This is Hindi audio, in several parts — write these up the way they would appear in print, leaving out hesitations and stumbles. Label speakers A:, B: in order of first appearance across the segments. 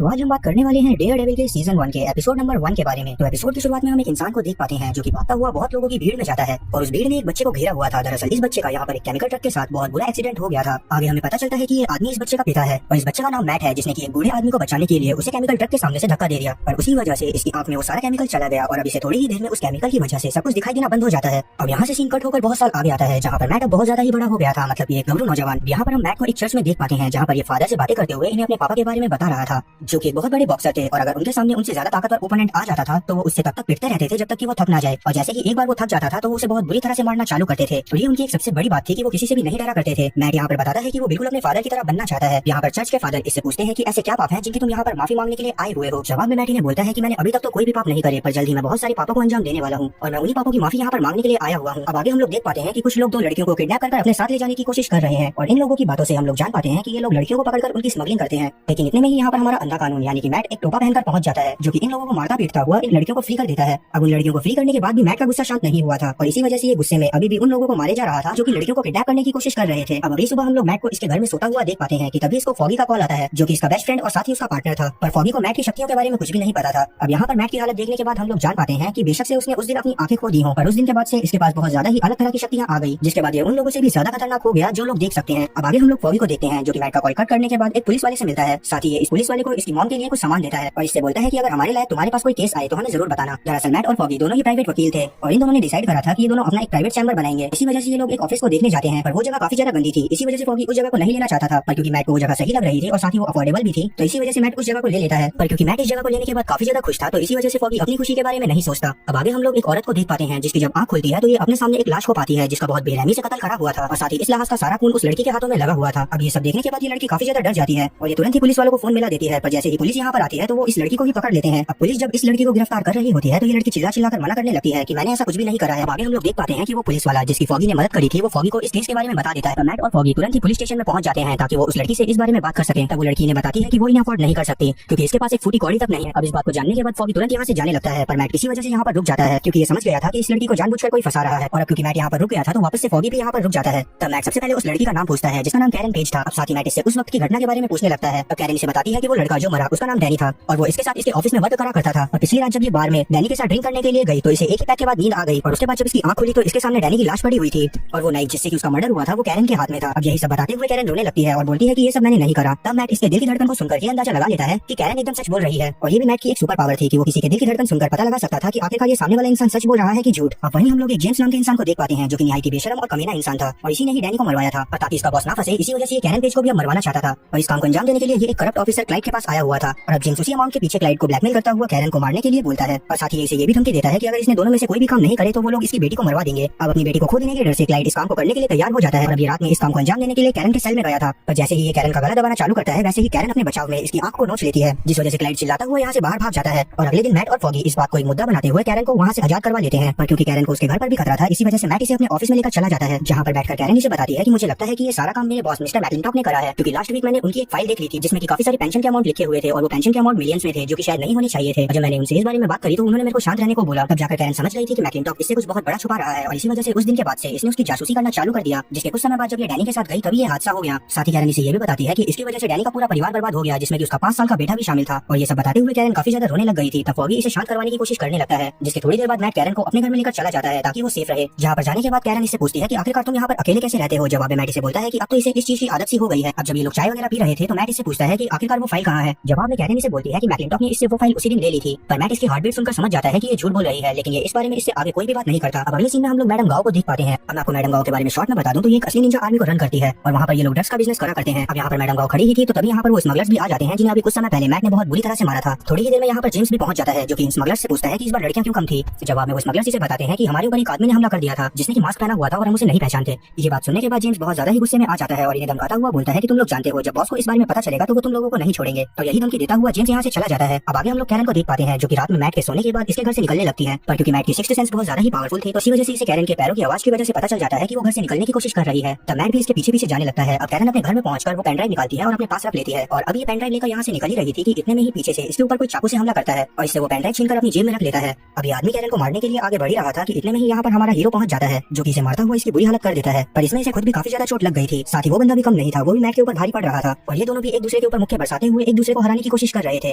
A: तो आज हम बात करने वाले हैं डेयरडेविल के सीजन 1 के एपिसोड नंबर 1 के बारे में। तो एपिसोड की शुरुआत में हम एक इंसान को देख पाते हैं जो कि भागता हुआ बहुत लोगों की भीड़ में जाता है और उस भीड़ में एक बच्चे को घेरा हुआ था। दरअसल इस बच्चे का यहाँ पर एक केमिकल ट्रक के साथ बहुत बुरा एक्सीडेंट हो गया था। आगे हमें पता चलता है कि ये आदमी इस बच्चे का पिता है और इस बच्चे का नाम मैट है, जिसने की एक बूढ़े आदमी को बचाने के लिए उसे केमिकल ट्रक के सामने से धक्का दे दिया और उसी वजह से इसकी आंख में वो सारा केमिकल चला गया और अभी से थोड़ी ही देर में उस केमिकल की वजह से सब कुछ दिखाई देना बंद हो जाता है। अब यहाँ से सीन कट होकर बहुत साल आगे आता है जहाँ पर मैट अब बहुत ज्यादा ही बड़ा हो गया था, मतलब ये एक गबरू नौजवान। यहाँ पर हम मैट को एक चर्च में देख पाते हैं जहाँ पर ये फादर से बातें करते हुए इन्हें अपने पापा के बारे में बता रहा था, जो कि बहुत बड़े बॉक्सर थे और अगर उनके सामने उनसे ज्यादा ताकतवर ओपोनेंट आ जाता था तो वो उससे तब तक पिटते रहते थे जब तक कि वो थक ना जाए। और जैसे कि एक बार वो थक जाता था तो वो उसे बहुत बुरी तरह से मारना चालू करते थे। तो ये उनकी एक सबसे बड़ी बात थी कि वो किसी से भी नहीं डरा करते थे। मैट यहाँ पर बताता है कि वो बिल्कुल अपने फादर की तरह बनना चाहता है। यहाँ पर चर्च के फादर इससे पूछते हैं कि ऐसे क्या पाप हैं जिनकी तुम यहाँ पर माफी मांगने के लिए आए हुए हो। जवाब में मैट इन्हें बोलता है कि मैंने अभी तक तो कोई भी पाप नहीं करे, पर जल्द ही मैं बहुत सारे पापों को अंजाम देने वाला हूँ और मैं उन्हीं पापों की माफी यहाँ पर मांगने के लिए आया हुआ हूँ। अब आगे हम लोग देख पाते हैं कि कुछ लोग दो लड़कियों को किडनैप कर अपने साथ ले जाने की कोशिश कर रहे हैं और इन लोगों की बातों से हम लोग जान पाते हैं कि ये लोग लड़कियों को पकड़कर उनकी स्मगलिंग करते हैं। लेकिन इतने में ही यहाँ पर हमारा अंधा कानून यानी कि मैट एक टोपा पहनकर पहुंच जाता है जो कि इन लोगों को मारता पीटता हुआ इन लड़कियों को फ्री कर देता है। अब उन लड़कियों को फ्री करने के बाद भी मैट का गुस्सा शांत नहीं हुआ था और इसी वजह से ये गुस्से में अभी भी उन लोगों को मारे जा रहा था जो कि लड़कियों को किडनैप करने की कोशिश कर रहे थे। अब अगली सुबह हम लोग मैट को इसके घर में सोता हुआ देख पाते हैं कि तभी इसको फॉगी का कॉल आता है जो कि इसका बेस्ट फ्रेंड और साथ ही उसका पार्टनर था। पर फॉगी को मैट की शक्तियों के बारे में कुछ भी नहीं पता था। अब यहाँ पर मैट की हालत देखने के बाद हम लोग जान पाते हैं कि बेशक से उसने उस दिन अपनी आंखें खो दी हो, पर उस दिन के बाद से इसके पास बहुत ज्यादा ही अलग तरह की शक्तियां आ गई, जिसके बाद ये उन लोगों से भी ज्यादा खतरनाक हो गया जो लोग देख सकते हैं। अब आगे हम लोग फॉगी को देखते हैं जो कि मैट का कॉल कट करने के बाद एक पुलिस वाले से मिलता है। साथ ही ये इस पुलिस वाले को इसकी मॉम के लिए कुछ सामान देता है और इससे बोलता है कि अगर हमारे लायक तुम्हारे पास कोई केस आए तो हमें जरूर बताना। दरअसल मैट और फॉगी दोनों ही प्राइवेट वकील थे और इन दोनों ने डिसाइड करा था कि ये दोनों अपना एक प्राइवेट चैम्बर बनाएंगे। इसी वजह से ये लोग एक ऑफिस को देखने जाते हैं, पर वो जगह काफी ज्यादा गंदी थी। इसी वजह से फॉगी उस जगह को नहीं लेना चाहता था, पर क्योंकि मैट को वो जगह सही लग रही थी और साथ ही वो अफोर्डेबल भी थी तो इसी वजह से मैट उस जगह को ले लेता है। पर क्योंकि मैट इस जगह को लेने के बाद काफी ज्यादा खुश था तो इसी वजह से फॉगी अपनी खुशी के बारे में नहीं सोचता। अब आगे हम लोग एक औरत को देख पाते हैं जिसकी जब आंख खुलती है तो ये अपने सामने एक लाश को पाती है जिसका बहुत बेरहमी से कत्ल करा हुआ था और साथ ही इस लाश का सारा खून उस लड़की के हाथों में लगा हुआ था। अब ये सब देखने के बाद ये लड़की काफी ज्यादा डर जाती है और ये तुरंत ही पुलिस वालों को फोन मिला देती है। पर जैसे ही पुलिस यहाँ पर आती है तो वो इस लड़की को भी पकड़ लेते हैं। अब पुलिस जब इस लड़की को गिरफ्तार कर रही होती है तो ये लड़की चिल्ला चिल्ला कर मना करने लगती है कि मैंने ऐसा कुछ भी नहीं करा है। आगे हम लोग देख पाते हैं कि वो पुलिस वाला जिसकी फॉगी ने मदद करी थी वो फॉगी को इस केस के बारे में बता देता है। मैट और फॉगी तुरंत ही पुलिस स्टेशन में पहुंच जाते हैं ताकि वो उस लड़की से इस बारे में बात कर सकें। तब वो लड़की ने बताती है कि वो इन्हें अफोर्ड नहीं कर सकती क्योंकि इसके पास एक फूटी कौड़ी तक नहीं है। अब इस बात को जानने के बाद फॉगी तुरंत यहाँ से जाने लगता है, पर मैट किसी वजह से यहाँ पर रुक जाता है क्योंकि ये समझ गया था कि इस लड़की को जानबूझकर कोई फंसा रहा है। और अब क्योंकि मैट यहाँ पर रुक गया था तो वापस से फॉगी भी यहाँ पर रुक जाता है। तब मैट सबसे पहले उस लड़की का नाम पूछता है जिसका नाम कैरन पेज था। अब साथ ही मैट इससे उस वक्त की घटना के बारे में पूछने लगता है। अब कैरन इसे बताती है कि वो लड़का जो मरा उसका नाम डैनी था और वो इसके साथ इसके ऑफिस में वर्क करा करता था। और पिछली रात जब ये बार में डैनी के साथ ड्रिंक करने के लिए गई तो इसे एक ही पैक के बाद नींद आ गई और उसके बाद जब इसकी आंख खुली तो इसके सामने डैनी की लाश पड़ी हुई थी और वो नाइफ जिससे कि उसका मर्डर हुआ था वो कैरन के हाथ में था। अब यही सब बताते हुए कैरन रोने लगती है और बोलती है कि ये सब मैंने नहीं करा। तब मैट इसके दिल की धड़कन को सुनकर ये अंदाजा लगा लेता है कि कैरन एकदम सच बोल रही है और ये भी मैट की एक सुपर पावर थी कि वो किसी के दिल की धड़कन सुनकर पता लगा सकता था कि आखिरकार ये सामने वाला इंसान सच बोल रहा है कि झूठ। अब वहीं हम लोग एक जेम्स नाम के इंसान को देख पाते हैं जो कि निहायत ही बेशरम और कमीना इंसान था और इसी ने ही डैनी को मरवाया था। ताकि इसका बॉस ना फंसे इसी वजह से ये कैरन पेज को भी अब मरवाना चाहता था और इस काम को अंजाम देने के लिए ये एक करप्ट ऑफिसर क्लाइड के पास आया हुआ था। और अब जेम्स उसी अमाउंट के पीछे क्लाइड को ब्लैकमेल करता हुआ कैरन को मारने के लिए बोलता है और साथ ही इसे ये भी धमकी देता है कि अगर इसने दोनों में से कोई भी काम नहीं करे तो वो लोग इसकी बेटी को मरवा देंगे। अब अपनी बेटी को खो देने के डर से क्लाइड इस काम को करने के लिए तैयार हो जाता है और अभी रात में इस काम को अंजाम देने के लिए कैरन के सेल में गया था। पर जैसे ही ये कैरन का गला दबाना चालू करता है वैसे ही कैरन अपने बचाव में इसकी आंख को नोच लेती है जिस वजह से क्लाइड चिल्लाता हुआ यहाँ से बाहर भाग जाता है। और अगले दिन मैट और फॉगी इस बात को एक मुद्दा बनाते हुए कैरन को वहाँ से आजाद करवा लेते हैं। पर क्योंकि कैरन को उसके घर पर भी खतरा था इसी वजह से मैट इसे अपने ऑफिस में लेकर चला जाता है जहाँ पर बैठकर कैरन इसे बताती है कि मुझे लगता है कि ये सारा काम मेरे बॉस मिस्टर मैकलिंटॉक ने करा है क्योंकि लास्ट वीक मैंने उनकी एक फाइल देख ली थी जिसमें कि काफी सारे पेंशन के अमाउंट लिखे हुए थे और वो पेंशन के अमाउंट मिलियंस में थे जो कि शायद नहीं होने चाहिए थे। जब मैंने उनसे इस बारे में बात करी तो उन्होंने मेरे को शांत रहने को बोला। तब जाकर कैरन समझ गई थी कि मैकलिंटॉक इससे कुछ बहुत बड़ा छुपा रहा है और इसी वजह से उस दिन के बाद से इसने उसकी जासूसी करना चालू कर दिया। जिसके कुछ समय बाद जब ये डैनी के साथ गई तभी ये हादसा हो गया। साथ ही कैरन इसे ये भी बताती है कि इसकी वजह से डैनी का पूरा परिवार बर्बाद हो गया जिसमें कि उसका 5 साल का बेटा भी शामिल था। और ये सब बताते हुए कैरन काफी ज्यादा रोने लग गई थी। तब फॉगी इसे शांत करवाने की कोशिश करने लगता है जिसके थोड़ी देर बाद मैट कैरन को अपने घर में लेकर चला जाता है ताकि वो सेफ रहे। जहाँ पर जाने के बाद कैरन इससे पूछती है कि आखिरकार तुम यहाँ पर अकेले कैसे रहते हो। जवाब में मैट इसे बोलता है कि अब तो इसे इस चीज की आदत सी हो गई है। अब जब ये लोग चाय वगैरह पी रहे थे तो मैट इससे पूछता है कि आखिरकार वो फाइल कहाँ है। जवाब में कैरन इसे बोलती है कि मैकलिंटॉक ने इससे वो फाइल उसी दिन ले ली थी। पर मैट इसकी हार्टबीट सुनकर समझ जाता है कि ये झूठ बोल रही है लेकिन ये इस बारे में इससे आगे कोई भी बात नहीं करता। अब अगले सीन में हम लोग मैडम गाओ को देख पाते हैं। अब मैं आपको मैडम गाओ के बारे में शॉर्ट में बता दूं तो ये एक असली निंजा आर्मी को रन करती है और वहाँ पर ये लोग ड्रग्स का बिजनेस करा करते हैं। अब यहाँ पर मैडम गाओ खड़ी ही थी तो तभी यहाँ पर वो स्मगलर्स भी आ जाते हैं जिन्हें अभी कुछ समय पहले मैट ने बहुत बुरी तरह से मारा था। थोड़ी ही देर में यहाँ पर जेम्स भी पहुंच जाता है जो कि इन स्मगलर्स से पूछता है कि इस बार लड़कियां क्यों कम थी। जवाब में वो स्मगलर्स इसे बताते हैं कि हमारे ऊपर एक आदमी ने हमला कर दिया था जिसने की मास्क पहना हुआ था और हम उसे नहीं पहचानते। ये बात सुनने के बाद जेम्स बहुत ज्यादा ही गुस्से में आ जाता है और इन्हें धमकाता हुआ बोलता है कि तुम लोग जानते हो जब बॉस को इस बारे में पता चलेगा तो वो तुम लोगों को नहीं छोड़ेंगे। और यही धमकी देता हुआ जेम्स यहाँ से चला जाता है। अब आगे हम लोग कैरन को देख पाते हैं जो कि रात में मैट के सोने के बाद इसके घर से निकलने लगती है। पर क्योंकि मैट की सिक्स्थ सेंस बहुत ज्यादा ही पावरफुल थी तो इसी वजह से इसे कैरन के पैरों की आवाज की वजह से पता चल जाता है कि वो घर से निकलने की कोशिश कर रही है। तब मैट भी इसके पीछे पीछे जाने लगता है। अब कैरन अपने घर में पहुंचकर वो पेनड्राइव निकालती है और अपने पास रख लेती है और अब ये पेनड्राइव लेकर यहाँ से निकल ही रही थी कि इतने में ही पीछे से इसके ऊपर कोई चाकू से हमला करता है और इससे वो पेनड्राइव छीनकर अपनी जेब में रख लेता है। अब ये आदमी कैरन को मारने के लिए आगे बढ़ ही रहा था कि इतने में ही यहाँ पर हमारा हीरो पहुंच जाता है जो कि इसे मारता हुआ इसकी बुरी हालत कर देता है। पर इसमें इसे खुद भी काफी ज्यादा चोट लग गई थी। साथ ही वो बंदा भी कम नहीं था, वो भी मैट के ऊपर भारी पड़ रहा था और ये दोनों भी एक दूसरे के ऊपर मुक्के बरसाते हुए एक दूसरे दूसरे को हराने की कोशिश कर रहे थे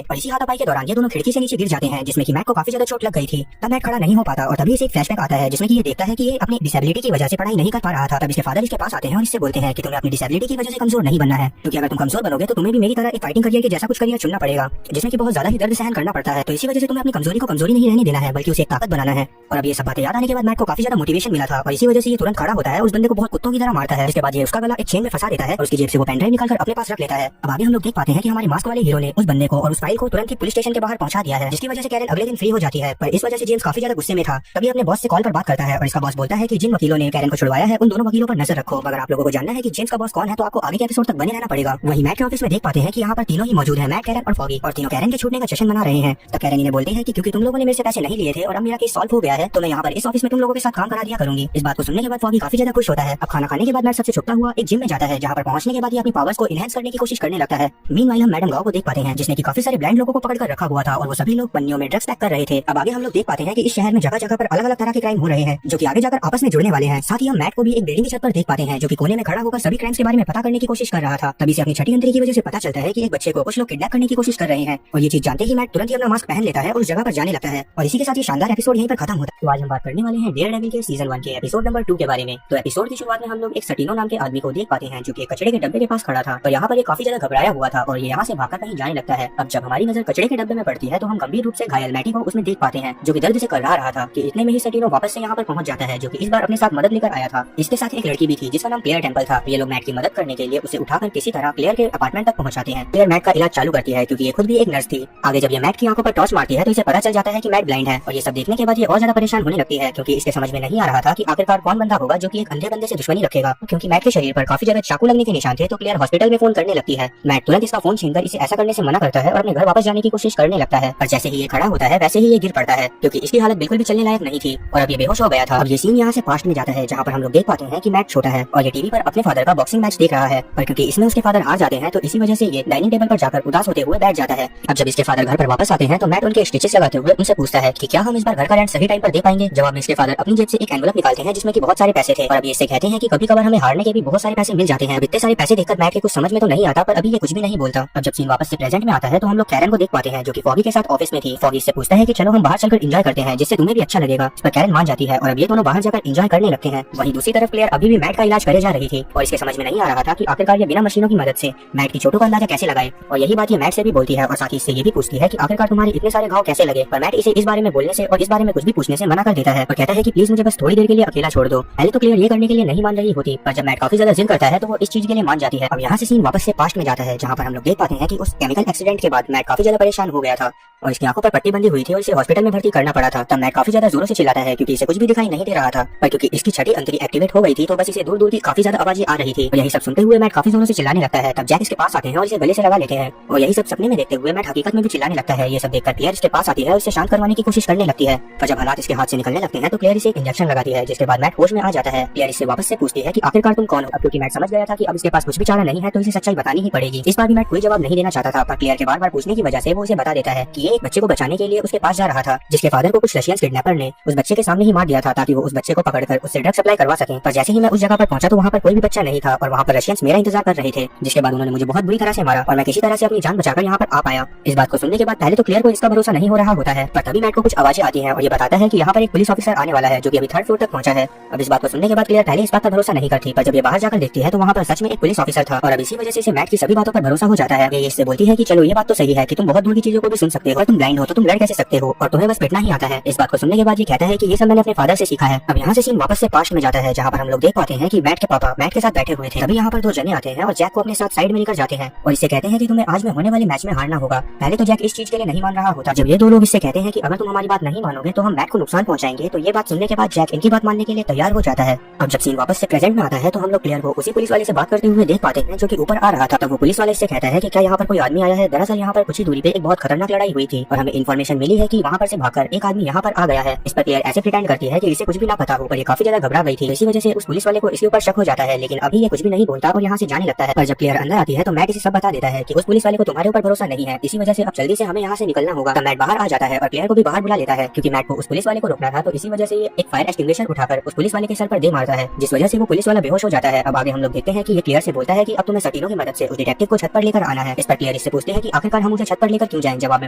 A: और इसी हाथापाई के दौरान ये दोनों खिड़की से नीचे गिर जाते हैं, जिसमें कि मैट को काफी ज्यादा चोट लग गई थी। तब मैट खड़ा नहीं हो पाता और तभी इसे एक फ्लैशबैक आता है जिसमें कि ये देखता है कि ये अपनी डिसेबिलिटी की वजह से पढ़ाई नहीं कर पा रहा था। तब इसके फादर इसके पास आते हैं और इससे बोलते हैं कि तुम्हें अपनी डिसेबिलिटी की वजह से कमजोर नहीं बनना है, क्योंकि अगर तुम कमजोर बनोगे तो तुम्हें भी मेरी तरह एक फाइटिंग करियर के जैसा कुछ करियर चुनना पड़ेगा, जिसमें कि बहुत ज्यादा ही दर्द सहन करना पड़ता है। तो इसी वजह से तुम्हें अपनी कमजोरी को कमजोरी नहीं रहने देना है, बल्कि उसे एक ताकत बनाना है। और अब ये सब बातें याद आने के बाद मैट को काफी ज्यादा मोटिवेशन मिला था और इसी वजह से ये तुरंत खड़ा होता है, उस बंदे को बहुत कुत्तों की तरह मारता है। इसके बाद ये उसका गला एक चेन में फंसा देता है और उसकी जेब से वो पेन ड्राइव निकालकर अपने पास रख लेता है। अब आगे हम लोग देख पाते हैं कि हमारे मास्क वाले हीरो ने उस बंदे को और उस फाइल को तुरंत ही पुलिस स्टेशन के बाहर पहुंचा दिया है, जिसकी वजह से कैरन अगले दिन फ्री हो जाती है। पर इस वजह से जेम्स काफी ज्यादा गुस्से में था। तभी अपने बॉस से कॉल पर बात करता है और इसका बॉस बोलता है कि जिन वकीलों ने कैरन को छुड़वाया है उन दोनों वकीलों पर नजर रखो। अगर आप लोगों को जानना है कि जेम्स का बॉस कौन है तो आपको आगे के एपिसोड तक बने रहना पड़ेगा। वहीं मैट के ऑफिस में देख पाते हैं कि यहाँ पर तीनों ही मौजूद है, मैट, कैरन और फॉगी, और तीनों कैरन के छूटने का जश्न मना रहे हैं। तब कैरन इन्हें बोलते हैं कि क्योंकि तुम लोगों ने मेरे से पैसे नहीं लिए थे और अब मेरा केस सॉल्व हो गया है तो मैं यहाँ पर इस ऑफिस में तुम लोगों के साथ काम करा दिया करूंगी। इस बात को सुनने के बाद फॉगी काफी ज्यादा खुश होता है। अब खाना खाने के बाद मैट सबसे छुपता हुआ एक जिम में जाता है, जहाँ पर पहुंचने के बाद ये अपनी पावर्स को इनहेंस करने की कोशिश करने लगता है। मीनवाइल हम मैडम गाओ को देख पाते हैं, जिसने की काफी सारे ब्लाइंड लोगों को पकड़ कर रखा हुआ था और वो सभी लोग पन्नियों में ड्रग्स पैक कर रहे थे। अब आगे हम लोग देख पाते हैं कि इस शहर में जगह जगह पर अलग अलग तरह के क्राइम हो रहे हैं, जो कि आगे जाकर आपस में जुड़ने वाले हैं। साथ ही हम मैट को भी एक बिल्डिंग की छत पर देख पाते हैं, जो कि कोने में खड़ा होकर सभी क्राइम्स के बारे में पता करने की कोशिश कर रहा था। तभी से अपनी छठी अंतरी की वजह से पता चलता है कि एक बच्चे को कुछ लोग किडनैप करने की कोशिश कर रहे हैं और ये चीज जानते ही मैट तुरंत ही अपना मास्क पहन लेता है और उस जगह पर जाने लगता है। और इसी के साथ ये शानदार एपिसोड यहीं पर खत्म होता है। तो आज हम बात करने वाले हैं डेयरडेविल के सीजन 1 के एपिसोड नंबर 2 के बारे में। तो एपिसोड की शुरुआत में हम लोग एक सटीनो नाम के आदमी को देख पाते हैं, जो कि कचड़े के डब्बे के पास खड़ा था। तो यहाँ पर ये काफी ज्यादा घबराया हुआ था और ये यहाँ से भागकर कहीं जाने लगता है। अब जब हमारी नजर कचड़े के डब्बे में पड़ती है तो हम गंभीर रूप से घायल मैटी को उसमें देख पाते हैं, जो कि दर्द से कररा रहा था। कि इतने में ही सटीनो वापस से यहाँ पर पहुंच जाता है, जो कि इस बार अपने साथ मदद लेकर आया था। इसके साथ एक लड़की भी थी जिसका नाम क्लेयर टेम्पल था। ये लोग मैट की मदद करने के लिए उसे उठाकर किसी तरह क्लेयर के अपार्टमेंट तक पहुंचाते हैं। क्लेयर मैट का इलाज चालू करती है, क्योंकि ये खुद भी एक नर्स थी। आगे जब ये मैट की आंखों पर टॉर्च मारती है तो इसे पता चल जाता है कि मैट ब्लाइंड है और ये सब देखने के बाद ये और ज्यादा परेशान होने लगती है, क्योंकि इसके समझ में नहीं आ रहा था कि आखिरकार कौन बंदा होगा जो कि एक अंधे बंदे से दुश्मनी रखेगा। क्योंकि मैट के शरीर पर काफी ज्यादा चाकू लगने के निशान थे। तो क्लेयर हॉस्पिटल में फोन करने लगती है। मैट तुरंत इसका फोन छीनकर इसे ऐसा करने से मना करता है और अपने घर वापस जाने की कोशिश करने लगता है। और जैसे ही ये खड़ा होता है वैसे ही ये गिर पड़ता है, क्योंकि इसकी हालत बिल्कुल भी चलने लायक नहीं थी और अब ये बेहोश हो गया था। अब ये सीन यहाँ से पास्ट में जाता है, जहाँ पर हम लोग देख पाते हैं कि मैट छोटा है और ये टीवी पर अपने फादर का बॉक्सिंग मैच देख रहा है। पर क्योंकि इसमें उसके फादर हार जाते हैं तो इसी वजह से ये डाइनिंग टेबल पर जाकर उदास होते हुए बैठ जाता है। अब जब इसके फादर घर पर वापस आते हैं तो मैट उनके स्टिचेस लगाते हुए उनसे पूछता है कि क्या हम इस बार घर का रेंट सही टाइम पर दे पाएंगे। जवाब में इसके फादर अपनी जेब से एक एनवलप निकालते हैं जिसमें कि बहुत सारे पैसे थे और अब ये इससे कहते हैं कि कभी कभार हमें हारने के भी बहुत सारे पैसे मिल जाते हैं। अब इतने सारे पैसे देखकर मैट के कुछ समझ में तो नहीं आता, पर अभी ये कुछ भी नहीं बोलता। अब जब सीन वापस से प्रेजेंट में आता है तो हम लोग कैरन को देख पाते हैं, जो कि फॉगी के साथ ऑफिस में थी। फॉगी इससे पूछता है कि चलो हम बाहर चलकर एंजॉय करते हैं, जिससे तुम्हें भी अच्छा लगेगा। इस पर कैरन मान जाती है और अब ये दोनों बाहर जाकर एंजॉय करने लगते हैं। वहीं दूसरी तरफ क्लेयर अभी भी मैट का इलाज करे जा रही थी और इसके समझ में नहीं आ रहा था कि आखिरकार ये बिना मशीनों की मदद से मैट की चोटों का अंदाजा कैसे लगाए। और यही बात ये मैट से भी बोलती है और साथ ही इससे ये भी पूछती है कि आखिरकार तुम्हारे इतने सारे घाव कैसे लगे। पर मैट इसे इस बारे में बोलने से और इस बारे में कुछ भी पूछने से मना कर देता है और कहता है कि प्लीज मुझे बस थोड़ी देर के लिए अकेला छोड़ दो। पहले तो क्लेयर ये करने के लिए नहीं मान रही होती, पर जब मैट काफी ज्यादा जिद करता है तो वो इस चीज के लिए मान जाती है। अब यहाँ से सीन वापस से पास्ट में जाता है, जहाँ पर हम लोग देख पाते हैं कि उस केमिकल एक्सीडेंट के बाद मैट काफी ज्यादा परेशान हो गया था और इसकी आंखों पर पट्टी बंधी हुई थी और इसे हॉस्पिटल में भर्ती करना पड़ा था। तब मैट काफी ज्यादा जोरों से चिल्लाता है, क्योंकि इसे कुछ भी दिखाई नहीं दे रहा था। पर क्योंकि इसकी छठी अंतरी एक्टिवेट हो गई थी तो बस इसे दूर दूर की काफी ज्यादा आवाजें आ रही थी। और यही सब सुनते हुए मैट काफी जोरों से चिल्लाने लगता है। तब जैक इसके पास आते हैं और इसे गले से लगा लेते हैं और यही सब सपने में देखते हुए मैट हकीकत में भी चिल्लाने लगता है। ये सब देखकर क्लेयर इसके पास आती है और इसे शांत करवाने की कोशिश करने लगती है। पर जब हालात इसके हाथ से निकलने लगते हैं तो क्लेयर इसे एक इंजेक्शन लगाती है, जिसके बाद मैट होश में आ जाता है। क्लेयर इससे वापस से पूछती है कि आखिरकार तुम कौन हो। अब क्योंकि मैट समझ गया था कि अब इसके पास कुछ भी चारा नहीं है तो इसे सच्चाई बतानी ही पड़ेगी। इस बार भी मैट कोई जवाब नहीं देना चाहता था, पर क्लेयर के बार बार पूछने की वजह से वो उसे बता देता है कि ये एक बच्चे को बचाने के लिए उसके पास जा रहा था, जिसके फादर को कुछ रशियन किडनैपर ने उस बच्चे के सामने ही मार दिया था ताकि वो उस बच्चे को पकड़कर उससे ड्रग सप्लाई करवा सकें। पर जैसे ही मैं उस जगह पर पहुंचा तो वहाँ पर कोई भी बच्चा नहीं था और वहाँ पर रशियंस मेरा इंतजार कर रहे थे, जिसके बाद उन्होंने मुझे बहुत बुरी तरह से मारा और मैं किसी तरह से अपनी जान बचाकर यहाँ पर आ पाया। इस बात को सुनने के बाद पहले तो क्लेयर को इसका भरोसा नहीं हो रहा होता है, पर तभी मैट को कुछ आवाजें आती हैं और ये बताता है कि यहाँ पर एक पुलिस ऑफिसर आने वाला है, जो कि अभी 3rd फ्लोर तक पहुंचा है। अब इस बात को सुनने के बाद क्लेयर पहले इस बात पर भरोसा नहीं करती, पर जब ये बाहर जाकर देखती है तो वहाँ पर सच में एक पुलिस ऑफिसर था और अब इसी वजह से इसे मैट की सभी बातों पर भरोसा हो जाता है। ये इससे बोलती है कि चलो ये बात तो सही है कि तुम बहुत दूर की चीजों को भी सुन सकते हो और तुम ब्लाइंड हो तो तुम लड़ कैसे सकते हो और तुम्हें बस पिटना ही आता है। इस बात को सुनने के बाद ये कहता है कि ये सब मैंने अपने फादर से सीखा है। अब यहाँ से सीन वापस से पास्ट में जाता है, जहाँ पर हम लोग देख पाते हैं कि मैट के पापा मैट के साथ बैठे हुए थे। तभी यहाँ पर 2 जने आते हैं और जैक को अपने साथ साइड में लेकर जाते हैं और इससे कहते हैं कि तुम्हें आज में होने वाले मैच में हारना होगा। पहले तो जैक इस चीज के लिए नहीं मान रहा होता। जब ये 2 लोग इससे कहते हैं कि अगर तुम हमारी बात नहीं मानोगे तो हम मैट को नुकसान पहुंचाएंगे, तो ये बात सुनने के बाद जैक इनकी बात मानने के लिए तैयार हो जाता है। अब जब सीन वापस से प्रेजेंट में आता है तो हम लोग क्लेयर को उसी पुलिस वाले से बात करते हुए देख पाते हैं, जो कि ऊपर आ रहा था। तब वो पुलिस वाले से कहता है कि क्या यहाँ पर कोई आदमी आया है। दरअसल यहाँ पर कुछ ही दूरी पे एक बहुत खतरनाक लड़ाई हुई थी और हमें इन्फॉर्मेशन मिली है कि वहाँ पर से भागकर एक आदमी यहाँ पर आ गया है। इस पर क्लेयर ऐसे प्रिटेंड करती है कि इसे कुछ भी ना पता हो, पर ये काफी ज्यादा घबरा गई थी। इसी वजह से उस पुलिस वाले को इसके ऊपर शक हो जाता है, लेकिन अभी ये कुछ भी नहीं बोलता और यहाँ से जाने लगता है। पर जब क्लेयर अंदर आती है तो मैट इसे सब बता देता है कि उस पुलिस वाले को तुम्हारे ऊपर भरोसा नहीं है, इसी वजह से अब जल्दी से हमें यहाँ से निकलना होगा। तब मैट बाहर आ जाता है और क्लेयर को भी बाहर बुला लेता है, क्योंकि मैट को उस पुलिस वाले को रोकना था। तो इसी वजह से ये एक फायर एक्सटिंग्विशर उठाकर उस पुलिस वाले के सर पर दे मारता है, जिस वजह से वो पुलिस वाला बेहोश हो जाता है। अब आगे हम लोग देखते हैं कि ये क्लेयर से बोलता है कि अब तुम्हें सटीनो की मदद से उस डिटेक्टिव को छत पर लेकर आना है। इस पर क्लेयर क्लियर इससे पूछते हैं कि आखिरकार हम उसे छत पर लेकर क्यों जाएं। जवाब में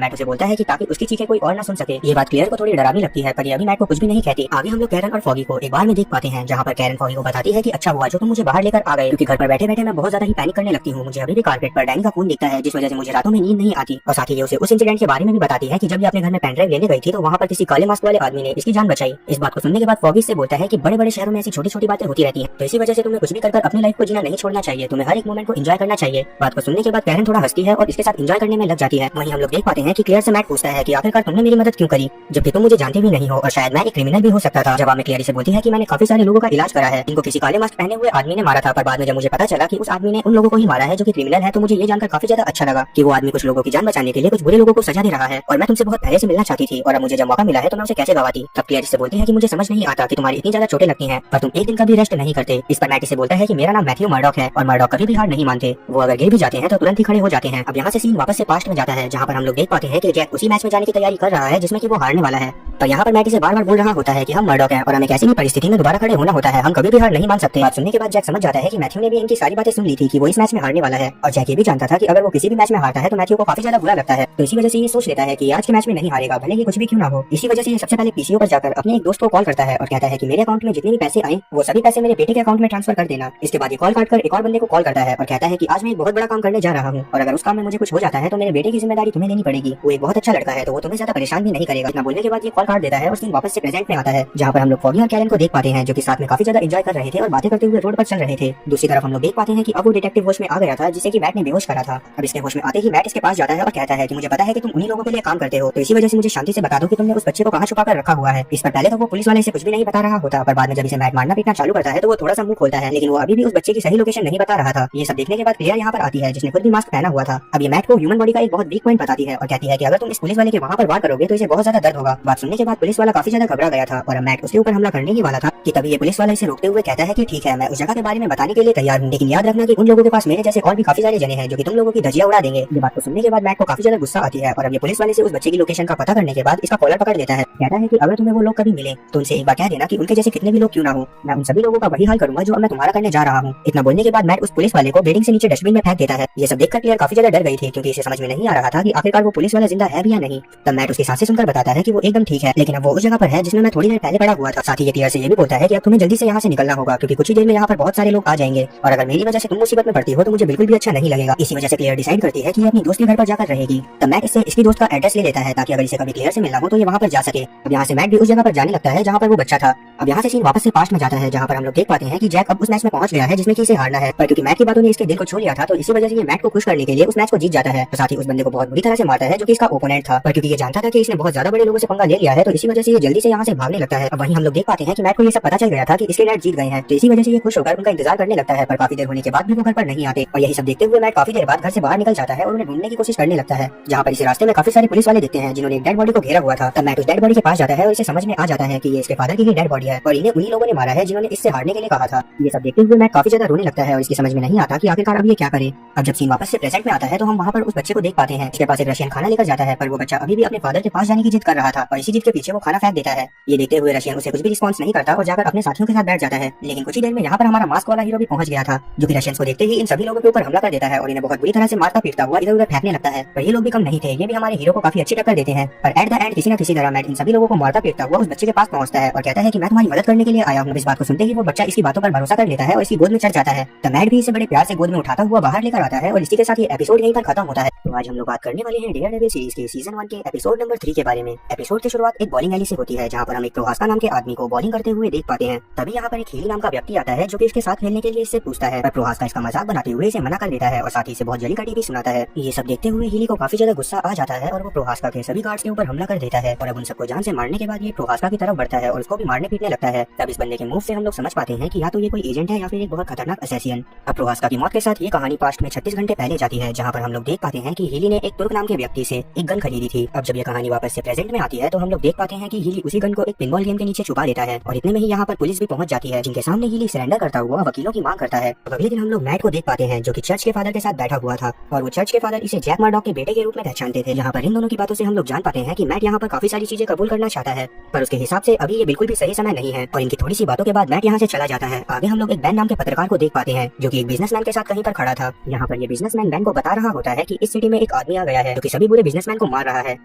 A: मैट उसे बोलता है कि ताकि उसकी चीखें कोई और ना सुन सके। ये बात क्लियर को थोड़ी डरावनी लगती है, पर ये अभी मैट को कुछ भी नहीं कहती। आगे हम लोग कैरन और फॉगी को एक बार में देख पाते हैं, जहाँ पर कैरन फॉगी को बताती है कि अच्छा हुआ जो तुम मुझे बाहर लेकर आ गए, क्योंकि घर पर बैठे बैठे मैं बहुत ज्यादा ही पैनिक करने लगती हूँ। मुझे अभी भी कारपेट पर डैनी का खून दिखता है, जिस वजह से मुझे रातों में नींद नहीं आती। और साथ ही ये उसे उस इंसिडेंट के बारे में भी बताती है कि जब ये अपने घर में पेन ड्राइव लेने गई थी तो वहाँ पर किसी काले मास्क वाले आदमी ने इसकी जान बचाई। इस बात को सुनने के बाद फॉगी से बोलता है कि बड़े बड़े शहरों में ऐसी छोटी छोटी बातें होती रहती हैं, तो इसी वजह से तुम्हें कुछ भी कर अपनी लाइफ को जीना नहीं छोड़ना चाहिए, तुम्हें हर एक मोमेंट को एंजॉय करना चाहिए। बात को सुनने के बाद कैरन थोड़ा हंसती है और इसके साथ एंजॉय करने में लग जाती है। वहीं हम लोग देख पाते हैं कि क्लियर से मैट पूछता है कि आखिरकार तुमने मेरी मदद क्यों करी, जबकि तुम मुझे जानते भी नहीं हो और शायद मैं एक क्रिमिनल भी हो सकता था। जवाब में क्लियर से बोलती है कि मैंने काफी सारे लोगों का इलाज करा है, इनको किसी काले मास्क पहने हुए आदमी ने मारा था, पर बाद में जब मुझे पता चला कि उस आदमी ने उन लोगों को ही मारा है जो कि क्रिमिनल है, तो मुझे ये जानकर काफी ज्यादा अच्छा लगा कि वो आदमी कुछ लोगों की जान बचाने के लिए कुछ बुरे लोगों को सजा दे रहा है। और मैं तुमसे बहुत पहले से मिलना चाहती थी और अब मुझे जब मौका मिला है तो मैं उसे कैसे गवाती। तब क्लियर से बोलती है कि मुझे समझ नहीं आता कि तुम्हारी इतनी ज्यादा चोटें लगती हैं पर तुम एक दिन का भी रेस्ट नहीं करते। इस पर मैट से बोलता है कि मेरा नाम मैथ्यू मर्डॉक है और मर्डॉक कभी भी हार नहीं मानते, वो अगर गिर भी जाते हैं तो तुरंत ही खड़े हो जाते हैं। अब यहाँ से सीन वापस से पास्ट में जाता है, जहाँ पर हम लोग देख पाते हैं कि जैक उसी मैच में जाने की तैयारी कर रहा है जिसमें कि वो हारने वाला है। तो यहाँ पर मैट इसे बार बार बोल रहा होता है कि हम मर्डॉक हैं और हमें कैसी भी परिस्थिति में दोबारा खड़े होना होता है, हम कभी भी हार नहीं मान सकते। बात सुनने के बाद जैक समझ जाता है कि मैथ्यू ने भी इनकी सारी बातें सुन ली थी कि वो इस मैच में हारने वाला है, और जैक ये भी जानता था कि अगर वो किसी भी मैच में हारता है तो मैथ्यू को काफी ज्यादा बुरा लगता है। तो इसी वजह से ये सोच लेता है कि आज के मैच में नहीं हारेगा, भले ही कुछ भी क्यों ना हो। इसी वजह से ये सबसे पहले पीसीओ पर जाकर अपने एक दोस्त को कॉल करता है और कहता है कि मेरे अकाउंट में जितने भी पैसे आए वो सभी पैसे मेरे बेटे के अकाउंट में ट्रांसफर कर देना। इसके बाद ये कॉल काटकर एक और बंदे को कॉल करता है और कहता है कि आज मैं एक बहुत बड़ा काम करने जा रहा हूँ और अगर उस काम में मुझे कुछ हो जाता है तो मेरे बेटे की जिम्मेदारी तुम्हें लेनी पड़ेगी। वो एक बहुत अच्छा लड़का है तो वो तुम्हें ज्यादा परेशान भी नहीं करेगा। इतना बोलने के बाद ये कॉल काट देता है और सीन वापस से प्रेजेंट में आता है, जहाँ पर हम लोग फॉगी और कैरन को देख पाते हैं जो कि साथ में काफी ज्यादा एंजॉय कर रहे थे और बातें करते हुए रोड पर चल रहे थे। दूसरी तरफ हम लोग देख पाते हैं कि अब वो डिटेक्टिव होश में आ गया था जिसे कि मैट ने बेहोश करा था। अब इसके होश में आते ही मैट इसके पास जाता है और कहता है कि मुझे पता है कि तुम उन्हीं लोगों के लिए काम करते हो, तो इसी वजह से मुझे शांति से बता दो कि तुमने उस बच्चे को कहाँ छुपा कर रखा हुआ है। इस पर पहले तो वो पुलिस वाले से कुछ भी नहीं बता रहा होता, पर बाद में जब इसे मैट मारना पीटना चालू करता है तो वो थोड़ा सा मुंह खोलता है, लेकिन वो अभी भी उस बच्चे की सही लोकेशन नहीं बता रहा था। ये सब देखने के बाद क्लियर यहाँ पर आती है जिसने खुद भी मास्क पहना हुआ था। अब ये मैट को ह्यूमन बॉडी का एक बहुत वीक पॉइंट बताती है और कहती है कि अगर तुम इस पुलिस वाले के वहाँ पर वार करोगे तो इसे बहुत ज्यादा दर्द होगा। बात सुनने के बाद पुलिस वाला काफी ज्यादा घबरा गया था और मैट उसके ऊपर हमला करने ही वाला था कि तभी ये पुलिस वाला इसे रोकते हुए कहता है कि ठीक है मैं उस जगह के बारे में बताने के लिए तैयार हूँ, लेकिन याद रखना कि उन लोगों के पास मेरे जैसे और भी काफी सारे जने हैं जो कि तुम लोगों की धजिया उड़ा देंगे। ये बात को सुनने के बाद मैट को काफी ज्यादा गुस्सा आती है और अब ये पुलिस वाले से उस बच्चे की लोकेशन का पता करने के बाद इसका कॉलर पकड़ लेता है। कहता है कि अगर तुम्हें वो लोग कभी मिले तो उनसे एक बार कह देना कि उनके जैसे कितने भी लोग क्यों ना हो, मैं उन सभी लोगों का वही हाल करूंगा जो मैं तुम्हारा करने जा रहा हूँ। इतना बोलने के बाद मैट उस पुलिस वाले को बिल्डिंग से नीचे डस्टबिन में फेंक देता है। ये सब देखकर क्लियर काफी ज्यादा डर गई थी क्योंकि इसे समझ में नहीं आ रहा था कि आखिरकार वो पुलिस वाला जिंदा है भी या नहीं। तब मैट उसकी सांसें सुनकर बताता है कि वो एकदम ठीक है, लेकिन अब वो उस जगह पर है जिसमें मैं थोड़ी देर पहले पड़ा हुआ था। साथ ही ये क्लियर से ये भी बोलता है कि अब तुम्हें जल्दी से यहाँ से निकलना होगा क्योंकि कुछ ही देर में यहाँ पर बहुत सारे लोग आ जाएंगे और अगर मेरी वजह से तुम मुसीबत में पड़ती हो तो मुझे बिल्कुल भी अच्छा नहीं लगेगा। इसी वजह से क्लियर डिसाइड करती है कि अपनी दोस्त के घर पर जाकर रहेगी। तब मैट इससे इसकी दोस्त का एड्रेस ले लेता है ताकि अगर इसे कभी क्लियर से मिलना हो तो ये वहाँ पर जा सके। अब यहाँ से मैट भी उस जगह पर जाने लगता है जहाँ पर वो बच्चा था। अब यहाँ से सीन वापस से पास्ट में जाता है जहाँ पर हम लोग देख पाते हैं कि जैक अब उस मैच में पहुंच गया है जिसमें कि इसे हारना है, पर क्योंकि मैट की बातों ने इसके दिल को छू लिया था तो इसी वजह से ये मैट को खुश करने के लिए उस मैच को जीत जाता है। तो साथ ही उस बंदे को बहुत बुरी तरह से मारता है जो कि इसका ओपोनेंट था, पर क्योंकि ये जानता था कि इसने बहुत ज्यादा बड़े लोगों से पंगा ले लिया है तो इसी वजह से ये जल्दी से यहाँ से भागने लगता है। अब वहीं हम लोग देख पाते हैं कि मैट को ये सब पता चल गया था कि इसके डैड जीत गए हैं, तो इसी वजह से ये खुश होकर उनका इंतजार करने लगता है, पर काफी देर होने के बाद भी वो घर पर नहीं आते। और यही सब देखते हुए मैट काफी देर बाद घर से बाहर निकल जाता है और उन्हें ढूंढने की कोशिश करने लगता है, जहाँ पर इसे रास्ते में काफी सारे पुलिस वाले दिखते हैं जिन्होंने एक डेड बॉडी को घेरा हुआ था। तब मैट उस डेड बॉडी के पास जाता है और इसे समझ में आ जाता है कि ये इसके फादर की ही डेड बॉडी है और इन्हें उन्हीं लोगों ने मारा है जिन्होंने इससे हारने के लिए कहा था। ये सब देखते हुए मैट काफी ज्यादा रोने लगता है और इसकी समझ में नहीं आता कि आखिरकार अब ये क्या करे। अब जब सीन वापस से प्रेजेंट में आता है तो हम वहाँ पर उस बच्चे को देख पाते हैं, इसके पास एक रशियन खाना लेकर जाता है, पर वो बच्चा अभी भी अपने फादर के पास जाने की जिद कर रहा था और इसी जिद के पीछे वो खाना फेंक देता है। ये देखते हुए रशियन उसे कुछ भी रिस्पॉन्स नहीं करता और जाकर अपने साथियों के साथ बैठ जाता है। लेकिन कुछ ही देर में यहाँ पर हमारा मास्क वाला हीरो भी पहुंच गया था जो कि रशियंस को देखते ही इन सभी लोगों के ऊपर हमला कर देता है और इन्हें बहुत बुरी तरह से मारता पीटता हुआ इधर उधर फेंकने लगता है। पर ये लोग भी कम नहीं थे, ये भी हमारे हीरो को काफी अच्छी टक्कर देते हैं। पर एट द एंड किसी न किसी तरह मैट इन सभी लोगों को मारता पीटता हुआ उस बच्चे के पास पहुंचता है और कहता है कि मैं तुम्हारी मदद करने के लिए आया हूँ। इस बात को सुनते ही वो बच्चा इसकी बातों पर भरोसा कर लेता है और इसकी गोद में चढ़ जाता है। तो मैट भी इसे बड़े प्यार से गोद में उठाता हुआ बाहर लेकर आता है और इसी के साथ ये एपिसोड यहीं पर खत्म होता है। तो आज हम लोग बात करने वाले हैं डेयरडेविल सीरीज के सीजन 1 के एपिसोड नंबर 3 के बारे में। एपिसोड की शुरुआत एक बॉलिंग एली से होती है जहाँ पर हम एक प्रोहास्का नाम के आदमी को बॉलिंग करते हुए देख पाते हैं। तभी यहाँ पर एक हीली नाम का व्यक्ति आता है जो कि इसके साथ खेलने के लिए इससे पूछता है, पर प्रोहास्का इसका मजाक बनाते हुए इसे मना कर देता है और साथ ही इसे बहुत जली कटी भी सुनाता है। ये सब देखते हुए हीली को काफी ज्यादा गुस्सा आ जाता है और वो प्रोहास्का के सभी गार्ड्स के ऊपर हमला कर देता है और अब उन सबको जान से मारने के बाद ये प्रोहास्का की तरफ बढ़ता है और उसको भी मारने पीटने लगता है। तब इस बंदे के मूव से हम लोग समझ पाते हैं कि या तो ये कोई एजेंट है या फिर एक बहुत खतरनाक असैसिन। अब प्रोहास्का की मौत के साथ ये कहानी पास्ट में 36 घंटे पहले जाती है जहाँ पर हम लोग देख पाते हैं कि हीली ने एक तुर्क नाम के व्यक्ति से एक गन खरीदी थी। अब जब ये कहानी वापस से प्रेजेंट में आती है तो हम लोग लोग देख पाते हैं कि हीली उसी गन को एक पिनबॉल गेम के नीचे छुपा देता है और इतने में ही यहाँ पर पुलिस भी पहुंच जाती है, जिनके सामने हीली सरेंडर करता हुआ वकीलों की मांग करता है। अब अगले दिन हम लोग मैट को देख पाते हैं जो कि चर्च के फादर के साथ बैठा हुआ था और वो चर्च के फादर इसे जैक मर्डॉक के बेटे के रूप में पहचानते थे। यहाँ पर इन दोनों की बातों से हम लोग जान पाते हैं कि मैट यहाँ पर काफी सारी चीजें कबूल करना चाहता है, पर उसके हिसाब से अभी ये बिल्कुल भी सही समय नहीं है और इनकी थोड़ी सी बातों के बाद मैट यहाँ से चला जाता है। आगे हम लोग एक बैन नाम के पत्रकार को देख पाते हैं जो कि एक बिजनेसमैन के साथ कहीं पर खड़ा था। यहाँ पर ये बिजनेसमैन बैन को बता रहा होता है कि इस सिटी में एक आदमी आ गया है जो कि सभी बुरे बिजनेसमैन को मार रहा है,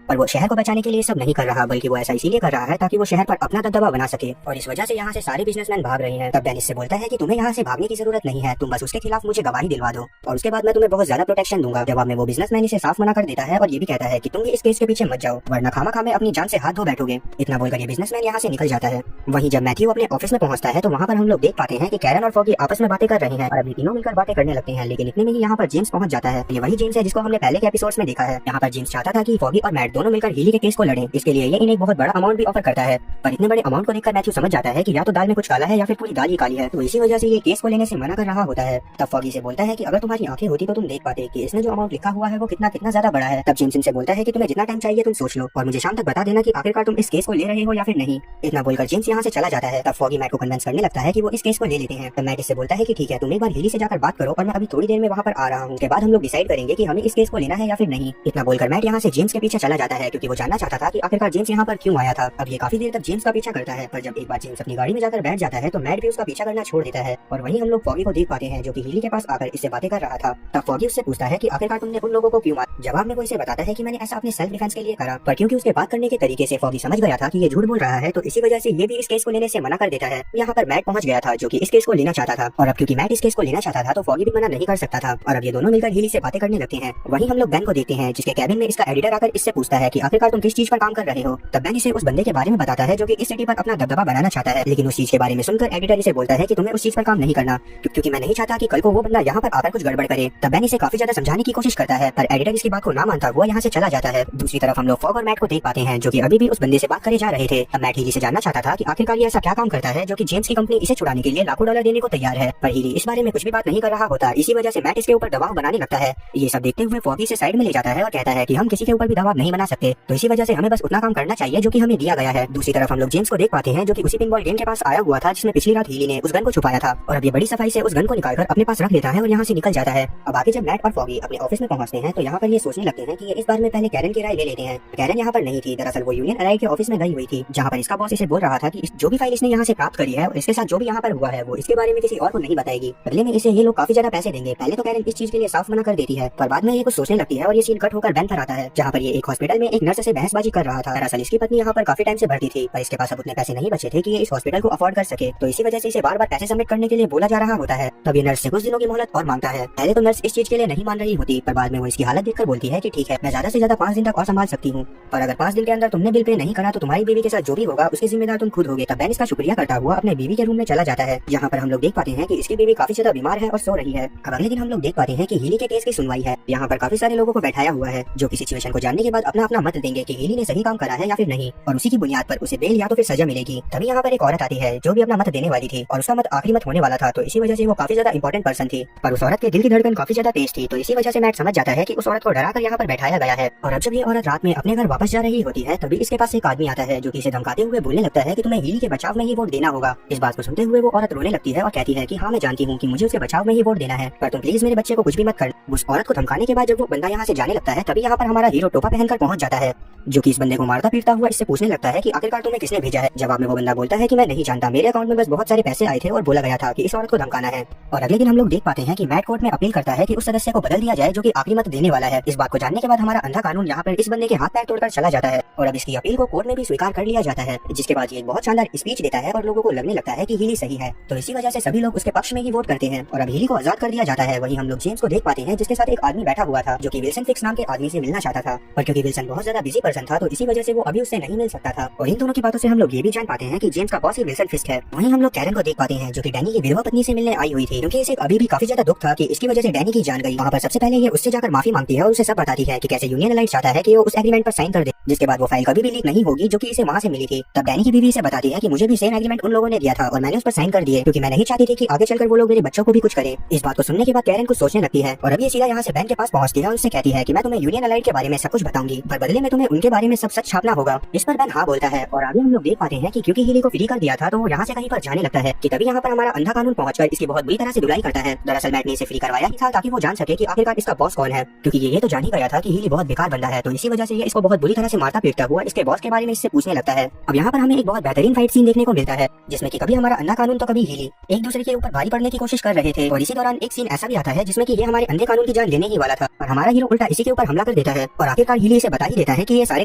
A: पर वो शहर को बचाने के लिए सब नहीं कर रहा, बल्कि वो ऐसा इसीलिए कर रहा है ताकि वो शहर पर अपना दबदबा बना सके और इस वजह से यहाँ से सारे बिजनेसमैन भाग रहे हैं। तब बैन इससे बोलता है कि तुम्हें यहाँ से भागने की जरूरत नहीं है, तुम बस उसके खिलाफ मुझे गवाही दिलवा दो और उसके बाद मैं तुम्हें बहुत ज्यादा प्रोटेक्शन दूंगा। जवाब में वो बिजनेसमैन इसे साफ मना कर देता है और ये भी कहता है कि तुम भी इस केस के पीछे मत जाओ वरना खामा में अपनी जान से हाथ धो बैठोगे। इतना बोलकर ये बिजनेसमैन यहाँ से निकल जाता है। वहीं जब मैथ्यू अपने ऑफिस में पहुंचता है तो वहाँ पर हम लोग देख पाते हैं कि कैरन और फॉगी आपस में बातें कर रहे हैं और अभी तीनों मिलकर बातें करने लगते हैं, लेकिन इतने में ही यहाँ पर जेम्स पहुंच जाता है। ये वही जेम्स है जिसको हमने पहले के एपिसोड्स में देखा है। यहाँ पर जेम्स चाहता था कि फॉगी और मैट दोनों मिलकर हीली के केस को लड़ें, इसके लिए ये इन्हें बहुत बड़ा अमाउंट भी ऑफर करता है, पर इतने बड़े अमाउंट को देखकर मैथ्यू समझ जाता है कि या तो दाल में कुछ काला है या फिर पूरी दाल ही काली है, तो इसी वजह से ये केस को लेने से मना कर रहा होता है। तब फॉगी से बोलता है कि अगर तुम्हारी आंखें होती तो तुम देख पाते कि इसने जो अमाउंट लिखा हुआ है वो कितना कितना ज्यादा बड़ा है। तब जेम्स इनसे बोलता है कि तुम्हें जितना टाइम चाहिए तुम सोच लो और मुझे शाम तक बता देना कि आखिरकार तुम इस केस को ले रहे हो या फिर नहीं। इतना बोलकर जेम्स यहाँ से चला जाता है। तब फॉगी मैट को कन्विंस करने लगता है कि वो इस केस को ले लेते हैं। तब मैट इससे बोलता है कि ठीक है, तुम एक बार हीली से जाकर बात करो और मैं अभी थोड़ी देर में वहाँ पर आ रहा हूँ, उसके बाद हम लोग डिसाइड करेंगे कि हमें इस केस को लेना है या फिर नहीं। इतना बोलकर मैट यहाँ से जेम्स के पीछे चला जाता है क्योंकि वो जानना चाहता था कि आखिरकार जेम्स यहाँ पर क्यों आया था। अब ये काफी देर तक जेम्स का पीछा करता है, पर जब एक बार जेम्स अपनी गाड़ी में जाकर बैठ जाता है तो मैट भी उसका पीछा करना छोड़ देता है और वहीं हम लोग फॉगी को देख पाते हैं जो कि हीली के पास आकर इससे बातें कर रहा था। तब फॉगी उससे पूछता है कि आखिरकार तुमने उन लोगों को क्यों मारा। जवाब में वो इसे बताता है कि मैंने ऐसा अपने सेल्फ डिफेंस के लिए करा, पर क्योंकि उसके बात करने के तरीके से फॉगी समझ गया था कि ये झूठ बोल रहा है तो इसी वजह से ये भी इस केस को लेने से मना कर देता है। यहाँ पर मैट पहुंच गया था जो कि इस केस को लेना चाहता था और अब क्योंकि मैट इस केस को लेना चाहता था तो फॉगी भी मना नहीं कर सकता था और अब ये दोनों मिलकर हीली से बातें करने लगते हैं। वहीं हम लोग बैन को देखते हैं जिसके कैबिन में इसका एडिटर आकर इससे पूछता है कि आखिरकार तुम किस चीज पर काम कर रहे हो। तब बैन इसे उस बंदे के बारे में बताता है जो कि इस सिटी पर अपना दबदबा बनाना चाहता है, लेकिन उस चीज के बारे में सुनकर एडिटर इसे बोलता है कि तुम्हें उस चीज पर काम नहीं करना क्योंकि मैं नहीं चाहता कि कल को वो बंदा यहाँ पर आकर कुछ गड़बड़ करे। तब बैन इसे काफी ज्यादा समझाने की कोशिश करता है पर एडिटर इसकी बात को ना मानता हुआ यहाँ से चला जाता है। दूसरी तरफ हम लोग फॉग और मैट को देख पाते हैं जो कि अभी भी उस बंदे से बात करे जा रहे थे। अब मैट हीली से जानना चाहता था कि आखिरकार ये ऐसा क्या काम करता है जो कि जेम्स की कंपनी इसे छुड़ाने के लिए लाखों डॉलर देने को तैयार है, पर हीली इस बारे में कुछ भी बात नहीं कर रहा होता। इसी वजह से मैट इसके ऊपर दबाव बनाने लगता है। ये सब देखते हुए फॉगी से साइड में ले जाता है और कहता है कि हम किसी के ऊपर भी दबाव नहीं बना सकते, तो इसी वजह से हमें बस उतना काम करना चाहिए जो कि हमें दिया गया है। दूसरी तरफ हम लोग जेम्स को देख पाते हैं जो कि उसी पिनबॉल गेम के पास आया हुआ था जिसमें पिछली रात हीली ने उस गन को छुपाया था और अब ये बड़ी सफाई से उस गन को निकालकर अपने पास रख लेता है और यहाँ से निकल जाता है। अब आगे जब मैट और फॉगी अपने ऑफिस में पहुंचते हैं तो यहाँ पर ये सोचने लगते हैं कि ये इस बार में पहले कैरन की राय ले लेते हैं। कैरन यहाँ पर नहीं थी, दरअसल वो यूनियन एलाइड के ऑफिस में गई हुई थी जहाँ पर इसका बॉस इसे बोल रहा था कि जो भी फाइल इसने यहाँ से प्राप्त करी है और इसके साथ जो भी यहाँ पर हुआ है वो इसके बारे में किसी और को नहीं बताएगी, बदले में इसे ये लोग काफी ज्यादा पैसे देंगे। पहले तो कैरन इस चीज के लिए साफ मना कर देती है पर बाद में ये कुछ सोचने लगती है और ये सीन कट होकर बैन पर आता है जहाँ पर ये एक हॉस्पिटल में एक नर्स से बहसबाजी कर रहा था। दरअसल इसकी पत्नी यहाँ पर काफी टाइम से भर्ती थी पर इसके पास अब उतने पैसे नहीं बचे थे कि ये इस हॉस्पिटल को अफोर्ड कर सके, तो इसी वजह से इसे बार बार पैसे सबमिट करने के लिए बोला जा रहा होता है। तब ये नर्स से कुछ दिनों की मोहलत और मांगता है। पहले तो नर्स इस चीज के लिए नहीं मान रही होती पर बाद में वो इसकी हालत देखकर बोलती है कि ठीक है, मैं ज्यादा से ज्यादा 5 दिन तक और संभाल सकती हूँ, पर अगर 5 दिन के अंदर तुमने बिल पे नहीं करा तो तुम्हारी बीवी के साथ जो भी होगा उसके जिम्मेदार तुम खुद होगे। तब बैन इसका शुक्रिया करता हुआ अपने बीवी के रूम में चला जाता है जहाँ पर हम लोग देख पाते हैं कि इसकी बीवी काफी ज्यादा बीमार है और सो रही है। अब अगले दिन हम लोग देख पाते हैं कि हीली के केस की सुनवाई है। यहाँ पर काफी सारे लोगों को बैठाया हुआ है जो कि सिचुएशन को जानने के बाद अपना अपना मत देंगे कि हीली ने सही काम करा है या फिर नहीं और उसी की बुनियाद पर उसे बेल या तो फिर सजा मिलेगी। तभी यहाँ पर एक औरत आती है जो भी अपना मत देने वाली थी और उसका मत आखिरी मत होने वाला था, तो इसी वजह से वो काफी ज्यादा इंपॉर्टेंट पर्सन थी, पर उस औरत के दिल की धड़कन काफी ज्यादा तेज थी, तो इसी वजह से मैट समझ जाता है कि उस औरत को डराकर यहाँ पर बैठाया गया है। और अब जब ये औरत रात में अपने घर वापस जा रही होती है तभी इसके पास एक आदमी आता है जो कि इसे धमकाते हुए बोलने लगता है कि तुम्हें हीली के बचाव में ही वोट देना होगा। इस बात को सुनते हुए वो औरत रोने लगती है और कहती है कि हाँ, मैं जानती हूँ कि मुझे उसके बचाव में ही वोट देना है, पर तुम प्लीज मेरे बच्चे को कुछ भी मत कर। उस औरत को धमकाने के बाद जब वो बंदा यहाँ से जाने लगता है तभी यहाँ पर हमारा हीरो टोपा पहनकर पहुंच जाता है जो कि इस बंदे को मारता पीटता हुआ इससे पूछने लगता है कि आखिरकार तुम्हें किसने भेजा है। जवाब में वो बंदा बोलता है कि मैं नहीं जानता, मेरे अकाउंट में बस बहुत सारे पैसे आए थे और बोला गया था कि इस औरत को धमकाना है। और अगले दिन हम लोग देख पाते हैं कि मैट कोर्ट में अपील करता है कि उस सदस्य को बदल दिया जाए जो कि आखिरी मत देने वाला है। इस बात को जानने के बाद हमारा अंधा कानून यहाँ पर इस बंदे के हाथ पैर तोड़कर चला जाता है और अब इसकी अपील को कोर्ट में भी स्वीकार कर लिया जाता है, जिसके बाद ये एक बहुत शानदार स्पीच देता है और लोगों को लगने लगता है कि हीली सही है, तो इसी वजह से सभी लोग उसके पक्ष में ही वोट करते हैं और अब हीली को आजाद कर दिया जाता है। वहीं हम लोग जेम्स को देख पाते हैं जिसके साथ एक आदमी बैठा हुआ था जो कि विल्सन फिक्स नाम के आदमी से मिलना चाहता था, पर क्योंकि विल्सन बहुत ज्यादा बिजी पर्सन था तो इसी वजह से वो अभी उससे नहीं मिल सकता था। और इन दोनों की बातों से हम लोग ये भी जान पाते हैं कि जेम्स का बॉस ही विल्सन फिस्क है। वहीं हम लोग कैरन को देख पाते हैं जो कि डैनी की विधवा पत्नी से मिलने आई हुई थी, क्योंकि इसे अभी भी काफी ज्यादा दुख था कि इसकी वजह से डैनी की जान गई। वहाँ पर सबसे पहले ये उससे जाकर माफी मांगती है और उसे सब बताती है कि कैसे यूनियन एलाइड चाहता है कि वो उस एग्रीमेंट पर साइन कर दे, जिसके बाद वो फाइल कभी भी लीक नहीं होगी जो कि इसे वहाँ से मिली थी। तब डैनी की बीवी इसे बताती है कि मुझे भी सेम एग्रीमेंट उन लोगों ने दिया था और मैंने उस पर साइन कर दिए क्योंकि मैं नहीं चाहती थी कि आगे चलकर वो लोग मेरे बच्चों को भी कुछ करें। इस बात को सुनने के बाद कैरन कुछ सोचने लगती है और अभी ये सीधा यहाँ से बैंक के पास पहुंचती है और उससे कहती है कि मैं तुम्हें यूनियन एलाइड के बारे में सब कुछ बताऊंगी, पर बदले में तुम्हें उनके बारे में सब सच छापना होगा। होगा। इस पर बेन हाँ बोलता है और आगे हम लोग देख पाते हैं कि क्योंकि हीली को फ्री कर दिया था तो वो यहाँ से कहीं पर जाने लगता है कि तभी यहाँ पर हमारा अंधा कानून पहुंचकर इसकी बहुत बुरी तरह से धुलाई करता है। दरअसल मैट ने इसे फ्री करवाया ही था ताकि वो जान सके कि आखिरकार इसका बॉस कौन है, क्योंकि ये तो जान ही गया था कि हीली बहुत बेकार बंदा है, तो इसी वजह से ये इसको बहुत बुरी तरह से मारता पीटता हुआ इसके बॉस के बारे में इससे पूछने लगता है। अब यहाँ पर हमें एक बहुत बेहतरीन फाइट सीन देखने को मिलता है जिसमें कि कभी हमारा अंधा कानून तो कभी हीली एक दूसरे के ऊपर भारी पड़ने की कोशिश कर रहे थे और इसी दौरान एक सीन ऐसा भी आता है जिसमें कि ये हमारे अंधे कानून की जान लेने ही वाला था और हमारा हीरो उल्टा इसी के ऊपर हमला कर देता है और आखिरकार हीली इसे बता ही देता है कि ये सारे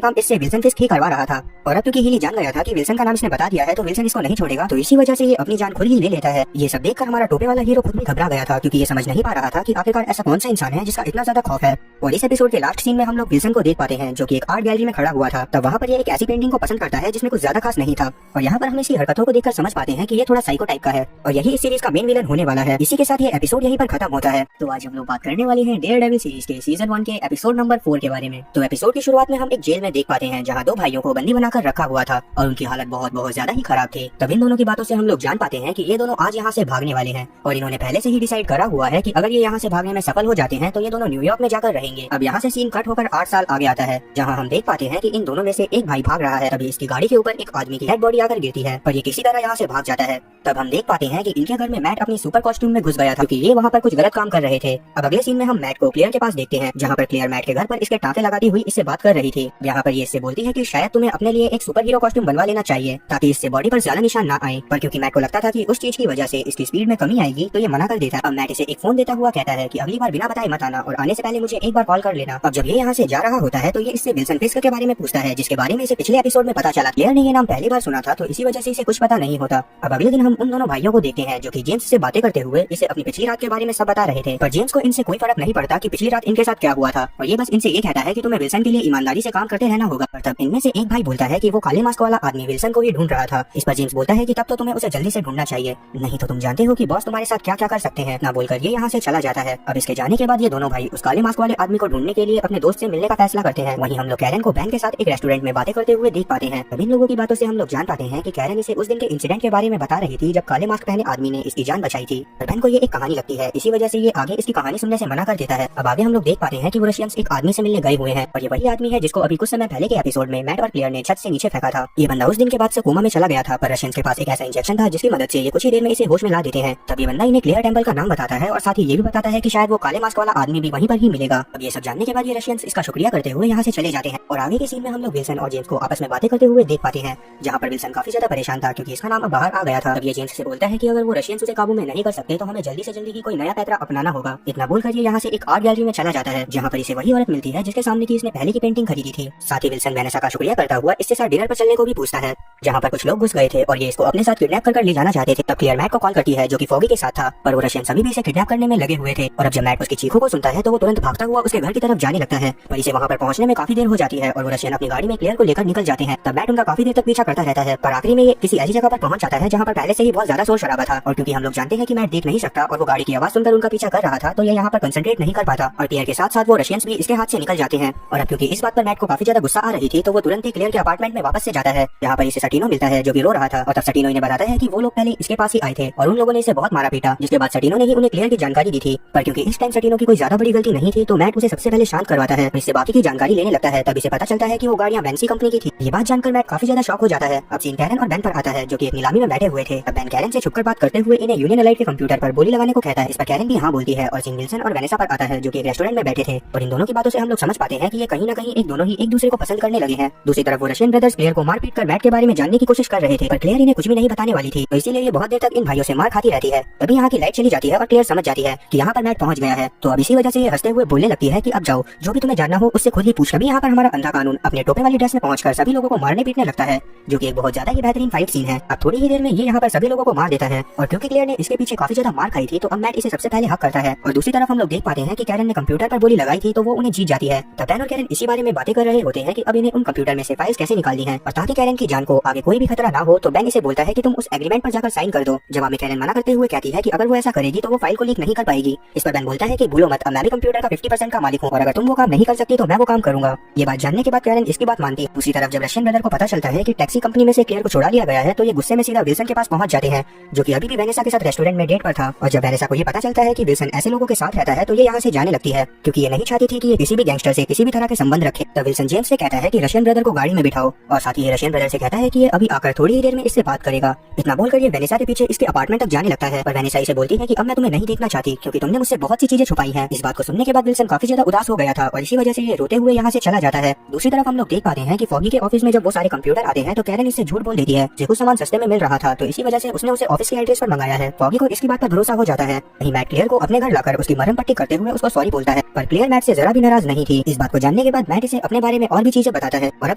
A: काम इससे विल्सन फिस्क ही करवा रहा था। और अब क्योंकि हीली जान गया था कि विल्सन का नाम इसने बता दिया है तो विल्सन इसको नहीं छोड़ेगा, तो इसी वजह से ये अपनी जान खुद ही ले लेता है। ये सब देखकर हमारा टोपे वाला हीरो खुद भी घबरा गया था क्योंकि ये समझ नहीं पा रहा था कि आखिरकार ऐसा कौन सा इंसान है जिसका इतना ज्यादा खौफ है। और इस एपिसोड के लास्ट सीन में हम लोग विल्सन को देख पाते हैं जो कि एक आर्ट गैलरी में खड़ा हुआ था। तब वहाँ पर ये एक ऐसी पेंटिंग को पसंद करता है जिसमें कुछ ज्यादा खास नहीं था और यहाँ पर हम इसकी हरकतों को देखकर समझ पाते हैं कि ये थोड़ा साइको टाइप का है और यही इस सीरीज का मेन विलन होने वाला है। इसी के साथ ये एपिसोड यहीं पर खत्म होता है। तो आज हम लोग बात करने वाले हैं डेयरडेविल सीरीज के सीजन 1 के एपिसोड नंबर 4 के बारे में। तो एपिसोड की शुरुआत में हम एक जेल में देख पाते हैं जहाँ दो भाइयों को बंदी बनाकर रखा हुआ था और उनकी हालत बहुत बहुत ज्यादा ही खराब थी। तब इन दोनों की बातों से हम लोग जान पाते हैं कि ये दोनों आज यहाँ से भागने वाले हैं और इन्होंने पहले से ही डिसाइड करा हुआ है कि अगर ये यहाँ से भागने में सफल हो जाते हैं तो ये दोनों न्यूयॉर्क में जाकर रहेंगे। अब यहाँ से सीन कट होकर 8 साल आगे आता है जहाँ हम देख पाते हैं कि इन दोनों में से एक भाई भाग रहा है। तभी इसकी गाड़ी के ऊपर एक आदमी की डेड बॉडी आकर गिरती है पर ये किसी तरह यहाँ से भाग जाता है। तब हम देख पाते हैं कि इनके घर में मैट अपनी सुपर कॉस्ट्यूम में घुस गया था क्योंकि ये वहाँ पर कुछ गलत काम कर रहे थे। अब अगले सीन में हम मैट को क्लियर के पास देखते हैं जहाँ पर क्लियर मैट के घर पर इसके टाँके लगाती हुई इससे बात कर रही थी। यहाँ पर ये इससे बोलती है कि शायद तुम्हें अपने लिए एक सुपर हीरो कॉस्ट्यूम बनवा लेना चाहिए ताकि इससे बॉडी पर ज्यादा निशान ना आए, पर क्योंकि मैट को लगता था कि उस चीज की वजह से इसकी स्पीड में कमी आएगी तो ये मना कर देता है। अब मैट इसे एक फोन देता हुआ कहता है कि अगली बार बिना बताए मत आना और आने से पहले मुझे एक बार कॉल कर लेना। अब जब ये यहाँ से जा रहा होता है तो ये इससे विल्सन फिस्क के बारे में पूछता है जिसके बारे में इसे पिछले एपिसोड में पता चला। क्लियर ने ये नाम पहली बार सुना था तो इसी वजह से इसे कुछ पता नहीं होता। अब अगले दिन हम उन दोनों भाइयों को देखते हैं जो कि जेम्स से बातें करते हुए इसे अपनी पिछली रात के बारे में सब बता रहे थे, पर जेम्स को इनसे कोई फर्क नहीं पड़ता कि पिछली रात इनके साथ क्या हुआ था और ये बस इनसे ये कहता है कि तुम्हें विल्सन के लिए ईमानदारी से काम करते रहना होगा। पर तब इनमें से एक भाई बोलता है कि वो काले मास्क वाला आदमी विल्सन को ही ढूंढ रहा था। इस पर जेम्स बोलता है कि तब तो तुम्हें उसे जल्दी से ढूंढना चाहिए, नहीं तो तुम जानते हो कि बॉस तुम्हारे साथ क्या क्या कर सकते हैं। ना बोलकर ये यहाँ से चला जाता है। अब इसके जाने के बाद ये दोनों भाई उस काले मास्क वाले आदमी को ढूंढने के लिए अपने दोस्त से मिलने का फैसला करते हैं। वहीं हम लोग कैरन को बैन के साथ एक रेस्टोरेंट में बातें करते हुए देख पाते हैं। इन लोगों की बातों से हम लोग जान पाते हैं कि कैरन इसे उस दिन के इंसिडेंट के बारे में बता रही थी जब काले मास्क पहने आदमी ने इसकी जान बचाई थी। बैन को ये एक कहानी लगती है, इसी वजह से ये आगे इसकी कहानी सुनने से मना कर देता है। अब आगे हम लोग देख पाते हैं कि वो रशियंस एक आदमी से मिलने गए हुए हैं और ये वही आदमी है जिसको अभी कुछ समय पहले के एपिसोड में मैट और क्लियर ने छत से नीचे फेंका था। ये बंदा उस दिन के बाद से कोमा में चला गया था, पर रशियंस के पास एक ऐसा इंजेक्शन था जिसकी मदद से ये कुछ ही देर में इसे होश में ला देते हैं। तब ये बंदा इन्हें क्लियर टेंपल का नाम बताता है और साथ ही ये भी बताता है कि शायद वो काले मास्क वाला आदमी भी वहीं पर ही मिलेगा। अब ये सब जानने के बाद ये रशियंस इसका शुक्रिया करते हुए यहाँ से चले जाते हैं और आगे के सीन में हम लोग विल्सन और जेम्स को आपस में बातें करते हुए देख पाते हैं जहाँ पर विल्सन काफी ज्यादा परेशान था क्योंकि इसका नाम अब बाहर आ गया था। अब ये जेम्स से बोलता है कि अगर वो रशियंस उसे काबू में नहीं कर सकते तो हमें जल्दी से जल्दी की कोई नया पैतरा अपनाना होगा। इतना बोलकर ये यहाँ से एक आर्ट गैलरी में चला जाता है जहाँ पर इसे वही औरत मिलती है जिसके सामने की इसने पहले की पेंटिंग खरीदी थी। साथ ही विल्सन वैनेसा का शुक्रिया करता हुआ इसके साथ डिनर पर चलने को भी पूछता है जहाँ पर कुछ लोग घुस गए थे और ये इसको अपने साथ किडनैप कर ले जाना चाहते थे। तब क्लियर मैट को कॉल करती है जो कि फॉगी के साथ था, पर वो रशियन सभी भी इसे किडनैप करने में लगे हुए थे। और अब जब मैट उसकी चीखों को सुनता है तो वो तुरंत भागता हुआ उसके घर की तरफ जाने लगता है, पर इसे वहाँ पर पहुंचने में काफी देर हो जाती है और वो रशियन अपनी गाड़ी में क्लियर को लेकर निकल जाते हैं। तब मैट उनका काफी देर तक पीछा करता रहता है, पर आखिरी में ये किसी ऐसी जगह पर पहुंच जाता है जहाँ पर पहले से ही बहुत ज्यादा शोर शराबा था। और क्योंकि हम लोग जानते हैं कि मैट देख नहीं सकता और वो गाड़ी की आवाज सुनकर उनका पीछा कर रहा था तो ये यहाँ पर कंसंट्रेट नहीं कर पाता और क्लियर के साथ साथ वो रशियंस भी इसके हाथ से निकल जाते हैं। और अब क्योंकि इस बात पर मैट को काफी ज्यादा गुस्सा आ रही थी तो वो तुरंत ही क्लियर के अपार्टमेंट में वापस से जाता है जहाँ पर इसे सटीनो मिलता है जो कि रो रहा था। और तब सटीनो इन्हें बताता है कि वो लोग पहले इसके पास ही आए थे और उन लोगों ने इसे बहुत मारा पीटा, जिसके बाद सटीनो ने ही उन्हें क्लियर की जानकारी दी थी। पर क्योंकि इस टाइम सटीनो की कोई ज्यादा बड़ी गलती नहीं थी तो मैट उसे सबसे पहले शांत करवाता है, इससे बाकी की जानकारी लेने लगता है। तब इसे पता चलता है कि वो गाड़ियां वैंसी कंपनी की थी। ये बात जानकर मैट काफी ज्यादा शॉक हो जाता है। अब सीन कैरन और बैन पर आता है जो कि एक नीलामी में बैठे हुए थे। अब बैन कैरन से छुपकर बात करते हुए इन्हें यूनियन एलाइड के कंप्यूटर पर बोली लगाने को कहता है। इस पर कैरन भी हाँ बोलती है और सीन विल्सन और वैनेसा पर आता है जो कि एक रेस्टोरेंट में बैठे थे। और इन दोनों की बातों से हम लोग समझ पाते हैं कि ये कहीं ना कहीं दोनों ही एक दूसरे को पसंद करने लगे हैं। दूसरी तरफ वो रशियन ब्रदर्स क्लियर को मारपीट कर मैट के बारे में जानने की कोशिश कर रहे थे, पर क्लियर इन्हें कुछ भी नहीं बताने वाली थी, तो इसीलिए ये बहुत देर तक इन भाइयों से मार खाती रहती है। तभी यहाँ की लाइट चली जाती है और क्लियर समझ जाती है कि यहाँ पर मैट पहुंच गया है। तो अब इसी वजह से ये हंसते हुए बोलने लगती है कि अब जाओ, जो भी तुम्हें जानना हो उससे खुद ही पूछ। कभी यहाँ पर हमारा अंधा कानून अपने टोपे वाली ड्रेस में पहुंचकर सभी लोगों को मारने पीटने लगता है, जो कि एक बहुत ज्यादा ही बेहतरीन फाइट सीन है। अब थोड़ी ही देर में ये यहाँ पर सभी लोगों को मार देता है और क्योंकि क्लियर ने इसके पीछे काफी ज्यादा मार खाई थी तो अब मैट इसे सबसे पहले हक करता है। और दूसरी तरफ हम लोग देख पाते हैं कि कैरन ने कंप्यूटर पर गोली लगाई थी तो वो उन्हें जीत जाती है। तब बैन और कैरन इसी बारे में बातें कर रहे होते हैं कि अब इन्हें उन कंप्यूटर में से फाइल्स कैसे निकालनी है और ताकि कैरन की जान को आगे कोई भी खतरा ना हो। तो बैन इसे बोलता है कि तुम उस एग्रीमेंट पर जाकर साइन कर दो। जवाब में कैरन मना करते हुए कहती है कि अगर वो ऐसा करेगी तो वो फाइल को लीक नहीं कर पाएगी। इस पर बैन बोलता है कि भूलो मत, अब मैं भी कंप्यूटर का 50% का मालिक हूँ और अगर तुम वो काम नहीं कर सकती तो मैं वो काम करूंगा। ये बात जानने के बाद कैरन इसकी बात मानती है। दूसरी तरफ जब रशियन ब्रदर को पता चलता है कि टैक्सी कंपनी में से क्लियर को छुड़ा लिया गया है तो ये गुस्से में सीधा विल्सन के पास पहुंच जाते हैं जो कि अभी भी वैनेसा के साथ रेस्टोरेंट में डेट पर था। और जब वैनेसा को ये पता चलता है कि विल्सन ऐसे लोगों के साथ रहता है तो ये यहाँ से जाने लगती है क्योंकि ये नहीं चाहती थी कि ये किसी भी गैंगस्टर से किसी भी तरह के संबंध रखे। तब विल्सन जेम्स से कहता है कि रशियन ब्रदर को गाड़ी में बिठाओ और साथ ही रशियन ब्रदर से कहता है कि ये अभी आकर थोड़ी ही देर में इससे बात करेगा। इतना बोलकर ये वेनेसा के पीछे इसके अपार्टमेंट तक जाने लगता है, पर वेनेसा इसे बोलती है कि अब मैं तुम्हें नहीं देखना चाहती क्योंकि तुमने मुझसे बहुत सी चीजें छुपाई हैं। इस बात को सुनने के बाद विल्सन काफी ज्यादा उदास हो गया था और इसी वजह से ये रोते हुए यहाँ से चला जाता है। दूसरी तरफ हम लोग देख पाते हैं कि फॉगी के ऑफिस में जब वो सारे कंप्यूटर आते हैं तो कैरन इससे झूठ बोल देती है कि कुछ सामान सस्ते में मिल रहा था, तो इसी वजह से उसने उसे ऑफिस के एड्रेस पर मंगाया है। फॉगी को इसकी बात पर भरोसा हो जाता है। वहीं मैट क्लियर को अपने घर लाकर उसकी मरहम पट्टी करते हुए उसको सॉरी बोलता है, पर क्लियर मैट से जरा भी नाराज नहीं थी। इस बात को जानने के बाद मैट इसे अपने बारे में और भी चीजें बताता है और अब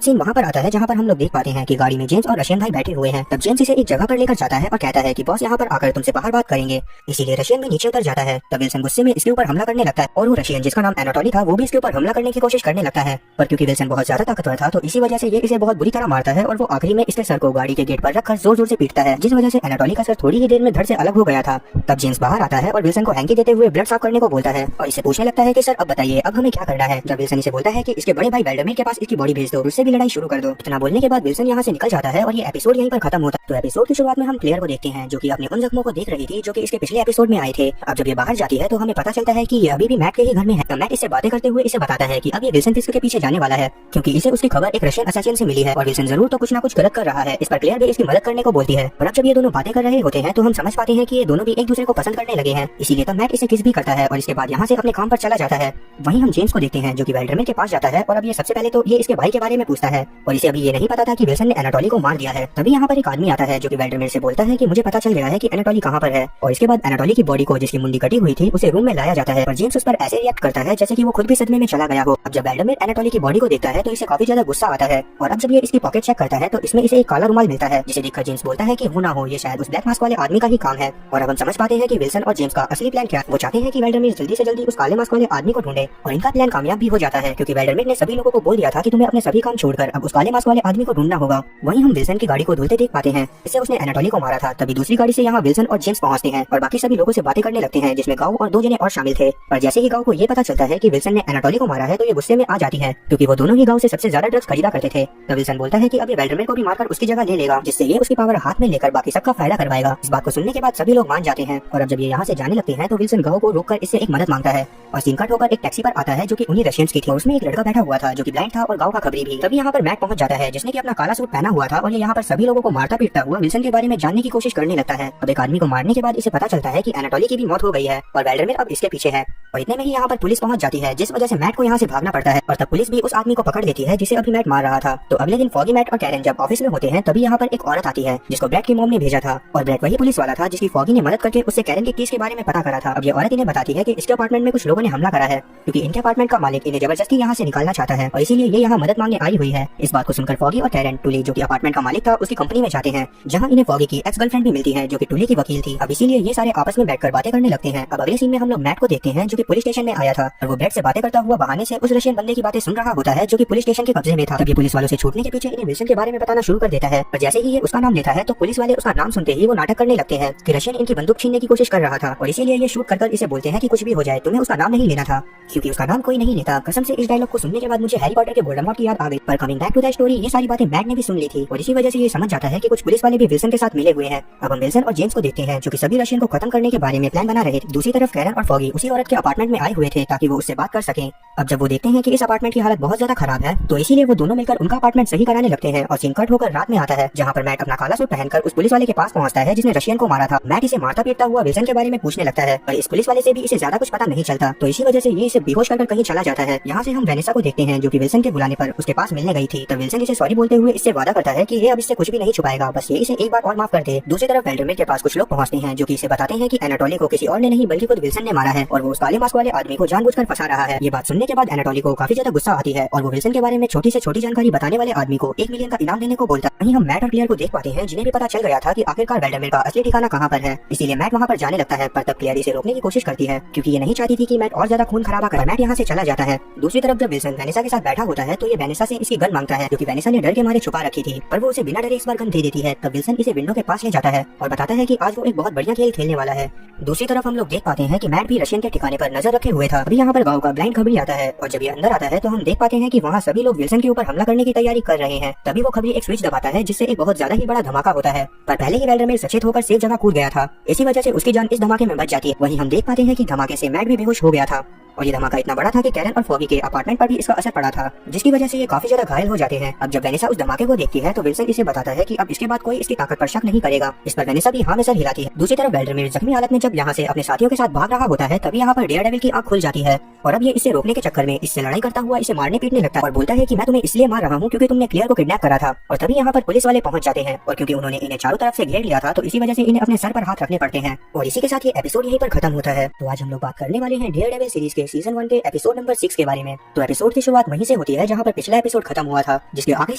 A: सीन वहाँ पर आता है जहाँ पर हम लोग देख पाते हैं कि गाड़ी में जेम्स और रशियन भाई बैठे हुए हैं। तब जेम्स इसे एक जगह पर लेकर जाता है और कहता है कि बॉस यहाँ पर आकर तुमसे बाहर बात करेंगे, इसीलिए रशियन भी नीचे उतर जाता है। तब विल्सन गुस्से में इसके ऊपर हमला करने लगता है और वो रशियन जिसका नाम एनाटोली था वो भी इसके ऊपर हमला करने की कोशिश करने लगता है, पर क्योंकि विल्सन बहुत ज्यादा ताकतवर था तो इसी वजह से ये इसे बहुत बुरी तरह मारता है और वो आखिरी में इसके सर को गाड़ी के गेट पर रखकर जोर जोर से पीटता है, जिस वजह से एनाटोली का सर थोड़ी ही देर में धड़ से अलग हो गया था। तब जेम्स बाहर आता है और विल्सन को हैंकी देते हुए ब्लड साफ करने को बोलता है और इसे पूछने लगता है कि सर अब बताइए अब हमें क्या करना है। जब विल्सन इसे बोलता है कि इसके बड़े भाई वेल्डेमिर के पास इसकी बॉडी भेज दो, उससे भी लड़ाई शुरू कर दो। इतना बोलने के बाद विल्सन यहाँ से निकल जाता है और ये एपिसोड यहीं पर खत्म होता है। तो एपिसोड की शुरुआत में हम क्लियर को देखते हैं जो कि अपने उन जख्मों को देख रही थी जो कि इसके पिछले एपिसोड में आए थे। अब जब ये बाहर जाती है तो हमें पता चलता है कि ये अभी भी मैट के ही घर में है। तो मैट इससे बातें करते हुए इसे बताता है कि अब ये विल्सन फिस्क के पीछे जाने वाला है क्योंकि इसे उसकी खबर एक रशियन असैसिन से मिली है और विल्सन जरूर तो कुछ ना कुछ गलत कर रहा है। इस पर क्लियर भी इसकी मदद करने को बोलती है। और अब जब ये दोनों बातें कर रहे होते हैं तो हम समझ पाते हैं कि ये दोनों भी एक दूसरे को पसंद करने लगे हैं, इसीलिए तब मैट इसे किस भी करता है और इसके बाद यहाँ से अपने काम पर चला जाता है। वहीं हम जेम्स को देखते हैं जो कि वेल्डेमिर के पास जाता है और अब ये सबसे पहले तो ये इसके भाई के बारे में पूछता है और इसे अभी ये नहीं पता था कि विल्सन ने एनाटोली को मार दिया है। तभी यहाँ पर एक आदमी आता है जो कि वेल्डेमिर से बोलता है कि मुझे पता चल गया है कि एनाटोली कहाँ पर है, और इसके बाद एनाटोली की बॉडी को जिसकी मुंडी कटी हुई थी उसे रूम में लाया जाता है और जेम्स उस पर ऐसे रिएक्ट करता है जैसे कि वो खुद भी सदमे में चला गया हो। अब जब वेल्डेमिर एनाटोली की बॉडी को देखता है तो इसे काफी ज्यादा गुस्सा आता है और अब जब ये इसकी पॉकेट चेक करता है तो इसमें इसे एक काला रुमाल मिलता है, जिसे देखकर जेम्स बोलता है कि वो ना हो ये शायद उस ब्लैक मास्क वाले आदमी का ही काम है। और अब हम समझ पाते हैं कि विल्सन और जेम्स का असली प्लान क्या है। वो चाहते हैं कि वेल्डेमिर जल्दी से जल्दी उस काले मास्क वाले आदमी को ढूंढे और इनका प्लान कामयाब भी हो जाता है क्योंकि वेल्डेमिर ने सभी लोगों को बोल दिया था कि तुम्हें अपने सभी काम छोड़कर अब उस काले मास्क वाले आदमी को ढूंढना होगा। वहीं हम विल्सन की गाड़ी को धुलते देख पाते हैं, इससे उसने एनाटोली को मारा था। तभी दूसरी गाड़ी से यहाँ विल्सन और जेम्स पहुंचते हैं और बाकी सभी लोगों से बातें करने लगते हैं जिसमें गाँव और 2 जने और शामिल थे। पर जैसे ही गाँव को ये पता चलता है कि विल्सन ने एनाटोली को मारा है तो ये गुस्से में आ जाती है क्योंकि वो दोनों ही गाँव से सबसे ज्यादा ड्रग्स खरीदा करते थे। तब विल्सन बोलता है कि अब ये वेल्डेमिर को भी मारकर उसकी जगह ले लेगा, जिससे ये उसकी पावर हाथ में लेकर बाकी सबका फायदा करवाएगा। इस बात को सुनने के बाद सभी लोग मान जाते हैं और अब जब ये यहाँ से जाने लगते हैं तो विल्सन गाँव को रोककर इससे एक मदद मांगता है और सीन कट होकर एक टैक्सी पर आता है जो कि उन्हीं रशियंस की थी और उसमें एक लड़का बैठा हुआ था जो कि ब्लाइंड था और गाँव का खबरी भी। तभी यहाँ पर मैट पहुंच जाता है जिसने की अपना काला सूट पहना हुआ था और ये यहाँ पर सभी लोगों को मारता पीटता हुआ विल्सन के बारे में जानने की कोशिश करने लगता है। अब एक आदमी को मारने के बाद इसे पता चलता है कि एनाटोली की भी मौत हो गई है और वेल्डेमिर अब इसके पीछे है और इतने में ही यहाँ पर पुलिस पहुंच जाती है जिस वजह से मैट को यहाँ से भागना पड़ता है और तब पुलिस भी उस आदमी को पकड़ लेती है जिसे अभी मैट मार रहा था। तो अगले दिन फॉगी, मैट और कैरन जब ऑफिस में होते हैं तभी यहाँ पर एक औरत आती है जिसको ब्रैड की मॉम ने भेजा था और ब्रैड वही पुलिस वाला था जिसकी फॉगी ने मदद करके उससे कैरन के केस के बारे में पता करा था। अब ये औरत इन्हें बताती है कि इसके अपार्टमेंट में कुछ लोगों ने हमला करा है क्योंकि इनके अपार्टमेंट का मालिक इन्हें जबरदस्ती यहाँ से निकालना चाहता है और इसीलिए ये यहाँ मदद मांगने आई हुई है। इस बात को सुनकर फॉगी और कैरन टुली जो कि अपार्टमेंट का मालिक था उसकी कंपनी में जाते हैं जहाँ इन्हें फॉगी की एक्स गर्लफ्रेंड भी मिलती है जो कि टुली की वकील थी। अब इसीलिए ये सारे आपस में बैठकर बातें करने लगते हैं। अब अगले सीन में हम लोग मैट को देखते हैं जो कि पुलिस स्टेशन में आया था और वो ब्रैड से बातें करता हुआ बहाने से उस रशियन बंदे की बातें सुन रहा होता है जो कि पुलिस स्टेशन के कब्जे में था। तब ये पुलिस वालों से छूटने के पीछे इन्हें विल्सन के बारे में बताना शुरू कर देता है और जैसे ही ये उसका नाम लेता है तो पुलिस वाले उसका नाम सुनते ही वो नाटक करने लगते हैं कि रशियन इनकी बंदूक छीनने की कोशिश कर रहा था और इसीलिए ये शूट कर इसे बोलते हैं कि कुछ भी हो जाए तुम्हें उसका नाम नहीं लेना था क्योंकि उसका नाम कोई नहीं लेता। कसम से इस डायलॉग को सुनने के बाद मुझे हैरी पॉटर के वोल्डेमॉर्ट की याद आ गई। पर coming back to the story ये सारी बातें मैट ने भी सुन ली थी और इसी वजह से ये समझ जाता है कि कुछ पुलिस वाले भी विल्सन के साथ मिले हुए हैं। अब हम विल्सन और जेम्स को देखते हैं जो कि सभी रशियन को खत्म करने के बारे में प्लान बना रहे थे। दूसरी तरफ कैरन और फॉगी उसी औरत के अपार्टमेंट में आए हुए थे ताकि वो उससे बात कर सकें। अब जब वो देखते हैं कि इस अपार्टमेंट की हालत बहुत ज्यादा खराब है तो इसीलिए वो दोनों मिलकर उनका अपार्टमेंट सही कराने लगते हैं और सीन कट होकर रात में आता है जहाँ पर मैट अपना काला सूट पहनकर उस पुलिस वाले के पास पहुंचता है जिसने रशियन को मारा था। मैट इसे मारता पीटता हुआ विल्सन के बारे में पूछने लगता है और इस पुलिस वाले से भी इसे ज्यादा कुछ पता नहीं चलता तो इसी वजह से ये इसे बेहोश कर कहीं चला जाता है। यहाँ से हम वेनेसा को देखते हैं जो कि विल्सन के बुलाने पर उसके पास मिलने गई थी। तो विल्सन इसे सॉरी बोलते हुए इससे वादा करता है कि ये अब इससे कुछ भी नहीं छुपाएगा, बस ये इसे एक बार और माफ कर दे। दूसरी तरफ वेल्डेमिर के पास कुछ लोग पहुंचते हैं जो कि इसे बताते हैं कि एनाटोली को किसी और ने नहीं बल्कि खुद विल्सन ने मारा है और वो उस काले मास्क वाले आदमी को जानबूझकर फंसा रहा है। ये बात सुनने के बाद एनाटोली को काफी ज्यादा गुस्सा आती है और वो विल्सन के बारे में छोटी से छोटी जानकारी बताने वाले आदमी को 1 मिलियन का इनाम देने को बोलता है। वहीं हम मैट और क्लियर को देख पाते हैं जिन्हें भी पता चल गया था कि आखिरकार वेल्डेमिर का असली ठिकाना कहाँ पर है, इसीलिए मैट वहाँ पर जाने लगता है। पर तब क्लियर इसे रोकने की कोशिश करती है क्योंकि ये नहीं चाहती थी कि मैट और ज्यादा खून खराबा करे। मैट यहाँ से चला जाता है। दूसरी तरफ जब विल्सन वेनेसा के साथ बैठा होता है तो ये वेनेसा से इसकी गन मांगता है क्योंकि वेनेसा ने डर के मारे छुपा रखी थी, पर वो उसे बिना डरे इस बार गन दे देती है। तब विल्सन इसे विंडो के पास ले जाता है और बताता है कि आज वो एक बहुत बढ़िया खेल खेलने वाला है। दूसरी तरफ हम लोग देख पाते हैं कि मैट भी रशियन के ठिकाने पर नजर रखे हुए था। अभी यहाँ पर गाँव का ब्लाइंड खबरी आता है और जब ये अंदर आता है तो हम देख पाते हैं कि वहाँ सभी लोग विल्सन के ऊपर हमला करने की तैयारी कर रहे हैं। तभी वो खबरी एक स्विच दबाता है जिससे एक बहुत ज्यादा ही बड़ा धमाका होता है, पर पहले ही वेल्डेमिर सचेत होकर सेफ जगह कूद गया था, इसी वजह से उसकी जान इस धमाके में बच जाती है। वहीं हम देख पाते हैं कि धमाके से मैट भी बेहोश हो गया था। और ये धमाका इतना बड़ा था कि कैरन और फॉगी के अपार्टमेंट पर भी इसका असर पड़ा था, जिसकी वजह से ये काफी ज्यादा घायल हो जाते हैं। अब जब वेनेसा उस धमाके को देखती है तो विल्सन इसे बताता है कि अब इसके बाद कोई इसकी ताकत पर शक नहीं करेगा। इस पर वेनेसा भी हाँ में सर हिलाती है। दूसरी तरफ वेल्डरमिर जख्मी हालत में जब यहाँ से अपने साथियों के साथ भाग रहा होता है, तभी यहाँ पर डेयरडेविल की आंख खुल जाती है और अब ये इसे रोकने के चक्कर में इससे लड़ाई करता हुआ इसे मारने पीटने लगता है और बोलता है कि मैं तुम्हें इसलिए मार रहा हूँ क्योंकि तुमने क्लियर को किडनैप करा था। और तभी यहाँ पर पुलिस वाले पहुंच जाते हैं और क्योंकि उन्होंने इन्हें चारों तरफ से घेर लिया था तो इसी वजह से इन्हें अपने सर पर हाथ रखने पड़ते हैं। और इसी के साथ ये एपिसोड यहीं पर खत्म होता है। तो आज हम लोग बात करने वाले हैं डेयरडेविल सीरीज के सीजन 1 के एपिसोड नंबर 6 के बारे में। तो एपिसोड की शुरुआत वहीं से होती है जहाँ पर पिछला एपिसोड खत्म हुआ था, जिसके आखिरी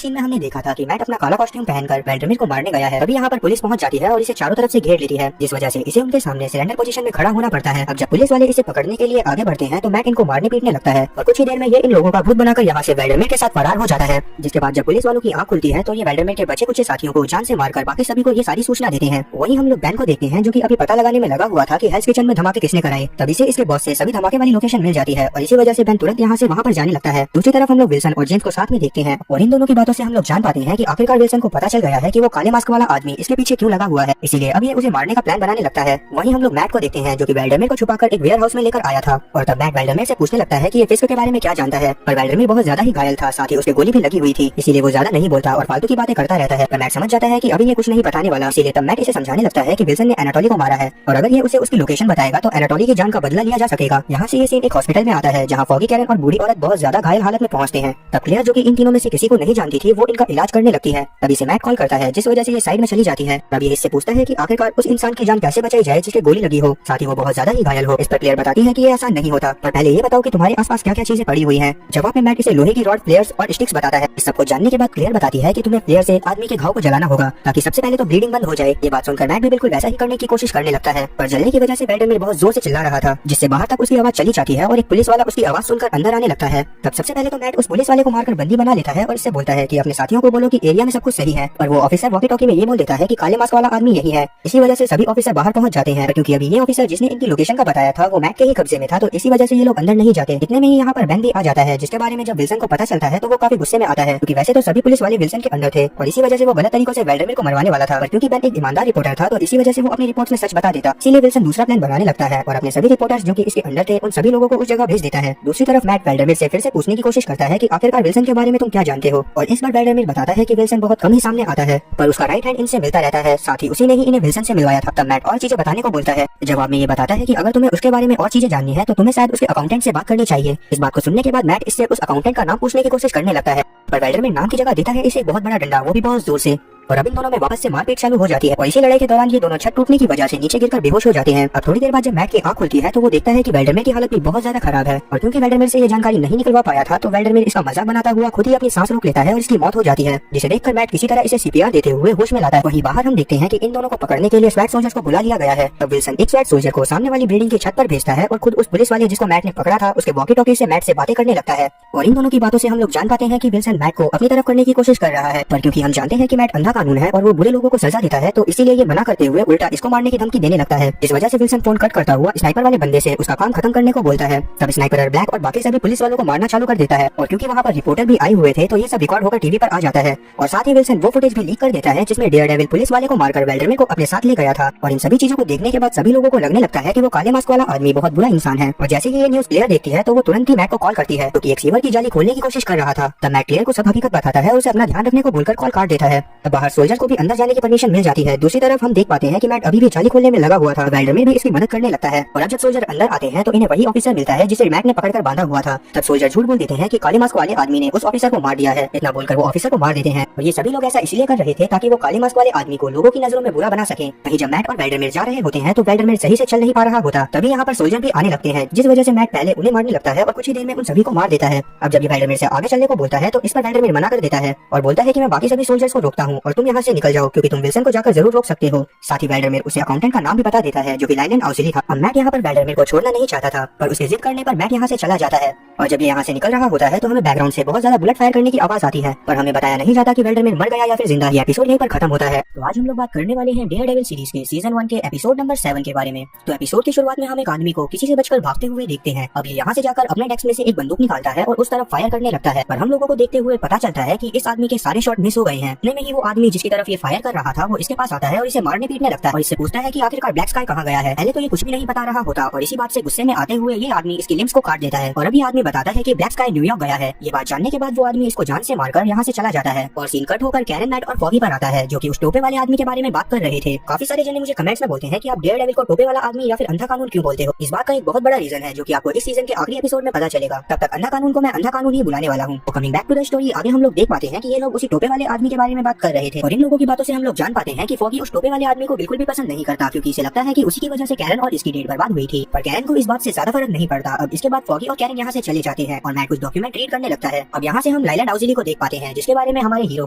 A: सीन में हमने देखा था कि मैट अपना काला कॉस्ट्यूम पहनकर वेल्डरमिर को मारने गया है। तभी यहाँ पर पुलिस पहुंच जाती है और इसे चारों तरफ से घेर लेती है, जिस वजह से इसे उनके सामने सरेंडर पोजीशन में खड़ा होना पड़ता है। अब जब पुलिस वाले इसे पकड़ने के लिए आगे बढ़ते हैं तो मैट इनको मारने पीटने लगता है और कुछ ही देर में ये इन लोगों का भूत बनाकर यहाँ से वेल्डरमिर के साथ फरार हो जाता है। जिसके बाद जब पुलिस वालों की आंख खुलती है तो ये वेल्डरमिर के बचे कुछ साथियों को जान से मारकर बाकी सभी को ये सारी सूचना देते हैं। वहीं हम लोग बैन को देखते हैं जो कि अभी पता लगाने में लगा हुआ था कि हेल्स किचन में धमाके किसने कराए। तभी से इसके बॉस से सभी धमाके वाली लोकेशन मिल जाती है और इसी वजह से बैन तुरंत यहाँ से वहाँ पर जाने लगता है। दूसरी तरफ हम लोग विल्सन और जेम्स को साथ में देखते हैं और इन दोनों की बातों से हम लोग जान पाते हैं कि आखिरकार विल्सन को पता चल गया है कि वो काले मास्क वाला आदमी इसके पीछे क्यों लगा हुआ है, इसीलिए अब ये उसे मारने का प्लान बनाने लगता है। वहीं हम लोग मैट को देखते हैं जो कि वेल्डरमिर को छुपाकर एक वेयर हाउस में लेकर आया था और तब मैट वेल्डरमिर से पूछने लगता है कि ये फिस्क के बारे में क्या जानता है। पर वेल्डरमिर बहुत ज्यादा ही घायल था, साथ ही उसके गोली भी लगी हुई थी, इसीलिए वो ज्यादा नहीं बोलता और फालतू की बातें करता रहता है। पर मैट समझ जाता है कि अभी ये कुछ नहीं बताने वाला, इसीलिए तब मैट इसे समझाने लगता है कि विल्सन ने एनाटोली को मारा है और अगर ये उसे उसकी लोकेशन बताएगा तो एनाटोली की जान का बदला लिया जा सकेगा। यहाँ से ये सीन एक हॉस्पिटल में आता है जहाँ फॉगी, कैरन और बूढ़ी औरत बहुत ज्यादा घायल हालत में पहुंचते हैं। तब क्लियर जो कि इन तीनों में से किसी को नहीं जानती थी वो इनका इलाज करने लगती है। तभी से मैट कॉल करता है जिस वजह से ये साइड में चली जाती है। तब ये इससे पूछता है कि आखिरकार उस इंसान की जान कैसे बचाई जाए जिसके गोली लगी हो, साथ ही वो बहुत ज्यादा ही घायल हो। इस पर क्लियर बताती है कि ये आसान नहीं होता, पर पहले ये बताओ कि तुम्हारे आसपास क्या क्या चीजें पड़ी हुई हैं। जवाब में मैट इसे लोहे की रॉड, फ्लेयर्स और स्टिक्स बताता है। इस सबको जानने के बाद क्लियर बताती है कि तुम्हें फ्लेयर से आदमी के घाव को जलाना होगा ताकि सबसे पहले तो ब्लीडिंग बंद हो जाए। ये बात सुनकर मैट भी बिल्कुल वैसा ही करने की कोशिश करने लगता है, पर जलने की वजह से वेल्डरमिर बहुत जोर से चिल्ला रहा था जिससे बाहर तक उसकी आवाज चली जाती है और एक पुलिस वाला उसकी आवाज सुनकर अंदर आने लगता है। तब सबसे पहले तो मैट उस पुलिस वाले को मारकर बंदी बना लेता है और इससे बोलता है कि अपने साथियों को बोलो कि एरिया में सब कुछ सही है। पर वो ऑफिसर वॉकी टॉकी में ये बोल देता है कि काले मास्क वाला आदमी यही है। इसी वजह से सभी ऑफिसर बाहर पहुंच जाते हैं, क्योंकि अभी ये ऑफिसर जिसने इनकी लोकेशन का बताया था वो मैट के ही कब्जे में था, तो इसी वजह से ये लोग अंदर नहीं जाते। इतने में ही यहाँ पर बैन भी आ जाता है, जिसके बारे में जब विल्सन को पता चलता है तो वो काफी गुस्से में आता है, क्योंकि वैसे तो सभी पुलिस वाले विल्सन के अंदर थे और इसी वजह से वो गलत तरीकों से वेल्डरमिर को मरवाने वाला था। पर क्योंकि बैन एक ईमानदार रिपोर्टर था तो इसी वजह से वो अपनी रिपोर्ट में सच बता देता, इसीलिए विल्सन दूसरा प्लान बनाने लगता है और अपने सभी रिपोर्टर्स जो कि इसके अंदर थे उन सभी लोगों को उस जगह भेज देता है। दूसरी तरफ मैट वेल्डरमिर से फिर से पूछने की कोशिश करता है कि आखिरकार विल्सन के बारे में तुम क्या जानते हो, और इस बार वेल्डरमिर बताता है कि विल्सन बहुत कम ही सामने आता है, पर उसका राइट हैंड इनसे मिलता रहता है, साथ ही उसी ने ही इन्हें विल्सन से मिलवाया था। तब मैट और चीजें बताने को बोलता है। जवाब में ये बताता है कि अगर तुम्हें उसके बारे में और चीजें जाननी है तो तुम्हें शायद उसके अकाउंटेंट से बात करनी चाहिए। इस बात को सुनने के बाद मैट इससे उस अकाउंटेंट का नाम पूछने की कोशिश करने लगता है, पर वेल्डरमिर नाम की जगह देता है इसे एक बहुत बड़ा डंडा, वो भी बहुत जोर से, और अब इन दोनों में वापस से मारपीट चालू हो जाती है और इसी लड़ाई के दौरान ये दोनों छत टूटने की वजह से नीचे गिरकर बेहोश हो जाते हैं। अब थोड़ी देर बाद जब मैट की आंख खुलती है तो वो देखता है कि वेल्डरमिर की हालत भी बहुत ज्यादा खराब है और क्योंकि वेल्डरमिर से ये जानकारी नहीं निकलवा पाया था तो वेल्डरमिर इसका मजाक बनाता हुआ खुद ही अपनी सांस रोक लेता है और इसकी मौत हो जाती है, जिसे देखकर मैट किसी तरह इसे सीपीआर देते हुए होश में लाता है। वहीं बाहर हम देखते हैं कि इन दोनों को पकड़ने के लिए स्वैट सोल्जर्स को बुला लिया गया है। तब विल्सन एक स्वैट सोल्जर को सामने वाली बिल्डिंग की छत पर भेजता है और खुद उस पुलिस वाले जिसको मैट ने पकड़ा था उसके वॉकी टॉकी से मैट से बातें करने लगता है और इन दोनों की बातों से हम लोग जान पाते हैं कि विल्सन मैट को अपनी तरफ करने की कोशिश कर रहा है, पर क्योंकि हम जानते हैं कि मैट अंधा कानून है और वो बुरे लोगों को सजा देता है तो इसीलिए ये मना करते हुए उल्टा इसको मारने की धमकी देने लगता है, जिस वजह से विल्सन फोन कट करता हुआ स्नाइपर वाले बंदे से उसका काम खत्म करने को बोलता है। तब स्नाइपर ब्लैक और बाकी सभी पुलिस वालों को मारना चालू कर देता है और क्योंकि वहाँ पर रिपोर्टर भी आए हुए थे तो ये सब रिकॉर्ड होकर टीवी पर आ जाता है और साथ ही विल्सन वो फुटेज भी लीक कर देता है जिसमें डेयरडेविल पुलिस वाले को मारकर वेल्डरमिर को अपने साथ ले गया था। और इन सभी चीजों को देखने के बाद सभी लोगों को लगने लगता है कि वो काले मास्क वाला आदमी बहुत बुरा इंसान है और जैसे ही ये न्यूज क्लियर देखती है तो वो तुरंत ही मैट को कॉल करती है क्योंकि एक सीवर की जाली खोलने की कोशिश कर रहा था। तब मैट क्लियर को सब हकीकत बताता है और उसे अपना ध्यान रखने को बोलकर कॉल काट देता है। तब बाहर सोल्जर को भी अंदर जाने की परमिशन मिल जाती है। दूसरी तरफ हम देख पाते हैं कि मैट अभी भी जाली खोलने में लगा हुआ था, वेल्डरमिर भी इसकी मदद करने लगता है और अब जब सोल्जर अंदर आते हैं तो इन्हें वही ऑफिसर मिलता है जिसे मैट ने पकड़कर बांधा हुआ था। तब सोल्जर झूठ बोल देते हैं कि काले मास्क वाले आदमी ने उस ऑफिसर को मार दिया है। इतना बोलकर वो ऑफिसर को मार देते हैं और ये सभी लोग ऐसा इसलिए कर रहे थे ताकि वो काले मास्क वाले आदमी को लोगों की नजरों में बुरा बना सके। वहीं जब मैट और वेल्डरमिर जा रहे होते हैं तो वेल्डरमिर सही से चल नहीं पा रहा होता, तभी यहाँ पर सोल्जर भी आने लगते हैं जिस वजह से मैट पहले उन्हें मारने लगता है और कुछ ही देर में उन सभी को मार देता है। अब जब ये वेल्डरमिर से आगे चलने को बोलता है तो इस पर वेल्डरमिर मना कर देता है और बोलता है कि मैं बाकी सभी सोल्जर्स को रोकता हूँ और तुम यहाँ से निकल जाओ क्योंकि तुम विल्सन को जाकर जरूर रोक सकते हो। साथ ही वेल्डरमिर उसे अकाउंटेंट का नाम भी बता देता है जो कि लाइलैंड आउसिली था। मैट यहाँ पर वेल्डरमिर को छोड़ना नहीं चाहता था, पर उसके जिद करने पर मैट यहाँ से चला जाता है और जब ये यहाँ से निकल रहा होता है तो हमें बैकग्राउंड से बहुत ज्यादा बुलेट फायर करने की आवाज आती है, पर हमें बताया नहीं जाता कि वेल्डरमिर मर गया या फिर जिंदा। ये एपिसोड यहीं पर खत्म होता है। तो आज हम लोग बात करने वाले हैं डेयरडेविल सीरीज के सीजन 1 के एपिसोड नंबर 7 के बारे में। तो एपिसोड की शुरुआत में हम एक आदमी को किसी से बचकर भागते हुए देखते हैं। अब ये यहाँ से जाकर अपने डेस्क में से एक बंदूक निकालता है और उस तरफ फायर करने लगता है, पर हम लोगों को देखते हुए पता चलता है कि इस आदमी के सारे शॉट मिस हो गए हैं। इतने में ही वो आदमी आदमी जिसकी तरफ ये फायर कर रहा था वो इसके पास आता है और इसे मारने पीटने लगता है और इससे पूछता है कि आखिरकार ब्लैक स्काई कहाँ गया है। पहले तो ये कुछ भी नहीं बता रहा होता और इसी बात से गुस्से में आते हुए ये आदमी इसकी लिम्स को काट देता है और अभी आदमी बताता है कि ब्लैक स्काई न्यूयॉर्क गया है। ये बात जानने के बाद वो आदमी इसको जान से मारकर यहाँ से चला जाता है और सीन कट होकर कैरन, मैट और फॉगी पर आता है जो कि उस टोपे वाले आदमी के बारे में बात कर रहे थे। काफी सारे जने मुझे कमेंट्स में बोलते हैं कि आप डेयरडेविल को टोपे वाला आदमी या फिर अंधा कानून क्यों बोलते हो। इस बात का एक बहुत बड़ा रीजन है जो कि आपको इस सीजन के आखिरी एपिसोड में पता चलेगा। तब तक अंधा कानून को मैं अंधा कानून ही बुलाने वाला हूँ। तो coming back to the story, आगे हम लोग देख पाते हैं कि ये लोग उसी टोपे वाले आदमी के बारे में बात कर रहे थे और इन लोगों की बातों से हम लोग जान पाते हैं कि फॉगी उस टोपे वाले आदमी को बिल्कुल भी पसंद नहीं करता क्योंकि इसे लगता है कि उसी की वजह से कैरन और इसकी डेट बर्बाद हुई थी। पर कैरन को इस बात से ज्यादा फर्क नहीं पड़ता। अब इसके बाद फॉगी और कैरन यहाँ से चले जाते हैं और मैट कुछ डॉक्यूमेंट रीड करने लगता है। अब यहाँ से हम लाइलैंड हाउसिली को देख पाते हैं जिसके बारे में हमारे हीरो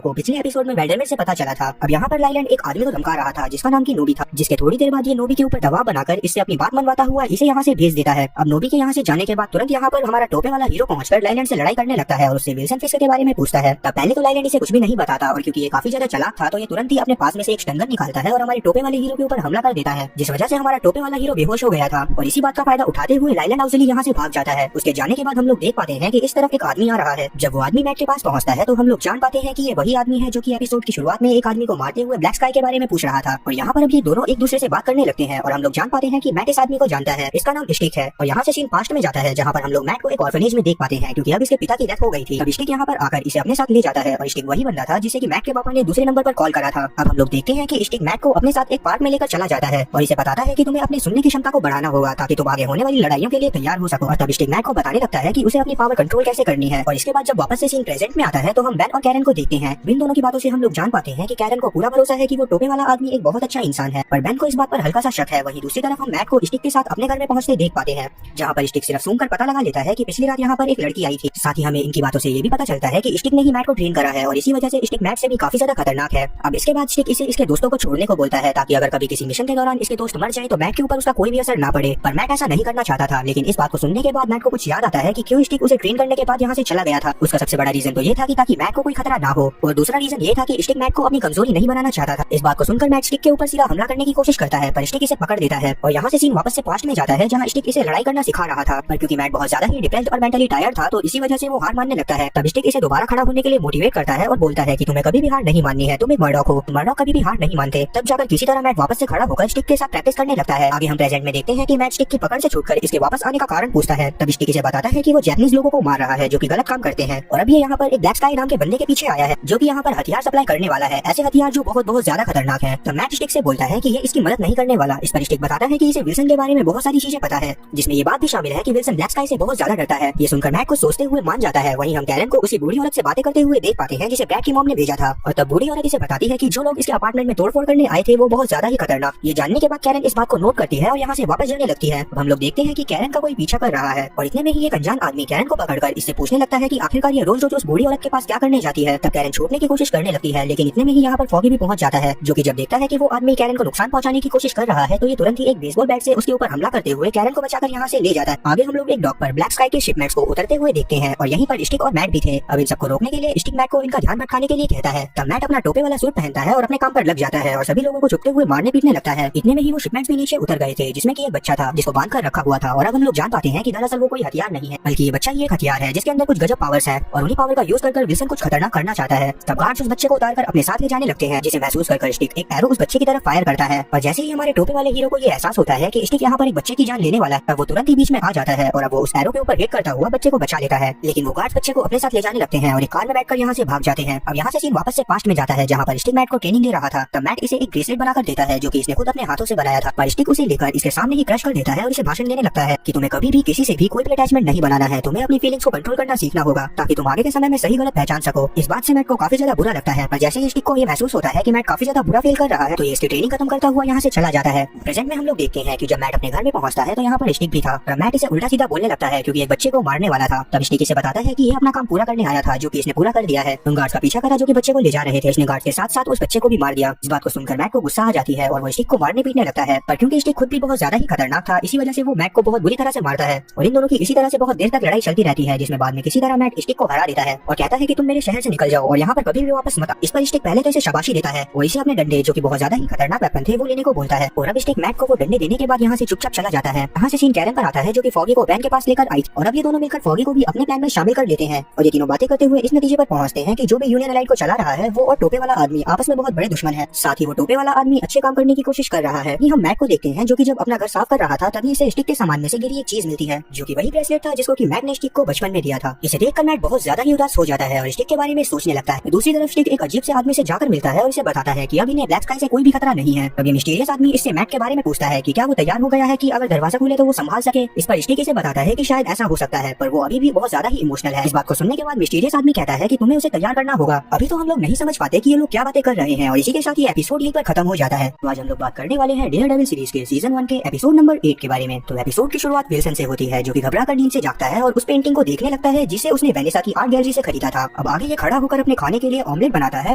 A: को पिछले एपिसोड में वेल्डरमेट से पता चला था। अब यहाँ पर लाइलैंड एक आदमी को धमका रहा था जिसका नाम की नोबी था, जिसके थोड़ी देर बाद ये नोबी के ऊपर दबाव बनाकर इससे अपनी बात मनवाता हुआ इसे यहाँ से भेज देता है। अब नोबी के यहाँ से जाने के बाद तुरंत यहाँ पर हमारा टोपे वाला हीरो पहुंचकर लाइलैंड से लड़ाई करने लगता है और उससे विल्सन फिस्क के बारे में पूछता है। तब पहले तो लाइलैंड इसे कुछ भी नहीं बताता और क्योंकि ये काफी ज्यादा चालाक था तो ये तुरंत ही अपने पास में से एक स्टंगन निकालता है और हमारे टोपे वाले हीरो के ऊपर हमला कर देता है, जिस वजह से हमारा टोपे वाला हीरो बेहोश हो गया था। और इसी बात का फायदा उठाते हुए लाइलैंड हाउसिली यहाँ से भाग जाता है। उसके जाने के बाद हम लोग देख पाते हैं कि इस तरफ एक आदमी आ रहा है। जब वो आदमी मैट के पास पहुंचता है तो हम लोग जान पाते हैं कि ये वही आदमी है जो कि एपिसोड की शुरुआत में एक आदमी को मारते हुए ब्लैक स्काई के बारे में पूछ रहा था। और यहाँ पर अब ये दोनों एक दूसरे से बात करने लगते हैं और हम लोग जान पाते हैं कि मैट इस आदमी को जानता है, इसका नाम स्टिक है। और यहाँ से सीन पास्ट में जाता है जहाँ पर हम लोग मैट को एक ऑर्फनेज में देख पाते हैं क्योंकि अब इसके पिता की डेथ हो गई थी। अब स्टिक यहाँ पर आकर इसे अपने साथ ले जाता है और स्टिक वही बंदा था जिसे कि मैट के पापा ने दूसरे नंबर पर कॉल करा था। अब हम लोग देखते हैं कि स्टिक मैट को अपने साथ एक पार्क में लेकर चला जाता है और इसे बताता है कि तुम्हें अपनी सुनने की क्षमता को बढ़ाना होगा ताकि तुम आगे होने वाली लड़ाइयों के लिए तैयार हो सको। और तब स्टिक मैट को बताने लगता है कि उसे अपनी पावर कंट्रोल कैसे करनी है। और इसके बाद जब वापस से सीन प्रेजेंट में आता है तो हम बेन और कैरन को देखते हैं। इन दोनों की बातों से हम लोग जान पाते हैं कि कैरन को पूरा भरोसा है कि वो टोपे वाला आदमी एक बहुत अच्छा इंसान है, पर बेन को इस बात पर हल्का सा शक है। वहीं दूसरी तरफ हम मैट को स्टिक के साथ अपने घर में पहुंचते देख पाते हैं जहाँ पर स्टिक सिर्फ सूंघकर पता लगा लेता है कि पिछली रात यहाँ पर एक लड़की आई थी। साथ ही हमें इनकी बातों से ये भी पता चलता है कि स्टिक ने ही मैट को ट्रेन करा है और इसी वजह से स्टिक मैट से भी काफी ज्यादा खतरनाक है। अब इसके बाद स्टिक इसे इसके दोस्तों को छोड़ने को बोलता है ताकि अगर कभी किसी मिशन के दौरान इसके दोस्त मर जाए तो मैट के ऊपर उसका कोई भी असर ना पड़े। पर मैट ऐसा नहीं करना चाहता था, लेकिन इस बात को सुनने के बाद मैट को कुछ याद आता है कि क्यों स्टिक उसे ट्रेन करने के बाद यहाँ से चला गया था। उसका सबसे बड़ा रीजन तो ये था कि ताकि मैट को कोई खतरा ना हो और दूसरा रीजन ये था कि स्टिक मैट को अपनी कमजोरी नहीं बनाना चाहता था। इस बात को सुनकर मैट स्टिक के ऊपर सीधा हमला करने की कोशिश करता है पर स्टिक इसे पकड़ देता है और यहाँ से सीन वापस से पास्ट में जाता है जहाँ स्टिक इसे लड़ाई करना सिखा रहा था। पर क्योंकि मैट बहुत ज्यादा ही डिप्रेस्ड और मेंटली टायर्ड था तो इसी वजह से वो हार मानने लगता है। तब स्टिक इसे दोबारा खड़ा होने के लिए मोटिवेट करता है और बोलता है कि तुम्हें कभी भी हार नहीं माननी है, तुम एक मर्डॉक हो, मर्डॉक कभी भी हार नहीं मानते। तब जाकर किसी तरह मैट वापस से खड़ा होकर स्टिक के साथ प्रैक्टिस करने लगता है। आगे हम प्रेजेंट में देखते हैं कि मैट स्टिक की पकड़ से छूटकर इसके वापस आने का कारण पूछता है। तब स्टिक इसे बताता है कि वो जैपनीज लोगों को मार रहा है जो कि गलत काम करते हैं और अभी यहाँ पर एक ब्लैक स्काई नाम के बंदे के पीछे आया है जो कि यहाँ पर हथियार सप्लाई करने वाला है, ऐसे हथियार जो बहुत बहुत ज्यादा खतरनाक है। तब मैट स्टिक से बोलता है कि ये इसकी मदद नहीं करने वाला। इस पर स्टिक बताता है कि इसे विल्सन के बारे में बहुत सारी चीजें पता है जिसमें ये बात भी शामिल है कि विल्सन ब्लैक स्काई से बहुत ज्यादा डरता है। ये सुनकर मैट को सोचते हुए मान जाता है। वहीं हम कैरन को उसी बूढ़ी औरत से बातें करते हुए देख पाते हैं जिसे ब्रैड की मॉम ने भेजा था और तब बूढ़ी औरत इसे बताती है कि जो लोग इसके अपार्टमेंट में तोड़फोड़ करने आए थे वो बहुत ज्यादा ही खतरनाक। ये जानने के बाद कैरन इस बात को नोट करती है और यहाँ से वापस जाने लगती है। अब हम लोग देखते हैं कि कैरन का कोई पीछा कर रहा है और इतने में ही एक अनजान आदमी कैरन को पकड़कर इससे पूछने लगता है कि आखिरकार ये रोज रोज उस बूढ़ी औरत के पास क्या करने जाती है। तब कैरन छूटने की कोशिश करने लगती है लेकिन इतने में ही यहाँ पर फॉगी भी पहुंच जाता है जो कि जब देखता है कि वो आदमी कैरन को नुकसान पहुंचाने की कोशिश कर रहा है तो ये तुरंत ही एक बेसबॉल बैट से उसके ऊपर हमला करते हुए कैरन को बचाकर यहाँ से ले जाता है। आगे हम लोग एक डॉक पर ब्लैक स्काई के शिपमेट्स को उतरते हुए देखते हैं और यहीं पर स्टिक और मैट भी थे। अब इन सबको रोकने के लिए स्टिक मैट को इनका ध्यान भटकाने के लिए कहता है। तब मैट अपना टोपे वाला सूट पहनता है और अपने काम पर लग जाता है और सभी लोगों को चुपते हुए मारने पीटने लगता है। इतने में ही वो शिपमेट्स भी नीचे उतर गए थे जिसमें कि एक बच्चा था जिसको बांध कर रखा हुआ था और अब हम लोग जान पाते हैं कि दरअसल वो कोई हथियार नहीं है बल्कि ये बच्चा ही एक हथियार है जिसके अंदर कुछ गजब पावर्स है और उन्हीं पावर का यूज कर विल्सन कुछ खतरनाक करना चाहता है। तब गार्ड्स उस बच्चे को उतारकर अपने साथ ले जाने लगते हैं जिसे महसूस कर स्टिक एक एरो उस बच्चे की तरफ फायर करता है और जैसे ही हमारे टोपे वाले हीरो को ये एहसास होता है कि स्टिक यहाँ पर एक बच्चे की जान लेने वाला है तब वो तुरंत ही बीच में आ जाता है और अब वो उस एरो के ऊपर हिट करता हुआ बच्चे को बचा लेता है। लेकिन वो गार्ड्स बच्चे को अपने साथ ले जाने लगते हैं और एक कार में बैठकर यहाँ से भाग जाते हैं। अब यहाँ से सीन वापस से पास्ट में जाता है जहाँ पर स्टिक मैट को ट्रेनिंग दे रहा था। तब मैट इसे एक ब्रेसलेट बनाकर देता है जो कि इसने खुद अपने हाथों से बनाया था पर स्टिक उसे लेकर इसके सामने ही क्रश कर देता है और इसे भाषण देने लगता है कि तुम्हें कभी भी किसी से भी कोई भी अटैचमेंट नहीं बनाना है, तुम्हें अपनी फीलिंग्स को कंट्रोल करना सीखना होगा ताकि तुम आगे के समय में सही गलत पहचान सको। इस बात से मैट को काफी ज्यादा बुरा लगता है पर जैसे ही स्टिक को ये महसूस होता है कि मैट काफी ज्यादा बुरा फील कर रहा है तो ये इसकी ट्रेनिंग खत्म करता हुआ यहाँ से चला जाता है। प्रेजेंट में हम लोग देखते हैं कि जब मैट अपने घर में पहुंचता है तो यहाँ पर स्टिक भी था और मैट इसे उल्टा सीधा बोलने लगता है क्योंकि एक बच्चे को मारने वाला था। तब स्टिक इसे बताता है कि ये अपना काम पूरा करने आया था जो कि इसने पूरा कर दिया है। तुम गार्ड्स का पीछा करा जो कि बच्चे को ले जा रहे थे, इसने गार्ड के साथ साथ उस बच्चे को भी मार दिया। इस बात को सुनकर मैट को गुस्सा आ जाती है और वो स्टिक को मारने पीटने लगता है पर क्योंकि स्टिक खुद भी बहुत ज्यादा ही खतरनाक था इसी वजह से वो मैट को बहुत बुरी तरह से मारता है और इन दोनों की इसी तरह से बहुत देर तक लड़ाई चलती रहती है जिसमें बाद में किसी तरह मैट स्टिक को हरा देता है और कहता है कि तुम मेरे शहर से निकल जाओ और यहाँ पर कभी भी वापस मत। इस पर स्टिक पहले तो इसे शाबाशी देता है और इसे अपने डंडे जो कि बहुत ज्यादा ही खतरनाक वेपन थे वो लेने को बोलता है और अब स्टिक मैट को वो डंडे देने के बाद यहाँ से चुपचाप चला जाता है। यहाँ से सीन कैरन पर आता है जो कि फॉगी को बैन के पास लेकर आई और अब ये दोनों मिलकर फॉगी को भी अपने प्लान में शामिल कर लेते हैं और ये तीनों बातें करते हुए इस नतीजे पर पहुंचते हैं कि जो भी यूनियन अलाइड को चला रहा है वो और टोपे वाला आदमी आपस में बहुत बड़े दुश्मन है। साथ ही वो टोपे वाला आदमी अच्छे काम करने की कोशिश कर रहा है। हम मैट को देखते हैं जो कि जब अपना घर साफ कर रहा था तभी इसे स्टिक के सामान में से गिरी एक चीज मिलती है जो कि वही ब्रेसलेट था जिसको कि मैट ने स्टिक को बचपन में दिया था। इसे देखकर मैट बहुत ज्यादा ही उदास हो जाता है और स्टिक के बारे में सोचने लगता है। दूसरी तरफ स्टिक एक अजीब से आदमी से जाकर मिलता है और इसे बताता है कि अब इन्हें ब्लैक स्काई से कोई भी खतरा नहीं है। अब ये मिस्टीरियस आदमी इससे मैट के बारे में पूछता है कि क्या वो तैयार हो गया है कि अगर दरवाजा खुले तो वो संभाल सके। इस पर स्टिक इसे बताता है कि शायद ऐसा हो सकता है पर वो अभी भी बहुत ज्यादा ही इमोशनल है। इस बात को सुनने के बाद मिस्टीरियस आदमी कहता है कि तुम्हें उसे तैयार करना होगा। अभी तो हम लोग नहीं समझ पाते कि ये लोग क्या बातें कर रहे हैं और इसी के साथ ये एपिसोड यहीं पर खत्म हो जाता है। तो आज हम लोग बात करने वाले हैं डेयरडेविल सीरीज के सीजन 1 के एपिसोड नंबर 8 के बारे में। तो एपिसोड की शुरुआत विल्सन से होती है जो कि घबरा कर नींद से जागता है और उस पेंटिंग को देखने लगता है जिसे उसने वेनेसा की आर्ट गैलरी से खरीदा था। अब आगे ये खड़ा होकर अपने खाने के लिए ऑमलेट बनाता है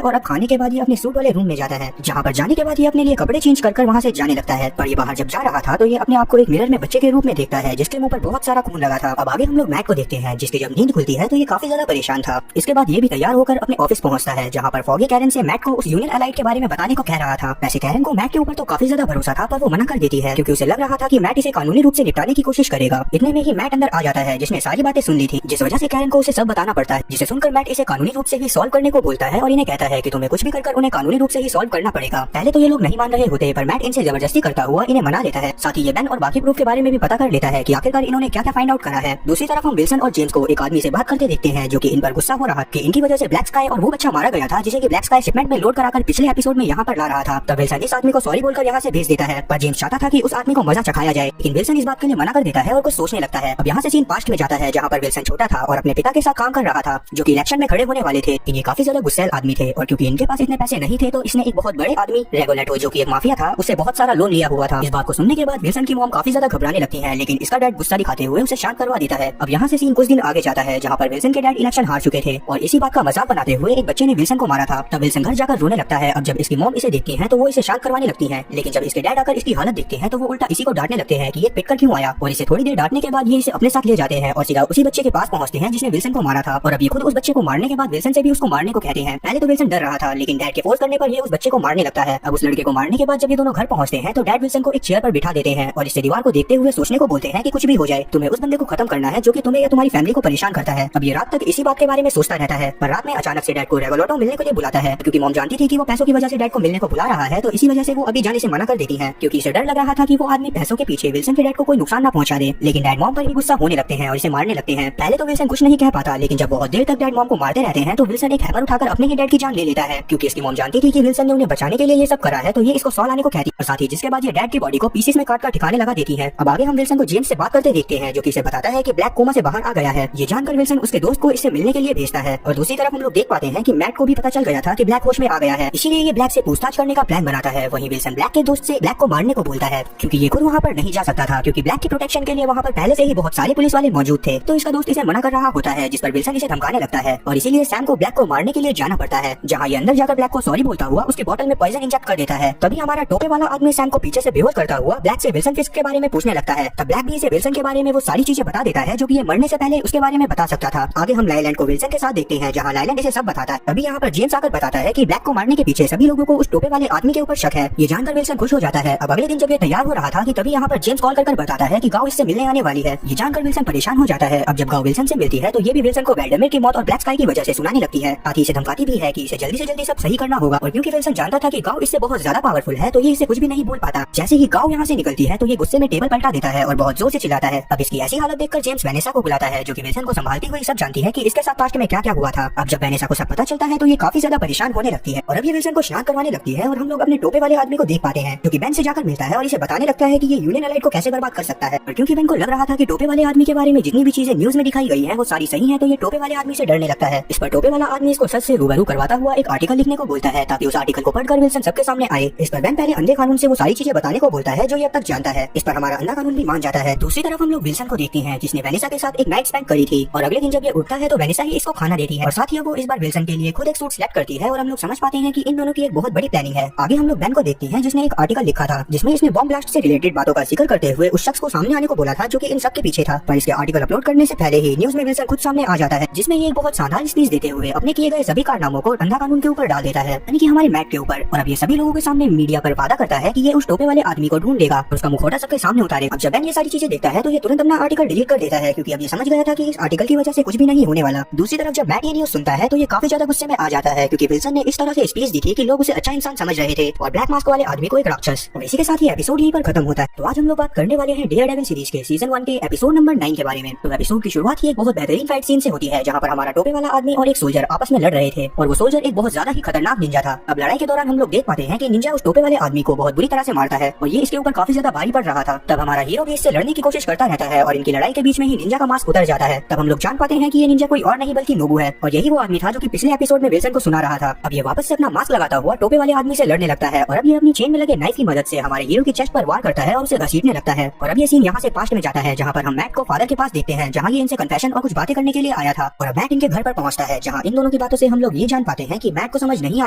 A: और अब खाने के बाद ये अपने सूट वाले रूम में जाता है जहाँ पर जाने के बाद ये अपने लिए कपड़े चेंज कर वहाँ से जाने लगता है। पर ये बाहर जब जा रहा था तो ये अपने आप को एक मिरर में बच्चे के रूप में देखता है जिसके मुंह पर बहुत सारा खून लगा था। अब आगे हम लोग मैट को देखते हैं जिसकी जब नींद खुलती है तो ये काफी ज्यादा परेशान था। इसके बाद ये भी तैयार होकर अपने ऑफिस पहुंचता है जहाँ पर फॉगी कैरन से मैट को उस यूनियन अलाइड के बारे में बताने को कह रहा था। वैसे कैरन को मैट के ऊपर तो काफी ज्यादा भरोसा था पर वो मना कर देती है क्योंकि उसे लग रहा था कि मैट इसे कानूनी रूप से निपटाने की कोशिश करेगा। इतने में ही मैट अंदर आ जाता है जिसने सारी बातें सुन ली थी जिस वजह से कैरन को उसे सब बताना पड़ता है। जिसे सुनकर मैट इसे कानूनी रूप से ही सॉल्व करने को बोलता है और इन्हें कहता है कि तुम्हें कुछ भी कर उन्हें कानूनी रूप से ही सॉल्व करना पड़ेगा। पहले तो ये लोग नहीं मान रहे होते पर मैट इनसे जबरदस्ती करता हुआ इन्हें मना देता है। साथ ही ये बेन और बाकी प्रूफ के बारे में भी पता कर लेता है कि आखिरकार इन्होंने क्या क्या फाइंड आउट करा है। दूसरी तरफ हम विल्सन और जेम्स को एक आदमी से बात करते देखते हैं जो कि इन पर गुस्सा हो रहा कि इनकी वजह से ब्लैक स्काई और वो बच्चा मारा गया था जिसे कि ब्लैक स्काई शिपमेंट में लोड कराकर पिछले एपिसोड में यहाँ पर ला रहा था। तब विल्सन इस आदमी को सॉरी बोलकर यहाँ से भेज देता है पर जेम्स चाहता था कि उस आदमी को मजा चखाया जाए लेकिन विल्सन इस बात के लिए मना कर देता है और कुछ सोचने लगता है। अब यहाँ से सीन पास्ट में जाता है जहाँ पर विल्सन छोटा था और अपने पिता के साथ काम कर रहा था जो कि इलेक्शन में खड़े होने वाले थे। ये काफी ज्यादा गुस्सैल आदमी थे और क्योंकि इनके पास इतने पैसे नहीं थे तो इसने एक बहुत बड़े आदमी रेगोलेटो जो कि एक माफिया था उससे बहुत सारा लोन लिया हुआ था। इस बात को सुनने के बाद विल्सन की मॉम काफी ज्यादा घबराने लगती है लेकिन इसका डैड गुस्सा दिखाते हुए उसे शांत करवा देता है। अब यहाँ से सीन कुछ दिन आगे जाता है जहाँ पर विल्सन के डैड इलेक्शन हार चुके थे और इसी बात का मजाक बनाते हुए एक बच्चे ने विल्सन को मारा था। तब विल्सन घर जाकर रोने लगता है। अब जब इसकी मॉम इसे देखती है तो वो इसे शांत करवाने लगती है लेकिन जब इसके डैड आकर इसकी हालत देखते हैं तो वो उल्टा इसी को डांटने लगते हैं कि ये पिटकर क्यों आया और इसे थोड़ी देर डांटने के बाद ये इसे अपने साथ ले जाते हैं और सीधा उसी बच्चे के पास पहुंचते हैं जिसने विल्सन को मारा था। और अब ये खुद उस बच्चे को मारने के बाद विल्सन से भी उसको मारने को कहते हैं। पहले तो विल्सन डर रहा था लेकिन डैड के फोर्स करने पर ये उस बच्चे को मारने लगता है। अब उस लड़के को मारने के बाद जब ये दोनों घर पहुंचते हैं तो डैड विल्सन को एक चेयर पर बिठा देते हैं और इससे दीवार को देखते हुए सोचने को बोलते हैं कि कुछ भी हो जाए तुम्हें उस बंदे को खत्म करना है जो कि तुम्हें या तुम्हारी फैमिली को परेशान करता है। अब ये रात तक इसी बात के बारे में सोचता रहता है पर रात में अचानक से डैड को रेगोलेटो मिलने के लिए बुलाता है क्योंकि मॉम जानती थी कि वो पैसों की वजह से डैड को मिलने को बुला रहा है तो इसी वजह से वो अभी जाने से मना कर देती है क्योंकि इसे डर लग रहा था कि वो आदमी पैसों के पीछे विल्सन के डैड को कोई नुकसान न पहुंचा दे। लेकिन डैड मॉम पर ही गुस्सा होने लगते हैं और इसे मारने लगते हैं। पहले तो विल्सन कुछ नहीं कह पाता लेकिन जब बहुत देर तक डैड मॉम को मारते रहते हैं तो विल्सन एक हैमर उठाकर अपने ही डैड की जान ले लेता है क्योंकि इसकी मॉम जानती थी कि विल्सन ने उन्हें बचाने के लिए ये सब करा है तो ये इसको सॉ लाने को कहती है। और साथ ही जिसके बाद ये डैड की बॉडी को पीसेस में काट कर ठिकाने लगा देती है। अब आगे हम विल्सन को जेम्स से बात करते देखते हैं जो कि इसे बताता है कि ब्लैक कोमा से बाहर आ गया है। ये जानकर विल्सन उसके दोस्त को इससे मिलने के लिए भेजता है और दूसरी तरफ हम लोग देख पाते हैं कि मैट को भी पता चल गया था कि ब्लैक होश में आ गया है इसीलिए ये ब्लैक से पूछताछ करने का प्लान बनाता है। वहीं विल्सन ब्लैक के दोस्त से ब्लैक को मारने को बोलता है क्योंकि ये खुद वहाँ पर नहीं जा सकता था क्योंकि ब्लैक की प्रोटेक्शन के लिए वहाँ पर पहले से ही बहुत सारे पुलिस वाले मौजूद थे। तो इसका दोस्त इसे मना कर रहा होता है जिस पर विल्सन इसे धमकाने लगता है और इसीलिए सैम को ब्लैक को मारने के लिए जाना पड़ता है जहाँ ये अंदर जाकर ब्लैक को सॉरी बोलता हुआ उसके बोतल में पॉइजन इंजेक्ट कर देता है। तभी हमारा टोपे वाला आदमी सैम को पीछे से बेहोश करता हुआ ब्लैक से विल्सन फिस्क के बारे में पूछने लगता है। तब ब्लैक भी इसे विल्सन के बारे में वो सारी चीजें बता देता है जो कि ये मरने से पहले उसके बारे में बता सकता था। आगे हम लाइलैंड को विल्सन के साथ देखते हैं जहाँ लाइलैंड इसे सब बताता है। तभी यहाँ पर जेम्स आकर बताता है कि ब्लैक को मारने के पीछे सभी लोगों को उस टोपे वाले आदमी के ऊपर शक है। ये जानकर विल्सन खुश हो जाता है। अब अगले दिन जब ये तैयार हो रहा था कि तभी यहाँ पर जेम्स कॉल कर बताता है कि गाँव इससे मिलने आने वाली है। ये जानकर विल्सन परेशान हो जाता है। अब जब गाँव विल्सन से मिलती है तो ये भी विल्सन को वेल्डेमर की मौत और ब्लैक स्काई की वजह से सुनाने लगती है। साथ ही इसे धमकाती भी है कि इसे जल्दी से जल्दी सब सही करना होगा और क्योंकि विल्सन जानता था कि गाँव इससे बहुत ज्यादा पावरफुल है तो ये इसे कुछ भी नहीं बोल पाता। जैसे ही गाँव यहाँ से निकलती है तो ये गुस्से में टेबल पलटा देता है और बहुत जोर से चिल्लाता है। अब इसकी ऐसी हालत देखकर जेम्स वेनेसा को बुलाता है जो कि विल्सन को संभालती हुई सब जानती है कि इसके साथ पास्ट में क्या क्या हुआ था। अब जब वेनेसा को सब पता चलता है तो ये काफी ज्यादा परेशान होने लगती है और अब ये विल्सन को शांत करवाने लगती है और हम लोग अपने टोपे वाले आदमी को देख पाते हैं जो कि बेन से जाकर मिलता है और इसे बताने लगता है कि ये यूनियन अलाइड को कैसे बर्बाद कर सकता है। और क्योंकि बेन को लग रहा था कि टोपे वाले आदमी के बारे में जितनी भी चीजें न्यूज में दिखाई गई है वो सारी सही है तो ये टोपे वाले आदमी से डरने लगता है। इस पर टोपे वाला आदमी इसको सच से रूबरू करवाता हुआ एक आर्टिकल लिखने को बोलता है ताकि उस आर्टिकल को पढ़कर विल्सन सबके सामने आए। इस पर बेन पहले अंधे कानून से वो सारी चीजें बताने को बोलता है जो ये अब तक जानता है। इस पर हमारा अंधा कानून भी मान जाता है। दूसरी तरफ हम लोग विल्सन को देखते हैं जिसने वेनेसा के साथ एक नाइट स्पेंड करी थी और अगले दिन जब ये उठता है तो वेनेसा ही इसको खाना देती है और साथ ही वो इस बार विल्सन के लिए खुद एक सूट सिलेक्ट करती है और हम लोग समझ पाते हैं कि इन दोनों की एक बहुत बड़ी प्लानिंग है। आगे हम लोग बेन को देखते हैं जिसने एक आर्टिकल लिखा था जिसमें इसने बॉम्ब ब्लास्ट से रिलेटेड बातों का जिक्र करते हुए उस शख्स को सामने आने को बोला था जो कि इन सब के पीछे था। पर इसके आर्टिकल अपलोड करने से पहले ही न्यूज में विल्सन खुद सामने आ जाता है जिसमें ये एक बहुत शानदार स्पीच देते हुए अपने किए गए सभी कारनामों को अंधा कानून के ऊपर डाल देता है यानी कि हमारे मैट के ऊपर। और अब ये सभी लोगों के सामने मीडिया पर वादा करता है कि ये उस टोपे वाले आदमी को ढूंढ लेगा और उसका मुखौटा सबके सामने उतारेगा। अब जब बेन ये सारी चीजें देखता है तो ये तुरंत अपना आर्टिकल डिलीट कर देता है क्योंकि अब ये समझ गया था कि इस आर्टिकल की वजह से कुछ भी नहीं होने वाला। दूसरी तरफ जब मैट ये न्यूज सुनता है तो ये काफी ज्यादा गुस्से में आ जाता है क्योंकि विल्सन ने इस तरह से स्पीच दी थी कि लोग उसे अच्छा इंसान समझ रहे थे और ब्लैक मास्क वाले आदमी को एक राक्षस। और इसी के साथ ही एपिसोड यहीं पर खत्म होता है। तो आज हम लोग बात करने वाले हैं डेयरडेविल सीरीज के सीजन 1 के एपिसोड नंबर 9 के बारे में। तो एपिसोड की शुरुआत ही एक बहुत बेहतरीन फाइट सीन से होती है, जहाँ पर हमारा टोपे वाला आदमी और एक सोल्जर आपस में लड़ रहे थे और वो सोल्जर एक बहुत ज्यादा ही खतरनाक निंजा था। अब लड़ाई के दौरान हम लोग देख पाते हैं कि निंजा उस टोपे वाले आदमी को बहुत बुरी तरह से मारता है और ये इसके ऊपर काफी ज्यादा भारी पड़ रहा था। तब हमारा हीरो भी इससे लड़ने की कोशिश करता रहता है और इनकी लड़ाई के बीच में ही निंजा का मास्क उतर जाता है। तब हम लोग जान पाते हैं कि ये निंजा कोई और नहीं बल्कि नोबू है और यही वो आदमी था जो कि पिछले एपिसोड में विल्सन को सुना रहा था। अब ये वापस से अपना मास्क लगाता हुआ टोपे वाले आदमी से लड़ने लगता है और अब ये अपनी चेन में लगे नाइफ की मदद से हमारे हीरो की चेस्ट पर वार करता है और उसे घसीटने लगता है। और अब ये सीन यहाँ से पास्ट में जाता है, जहाँ पर हम मैट को फादर के पास देखते हैं, जहाँ ये इनसे कन्फेशन और कुछ बातें करने के लिए आया था। और अब मैट इनके घर पर पहुंचता है, जहाँ इन दोनों की बातों से हम लोग ये जान पाते हैं कि मैट को समझ नहीं आ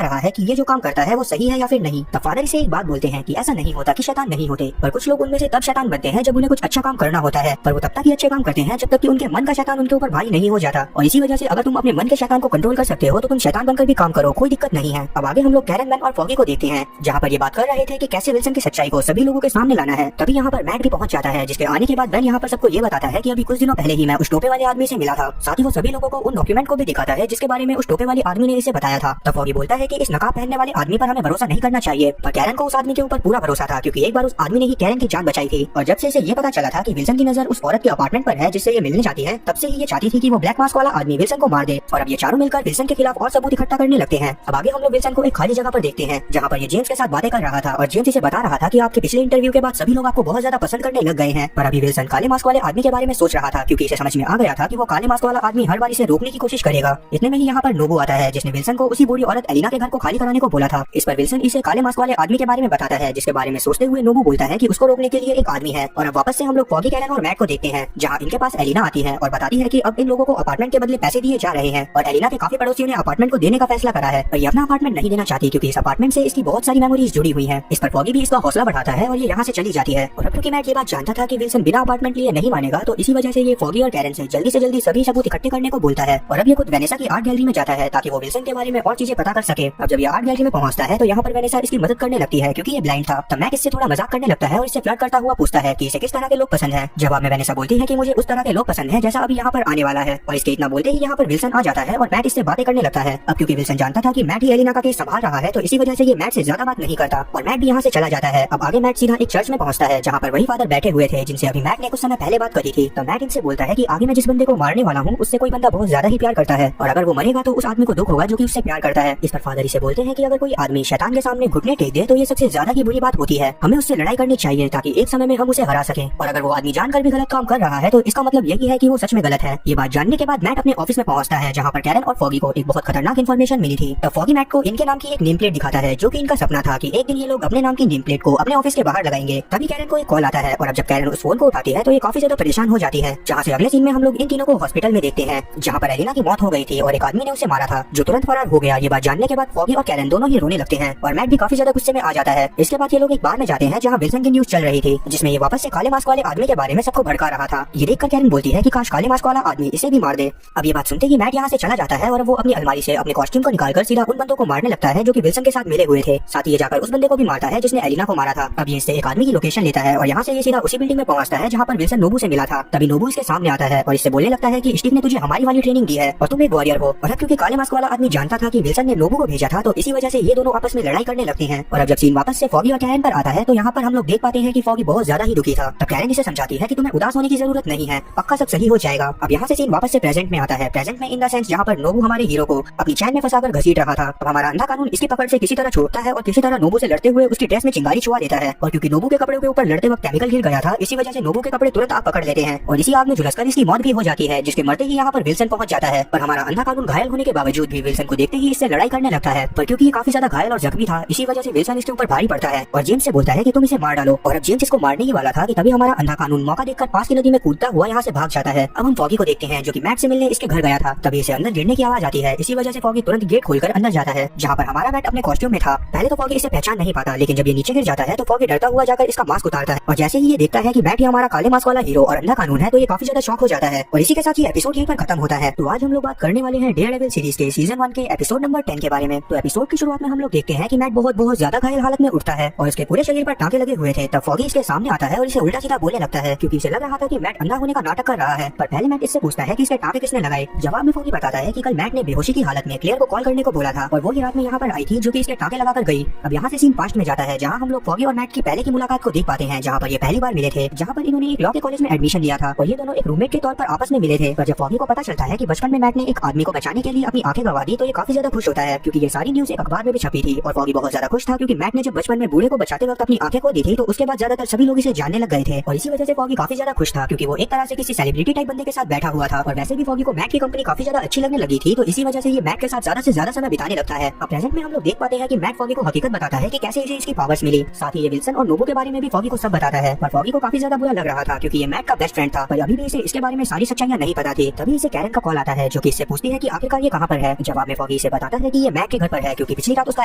A: रहा है कि ये जो काम करता है वो सही है या फिर नहीं। तब फादर इसे एक बात बोलते हैं कि ऐसा नहीं होता कि शैतान नहीं होते, पर कुछ लोग उनमें से तब शैतान बनते हैं जब उन्हें कुछ अच्छा काम करना होता है, पर वो तब तक ही अच्छे काम करते हैं जब तक कि उनके मन का शैतान उनके ऊपर भारी नहीं हो जाता। और इसी वजह से अगर तुम अपने मन के शैतान को कंट्रोल कर सकते हो तो तुम शैतान बनकर भी काम करो, कोई दिक्कत नहीं है। अब आगे हम लोग कैरन, बेन और फॉगी को देखते हैं, जहाँ पर ये बात कर रहे थे कि कैसे विल्सन की सच्चाई को सभी लोगों के सामने लाना है। तभी यहाँ पर मैट भी पहुंच जाता है, जिसके आने के बाद बेन यहाँ पर सबको ये बताता है कि अभी कुछ दिनों पहले ही मैं उस टोपे वाले आदमी से मिला था। साथ ही वो सभी लोगों को उन डॉक्यूमेंट को भी दिखाता है जिसके बारे में उस टोपे वाले आदमी ने इसे बताया था। तब फॉगी बोलता है कि इस नकाब पहनने वाले आदमी पर हमें भरोसा नहीं करना चाहिए, पर कैरन को उस आदमी के ऊपर पूरा भरोसा था, क्योंकि एक बार उस आदमी ने ही कैरन की जान बचाई थी। और जब से इसे ये पता चला था कि विल्सन की नजर उस औरत के अपार्टमेंट पर है जिससे ये मिलने जाती है, तब से ही ये चाहती थी कि वो ब्लैक मास्क वाला आदमी विल्सन को मार दे। और अब ये चारों मिलकर विल्सन के खिलाफ और सबूत इकट्ठा करने लगते हैं। अब आगे हम लोग विल्सन को एक खाली जगह पर देखते हैं, जहाँ पर ये जेम्स के साथ बातें कर रहा था और जेम्स इसे बता रहा था कि आपके पिछले इंटरव्यू के बाद सभी लोग आपको बहुत ज्यादा पसंद करने लग गए हैं। पर अभी विल्सन काले मास्क वाले आदमी के बारे में सोच रहा था, क्योंकि इसे समझ में आ गया था कि वो काले मास्क वाला आदमी हर बार इसे रोकने की कोशिश करेगा। इतने में ही यहाँ पर नोबू आता है, जिसने विल्सन को उसी बूढ़ी औरत एलिना के घर को खाली कराने को बोला था। इस पर विल्सन इसे काले मास्क वाले आदमी के बारे में बताता है, जिसके बारे में सोचते हुए नोबू बोलता है कि उसको रोकने के लिए एक आदमी है। और अब वापस से हम लोग फॉगी, कैरन और मैट को देखते हैं, जहाँ इनके पास एलिना आती है और बताती है कि अब इन लोगों को अपार्टमेंट के बदले पैसे दिए जा रहे हैं और एलिना के काफी पड़ोसियों ने अपार्टमेंट को देने का फैसला करा है, पर ये अपना अपार्टमेंट नहीं देना चाहती, क्योंकि इस अपार्टमेंट से इसकी बहुत सारी मेमोरीज जुड़ी हुई है। इस पर फॉगी भी इसका हौसला बढ़ाता है और ये यहाँ से चली जाती है। और अब क्योंकि मैट ये बात जानता था कि विल्सन बिना अपार्टमेंट लिए नहीं मानेगा, तो इसी वजह से ये फॉगी और कैरन से जल्दी सभी सबूत इकट्ठे करने को बोलता है। और अब ये खुद वेनेसा की आर्ट गैलरी में जाता है ताकि वो विल्सन के बारे में और चीजें पता कर सके। अब जब ये आर्ट गैलरी में पहुंचता है तो यहाँ पर वेनेसा इसकी मदद करने लगती है, क्योंकि ये ब्लाइंड था। तब मैट इससे थोड़ा मजाक करने लगता है और इससे फ्लर्ट करता हुआ पूछता है कि इसे किस तरह के लोग पसंद है। जवाब में वेनेसा बोलती है कि मुझे उस तरह के लोग पसंद है जैसा अभी यहाँ पर आने वाला है। और इसके इतना बोलते ही यहाँ पर विल्सन आ जाता है और मैट इससे बातें करने लगता है। अब क्योंकि विल्सन जानता था कि मैट ही एलिना का केस संभाल रहा है, तो इसी वजह से ये मैट से ज्यादा बात नहीं करता और मैट भी यहाँ से चला जाता है। अब आगे मैट सीधा एक चर्च में पहुंचता है, जहाँ पर वही फादर बैठे हुए थे जिनसे अभी मैट ने कुछ समय पहले बात करी थी। तो मैट इनसे बोलता है कि आगे मैं जिस बंदे को मारने वाला हूँ उससे कोई बंदा बहुत ज्यादा ही प्यार करता है और अगर वो मरेगा तो उस आदमी को दुख होगा जो कि उससे प्यार करता है। इस पर फादर इसे बोलते हैं कि अगर कोई आदमी शैतान के सामने घुटने टेक दे तो ये सबसे ज्यादा ही बुरी बात होती है, हमें उससे लड़ाई करनी चाहिए ताकि एक समय में हम उसे हरा सकें। और अगर वो आदमी जानकर भी गलत काम कर रहा है तो इसका मतलब यही है कि वो सच में गलत है। ये बात जानने के बाद मैट अपने ऑफिस में पहुंचता है, जहाँ पर कैरन और फॉगी को एक बहुत खतरनाक इन्फॉर्मेशन मिली थी। तब फॉगी मैट को इनके नाम की एक नेम प्लेट दिखाता है, जो कि इनका सपना था कि एक दिन ये लोग अपने नाम की नेम प्लेट को अपने ऑफिस के बाहर लगाएंगे। तभी कैरन को एक कॉल आता है और अब जब कैरन उस फोन को उठाती है तो ये काफी ज्यादा परेशान हो जाती है। जहाँ से अगले सीन में हम लोग इन तीनों को हॉस्पिटल में देखते हैं, जहाँ पर एलिना की मौत हो गई थी और एक आदमी ने उसे मारा था, जो तुरंत फरार हो गया। ये बात जानने के बाद फॉगी और कैरन दोनों ही रोने लगते हैं और मैट भी काफी ज्यादा गुस्से में आ जाता है। इसके बाद ये लोग एक बार में जाते हैं जहाँ विल्सन की न्यूज चल रही थी, जिसमें ये वापस से काले मास्क वाले आदमी के बारे में सबको भड़का रहा था। ये देखकर कैरन बोलती है कि काश काले मास्क वाला आदमी इसे भी मार दे। अब ये बात सुनते ही मैट यहाँ से चला जाता है और वो अपनी अलमारी से अपने कॉस्ट्यूम को निकालकर सीधा उन बंदों को मारने लगता है जो कि विल्सन के साथ मिले हुए थे। साथ ही ये जाकर उस बंदे को भी मारता है जिसने एलिना को मारा था। अब ये इससे एक आदमी की लोकेशन लेता है और यहाँ से ये सीधा उसी बिल्डिंग में पहुंचता है जहाँ पर विल्सन नोबू से मिला था। तभी नोबू इसके सामने आता है और इससे बोलने लगता है कि स्टीव ने तुझे हमारी वाली ट्रेनिंग दी है और तुम एक वॉरियर हो। और अब क्योंकि काले मास्क वाला आदमी जानता था कि विल्सन ने नोबू को भेजा था, तो इसी वजह से ये दोनों आपस में लड़ाई करने लगते हैं। और अब जब सीन वापस से फॉगी और कैरन पर आता है तो यहाँ पर हम लोग देख पाते हैं कि फॉगी बहुत ज्यादा ही दुखी था। तब कैरन इसे समझाती है कि तुम्हें उदास होने की जरूरत नहीं है, पक्का सब सही हो जाएगा। अब यहाँ से सीन वापस से प्रेजेंट में आता है, प्रेजेंट में इन द सेंस जहाँ पर नोबू हमारे हीरो को अपनी चैन में फंसाकर घसीट रहा था। अब हमारा अंधा कानून इसकी पकड़ से किसी तरह छोड़ता है और किसी तरह नोबू से लड़ते हुए उसकी ड्रेस में चिंगारी छुआ देता है। और क्योंकि नोबू के कपड़े के ऊपर लड़ते वक्त केमिकल गिर गया था, इसी वजह से नोबू के कपड़े तुरंत आग पकड़ लेते हैं और इसी आग में झुलसकर इसकी मौत भी हो जाती है, जिसके मरते ही यहाँ पर विल्सन पहुंच जाता है। पर हमारा अंधा कानून घायल होने के बावजूद भी विल्सन को देखते ही इससे लड़ाई करने लगता है, पर क्योंकि ये काफी ज्यादा घायल और जख्मी था, इसी वजह से विल्सन इसके ऊपर भारी पड़ता है और जेम्स से बोलता है कि तुम इसे मार डालो। और अब जेम्स इसको मारने ही वाला था कि तभी हमारा अंधा कानून मौका देखकर पास की नदी में कूदता हुआ यहाँ से भाग जाता है। अब हम फॉगी को देखते हैं, जो कि मैट से मिलने इसके घर गया था। तभी इसे अंदर गिरने की आवाज आती है, इसी वजह से फॉगी तुरंत गेट खोलकर अंदर जाता है, जहाँ पर हमारा मैट अपने कॉस्ट्यूम में था। पहले तो फॉगी इसे पहचान नहीं पाता, लेकिन जब ये नीचे गिर जाता है तो फॉगी डरता हुआ जाकर इसका मास्क उतारता है और जैसे ही ये देखता है कि मैट ही हमारा काले मास्क वाला हीरो और अंधा कानून है, तो ये काफी ज्यादा शॉक हो जाता है। और इसी के साथ ही एपिसोड यहीं पर खत्म होता है। तो आज हम लोग बात करने वाले हैं डेयरडेविल सीरीज के सीजन 1 के एपिसोड नंबर 10 के बारे में। तो एपिसोड की शुरुआत में हम लोग देखते हैं कि मैट बहुत ज्यादा घायल हालत में उठता है और इसके पूरे शरीर पर टांके लगे हुए थे। तब फॉगी इसके सामने आता है और इसे उल्टा सीधा बोलने लगता है, क्योंकि इसे लग रहा था कि मैट अंधा होने का नाटक कर रहा है। पर पहले मैट इससे पूछता है कि इसके टांके किसने लगाए। जवाब में फॉगी बताता है कि कल मैट ने बेहोशी की हालत में क्लेयर को कॉल कॉल करने को बोला था और वो ही रात में यहाँ पर आई थी जो कि इसके टाके लगाकर गई। अब यहाँ से सीन पास्ट में जाता है जहाँ हम लोग फॉगी और मैट की पहले की मुलाकात को देख पाते हैं, जहाँ पर ये पहली बार मिले थे, जहाँ पर इन्होंने एक लॉ के कॉलेज में एडमिशन लिया था और ये दोनों एक रूममेट के तौर पर आपस में मिले थे। पर जब फॉगी को पता चलता है कि बचपन में मैट ने एक आदमी को बचाने के लिए अपनी आंखें गंवा दी तो ये काफी ज्यादा खुश होता है, क्योंकि ये सारी न्यूज एक अखबार में भी छपी थी और फॉगी बहुत ज्यादा खुश था क्योंकि मैट ने जब बचपन में बूढ़े को बचाते वक्त अपनी आंखें खो दी थी तो उसके बाद ज्यादातर सभी लोग इसे जानने लग गए थे और इसी वजह से फॉगी काफी ज्यादा खुश था, क्योंकि वो एक तरह से किसी सेलिब्रिटी टाइप बंदे के साथ बैठा हुआ था। और वैसे भी फॉगी को मैट की कंपनी काफी ज्यादा अच्छी लगने लगी थी, तो इसी वजह से ये मैट के साथ ज्यादा से ज्यादा समय बिताने लगता है। अब प्रेजेंट में हम लोग देख पाते हैं कि मैट फॉगी को हकीकत बताता है कि कैसे इसे इसकी पावर्स मिली। साथ ही ये विल्सन और नोबू के बारे में भी फॉगी को सब बताता है, पर फॉगी को काफी ज्यादा बुरा लग रहा था क्योंकि ये मैट का बेस्ट फ्रेंड था, पर अभी भी इसे इसके बारे में सारी सच्चाइयां नहीं पता थी। तभी इसे कैरन का कॉल आता है जो कि इससे पूछती है कि आखिरकार ये कहाँ पर है। जवाब में फॉगी इसे बताता है कि ये मैट के घर पर है क्योंकि पिछली रात उसका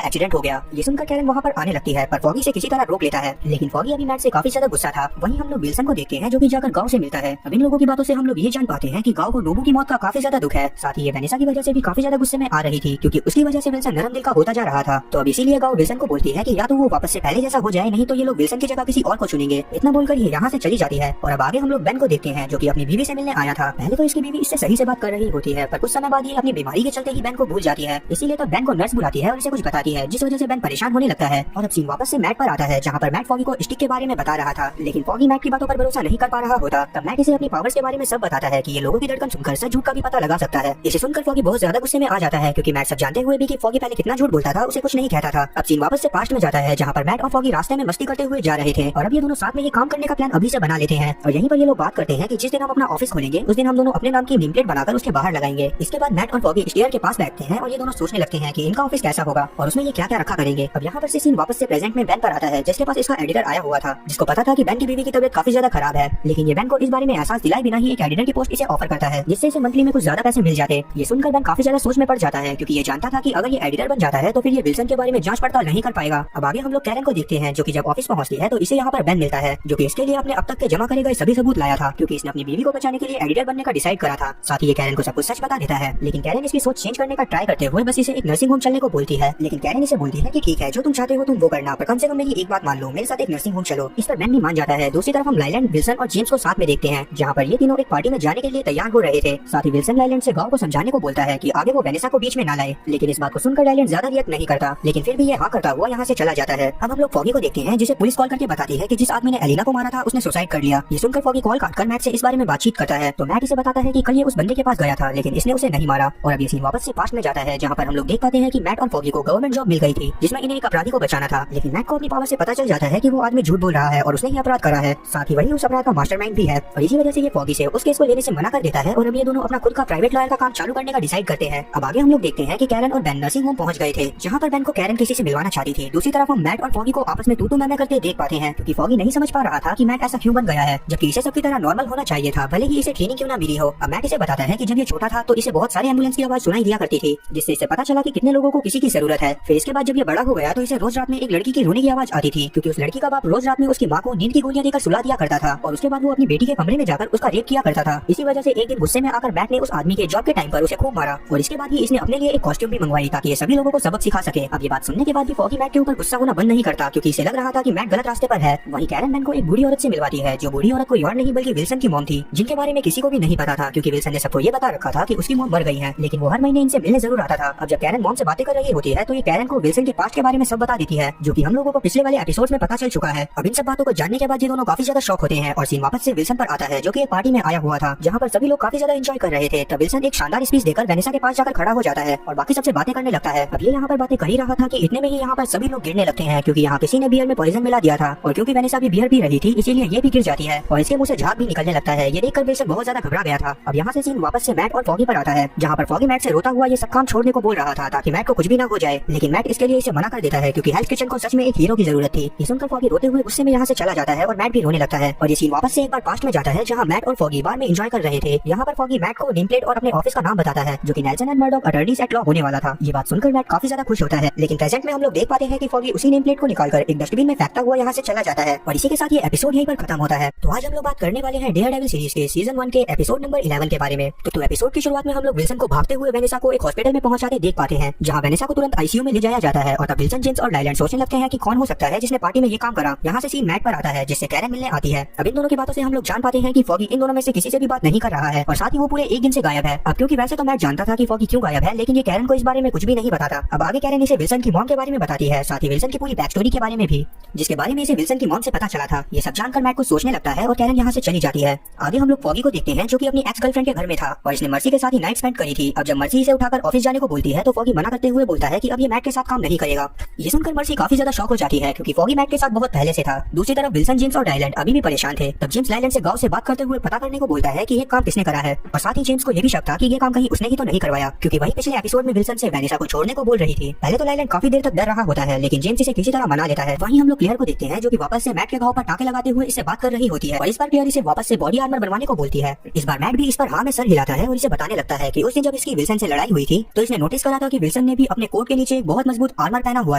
A: एक्सीडेंट हो गया। ये सुनकर कैरन वहाँ पर आने लगती है, पर फॉगी से किसी तरह रोक लेता है, लेकिन फॉगी अभी मैट से काफी ज्यादा गुस्सा था। वहीं हम लोग विल्सन को देखते हैं जो कि जाकर गाँव से मिलता है। अब इन लोगों की बातों से हम लोग ये जान पाते हैं कि गाँव को नोबू की मौत का काफी ज्यादा दुख है। साथ ही ये वेनेसा की वजह से भी काफी ज्यादा गुस्से में आ रही थी क्योंकि उसकी वजह से विल्सन नरम दिल का होता जा रहा था। तो अब इसीलिए गाँव विल्सन को बोलती है कि या तो वो वापस से पहले जैसा हो जाए, नहीं तो ये लोग विल्सन की जगह किसी और को चुनेंगे। इतना बोलकर ये यहाँ से चली जाती है और अब आगे हम लोग बेन को देखते हैं जो कि अपनी बीवी से मिलने आया था। पहले तो इसकी बीवी इससे सही से बात कर रही होती है, पर कुछ समय बाद ये अपनी बीमारी के चलते ही बेन को भूल जाती है। इसीलिए तो बेन को नर्स बुलाती है और इसे कुछ बताती है, जिस वजह से बेन परेशान होने लगता है। और अब सीन वापस से मैट पर आता है जहाँ पर मैट फॉगी को स्टिक के बारे में बता रहा था, लेकिन फॉगी मैट की बातों पर भरोसा नहीं कर पा रहा होता। तब मैट इसे अपनी पावर्स के बारे में सब बताता है कि ये लोगों की धड़कन सुनकर सच झूठ का भी पता लगा सकता है। इसे सुनकर फॉगी बहुत ज्यादा गुस्से में आ जाता है क्योंकि मैट सब जानते हुए भी कि फॉगी पहले कितना झूठ बोलता था उसे कुछ नहीं कहता था। अब सीन वापस से पास्ट में जाता है जहाँ पर मैट और फॉगी रास्ते में मस्ती करते हुए जा रहे थे और अब ये दोनों साथ में ये काम करने का प्लान अभी से बना लेते हैं। और यहीं पर ये लोग बात करते हैं कि जिस दिन हम अपना ऑफिस खोलेंगे उस दिन हम दोनों अपने नाम की नेम प्लेट बनाकर उसके बाहर लगाएंगे। इसके बाद मैट और फॉगी स्टेयर के पास बैठते हैं और ये दोनों सोचने लगते हैं कि इनका ऑफिस कैसा होगा और उसमें ये क्या क्या रखा करेंगे। अब यहाँ पर से सीन वापस से प्रेजेंट में बेन पर आता है जिसके पास इसका एडिटर आया हुआ था, जिसको पता था कि बेन की बीवी की तबीयत काफी ज्यादा खराब है, लेकिन ये बेन को इस बारे में एहसास दिलाए बिना ही एक एडिटर की पोस्ट इसे ऑफर करता है जिससे इसे मंथली में कुछ ज्यादा पैसे मिल जाते। ये सुनकर बेन काफी ज्यादा सोच में पड़ जाता है क्योंकि ये जानता था कि अगर ये एडिटर बन जाता है तो फिर ये विल्सन के बारे में जांच पड़ताल नहीं कर पाएगा। अब आगे हम लोग कैरन को देखते हैं जो कि जब ऑफिस पहुंचती है तो इसे यहाँ पर बेन मिलता है जो कि इसके लिए अपने अब तक के जमा करे गए सभी सबूत लाया था क्योंकि इसने अपनी बीवी को बचाने के लिए एडिटर बनने का डिसाइड करा था। साथ ही ये कैरन को सब कुछ सच बता देता है, लेकिन कैरन इसकी सोच चेंज करने का ट्राई करते हुए बस इसे एक नर्सिंग होम चलने को बोलती है। लेकिन कैरन इसे बोलती है कि ठीक है, जो तुम चाहते हो तुम वो करना, पर कम से कम मेरी एक बात मान लो, मेरे साथ एक नर्सिंग होम चलो। इस पर बेन भी मान जाता है। दूसरी तरफ हम लाइलैंड, विल्सन और जेम्स को साथ में देखते हैं जहाँ पर ये तीनों एक पार्टी में जाने के लिए तैयार हो रहे थे। साथ ही विल्सन लाइलैंड से गाँव को समझाने को बोलता है कि आगे वो वेनेसा को बीच में ना लाए, लेकिन इस बात को सुनकर लाइलैंड ज्यादा रिएक्ट नहीं करता, लेकिन फिर भी ये हाँ करता हुआ यहाँ से चला जाता है। अब हम लोग फॉगी को देखते हैं जिसे पुलिस कॉल करके बताती है कि जिस आदमी ने एलिना को मारा था उसने सुसाइड कर लिया। ये सुनकर फॉगी कॉल काटकर मैट से इस बारे में बातचीत करता है तो मैट इसे बताता है कि कल ये उस बंदे के पास गया था लेकिन इसने उसे नहीं मारा। और अब ये सीन वापस से पास्ट में जाता है जहाँ पर हम लोग देख पाते हैं कि मैट और फॉगी को गवर्नमेंट जॉब मिल गई थी जिसमें इन्हें एक अपराधी को बचाना था, लेकिन मैट को अपनी पावर से पता चल जाता है कि वो आदमी झूठ बोल रहा है और उसने ही अपराध करा है। साथ ही वही उस अपराध का मास्टरमाइंड भी है और इसी वजह से ये फॉगी से उस केस को लेने से मना कर देता है और अब ये दोनों अपना खुद का प्राइवेट लॉयर का काम चालू करने का डिसाइड करते हैं। अब आगे हम लोग देखते हैं कि कैरन और बेन नर्सिंग होम पहुंच गए थे जहाँ पर बेन को कैरन किसी से मिलवाना चाहती थी। दूसरी तरफ हम मैट और फॉगी को आपस में तू मैं करते देख पाते हैं क्योंकि फॉगी नहीं समझ पा रहा था कि मैट ऐसा क्यों बन गया है जबकि इसे सबकी तरह नॉर्मल होना चाहिए था, भले ही इसे ट्रेनिंग क्यों ना मिली हो। अब मैट इसे बताता है कि जब ये छोटा था तो इसे बहुत सारे एम्बुलेंस की आवाज सुनाई दिया करती थी जिससे इसे पता चला कि कितने लोगों को किसी की जरूरत है। फिर इसके बाद जब ये बड़ा हो गया तो इसे रोज रात में एक लड़की की रोने की आवाज आती थी क्योंकि उस लड़की का बाप रोज रात में उसकी माँ को नींद की गोलियां देकर सुला दिया करता था और उसके बाद वो अपनी बेटी के कमरे में जाकर उसका रेप किया करता था। इसी वजह से एक दिन गुस्से में आकर मैट ने उस आदमी के जॉब के टाइम पर उसे खूब मारा और इसके बाद ही इसने अपने लिए एक कॉस्ट्यूम भी मंगवाई ताकि ये सभी लोगों को सबक सिखा सके। अब ये बात सुनने के बाद भी फॉगी मैट के ऊपर गुस्सा होना बंद नहीं करता क्योंकि इसे लग रहा था कि मैट गलत रास्ते पर है। वहीं कैरन बेन को एक बूढ़ी औरत से मिलवाती है जो बूढ़ी औरत कोई और नहीं बल्कि विल्सन की मॉम थी, जिनके बारे में किसी को भी नहीं पता था क्योंकि विल्सन ने सबको ये बता रखा था कि उसकी मॉम मर गई है, लेकिन वो हर महीने इनसे मिलने जरूर आता था। अब जब कैरन मॉम से बातें कर रही होती है तो ये कैरन को विल्सन के पास्ट के बारे में सब बता देती है जो कि हम लोगों को पिछले वाले एपिसोड में पता चल चुका है। अब इन सब बातों को जानने के बाद ये दोनों काफी ज्यादा शॉक होते हैं और सीन वापस से विल्सन पर आता है जो कि एक पार्टी में आया हुआ था जहाँ पर सभी लोग काफी ज्यादा एंजॉय कर रहे थे। तब विल्सन एक शानदार स्पीच देकर वेनेसा के पास जाकर खड़ा हो जाता है और बाकी सबसे बातें करने लगता है। अब ये यहाँ पर बातें कर ही रहा था कि इतने में ही यहाँ पर सभी लोग गिरने लगते हैं क्योंकि यहाँ किसी ने बियर में पॉइजन मिला दिया था और क्योंकि वेनेसा भी बियर पी रही थी इसीलिए ये भी गिर जाती है और इसके मुंह से झाग भी निकलने लगता है। ये देखकर विल्सन बहुत ज्यादा घबरा गया था। अब यहाँ से सीन वापस से मैट और फॉगी पर आता है जहाँ पर फॉगी मैट से रोता हुआ ये सब काम छोड़ने को बोल रहा था ताकि मैट को कुछ भी ना हो जाए, लेकिन मैट इसके लिए इसे मना कर देता है क्योंकि हेल्थ किचन को सच में एक हीरो की जरूरत थी। ये सुनकर फॉगी रोते हुए गुस्से में यहाँ से चला जाता है और मैट भी रोने लगता है और ये सीन वापस से एक बार पास्ट में जाता है जहाँ मैट और फॉगी बार में एंजॉय कर रहे थे। यहाँ पर फॉगी मैट को नेम प्लेट और अपने ऑफिस का नाम बताता है जो कि Nelson and Murdock attorneys at law होने वाला था। ये बात सुनकर मैट काफी ज्यादा खुश होता है, लेकिन प्रेजेंट में हम लोग देख पाते हैं कि फॉगी उसी नेम प्लेट को निकालकर एक डस्टबिन में फेंकता हुआ यहाँ से चला जाता है और इसी के साथ ये एपिसोड यहीं पर खत्म होता है। तो आज हम लोग बात करने वाले हैं डेयरडेविल सीरीज के सीजन 1 के एपिसोड नंबर 11 के बारे में। तो एपिसोड की शुरुआत में हम लोग विल्सन को भागते हुए वेनेसा को एक हॉस्पिटल में पहुंचाते देख पाते हैं जहाँ वेनेसा को तुरंत आईसीयू में ले जाया जाता है और तब विल्सन, जेम्स और लाइलैंड सोचने लगते हैं कि कौन हो सकता है जिसने पार्टी में ये काम करा। यहाँ से सीन मैट पर आता है जिससे कैरन मिलने आती है। अब इन दोनों की बातों से हम लोग जान पाते हैं कि फॉगी इन दोनों में से किसी से भी बात नहीं कर रहा है और साथ ही वो पूरे एक दिन से गायब है। अब क्योंकि वैसे तो मैट जानता था कि फॉगी क्यों गायब है, लेकिन ये कैरन को इस बारे में कुछ भी नहीं बताता। अब आगे कैरन इसे विल्सन की मॉम के बारे में बताती है, साथ ही विल्सन की पूरी बैक स्टोरी के बारे में भी, जिसके बारे में इसे विल्सन की मॉम से पता चला था। ये सब जानकर मैट को सोचने लगता है और कैरन यहाँ से चली जाती है। आगे हम लोग फॉगी को देखते हैं जो कि अपनी एक्स गर्लफ्रेंड के घर में था और इसने मर्सी के साथ ही नाइट स्पेंड करी थी। अब जब मर्सी इसे उठाकर ऑफिस जाने को बोलती है तो फॉगी मना करते हुए बोलता है कि अब ये मैट के साथ काम नहीं करेगा। ये सुनकर मर्सी काफी ज्यादा शॉक हो जाती है क्योंकि फॉगी मैट के साथ बहुत पहले से था। दूसरी तरफ विल्सन, जेम्स और डायलैंड अभी भी परेशान थे। तब जेम्स डायलैंड से गांव से बात करते हुए पता करने को बोलता है कि ये काम किसने करा है और साथ ही जेम्स को ये भी शक था कि ये काम कहीं उसने ही तो नहीं करवाया, क्योंकि वही पिछले एपिसोड में विल्सन से वैनिसा को छोड़ने को बोल रही थी। पहले तो डायलैंड काफी देर तक डर रहा होता है लेकिन जेम्स इसे किसी तरह मना लेता है। वहीं हम लोग क्लियर को देखते हैं जो कि वापस से मैट के घाव पर टाके लगाते हुए इससे बात कर रही होती है और इस बार क्लियर इसे वापस से बॉडी आर्मर बनवाने को बोलती है। इस बार मैट भी इस पर हाँ में सर हिलाता है और इसे बताने लगता है कि उस दिन जब इसकी विल्सन से लड़ाई हुई थी तो इसने नोटिस करा था कि विल्सन ने भी अपने कोट के नीचे एक बहुत मजबूत आर्मर पहना हुआ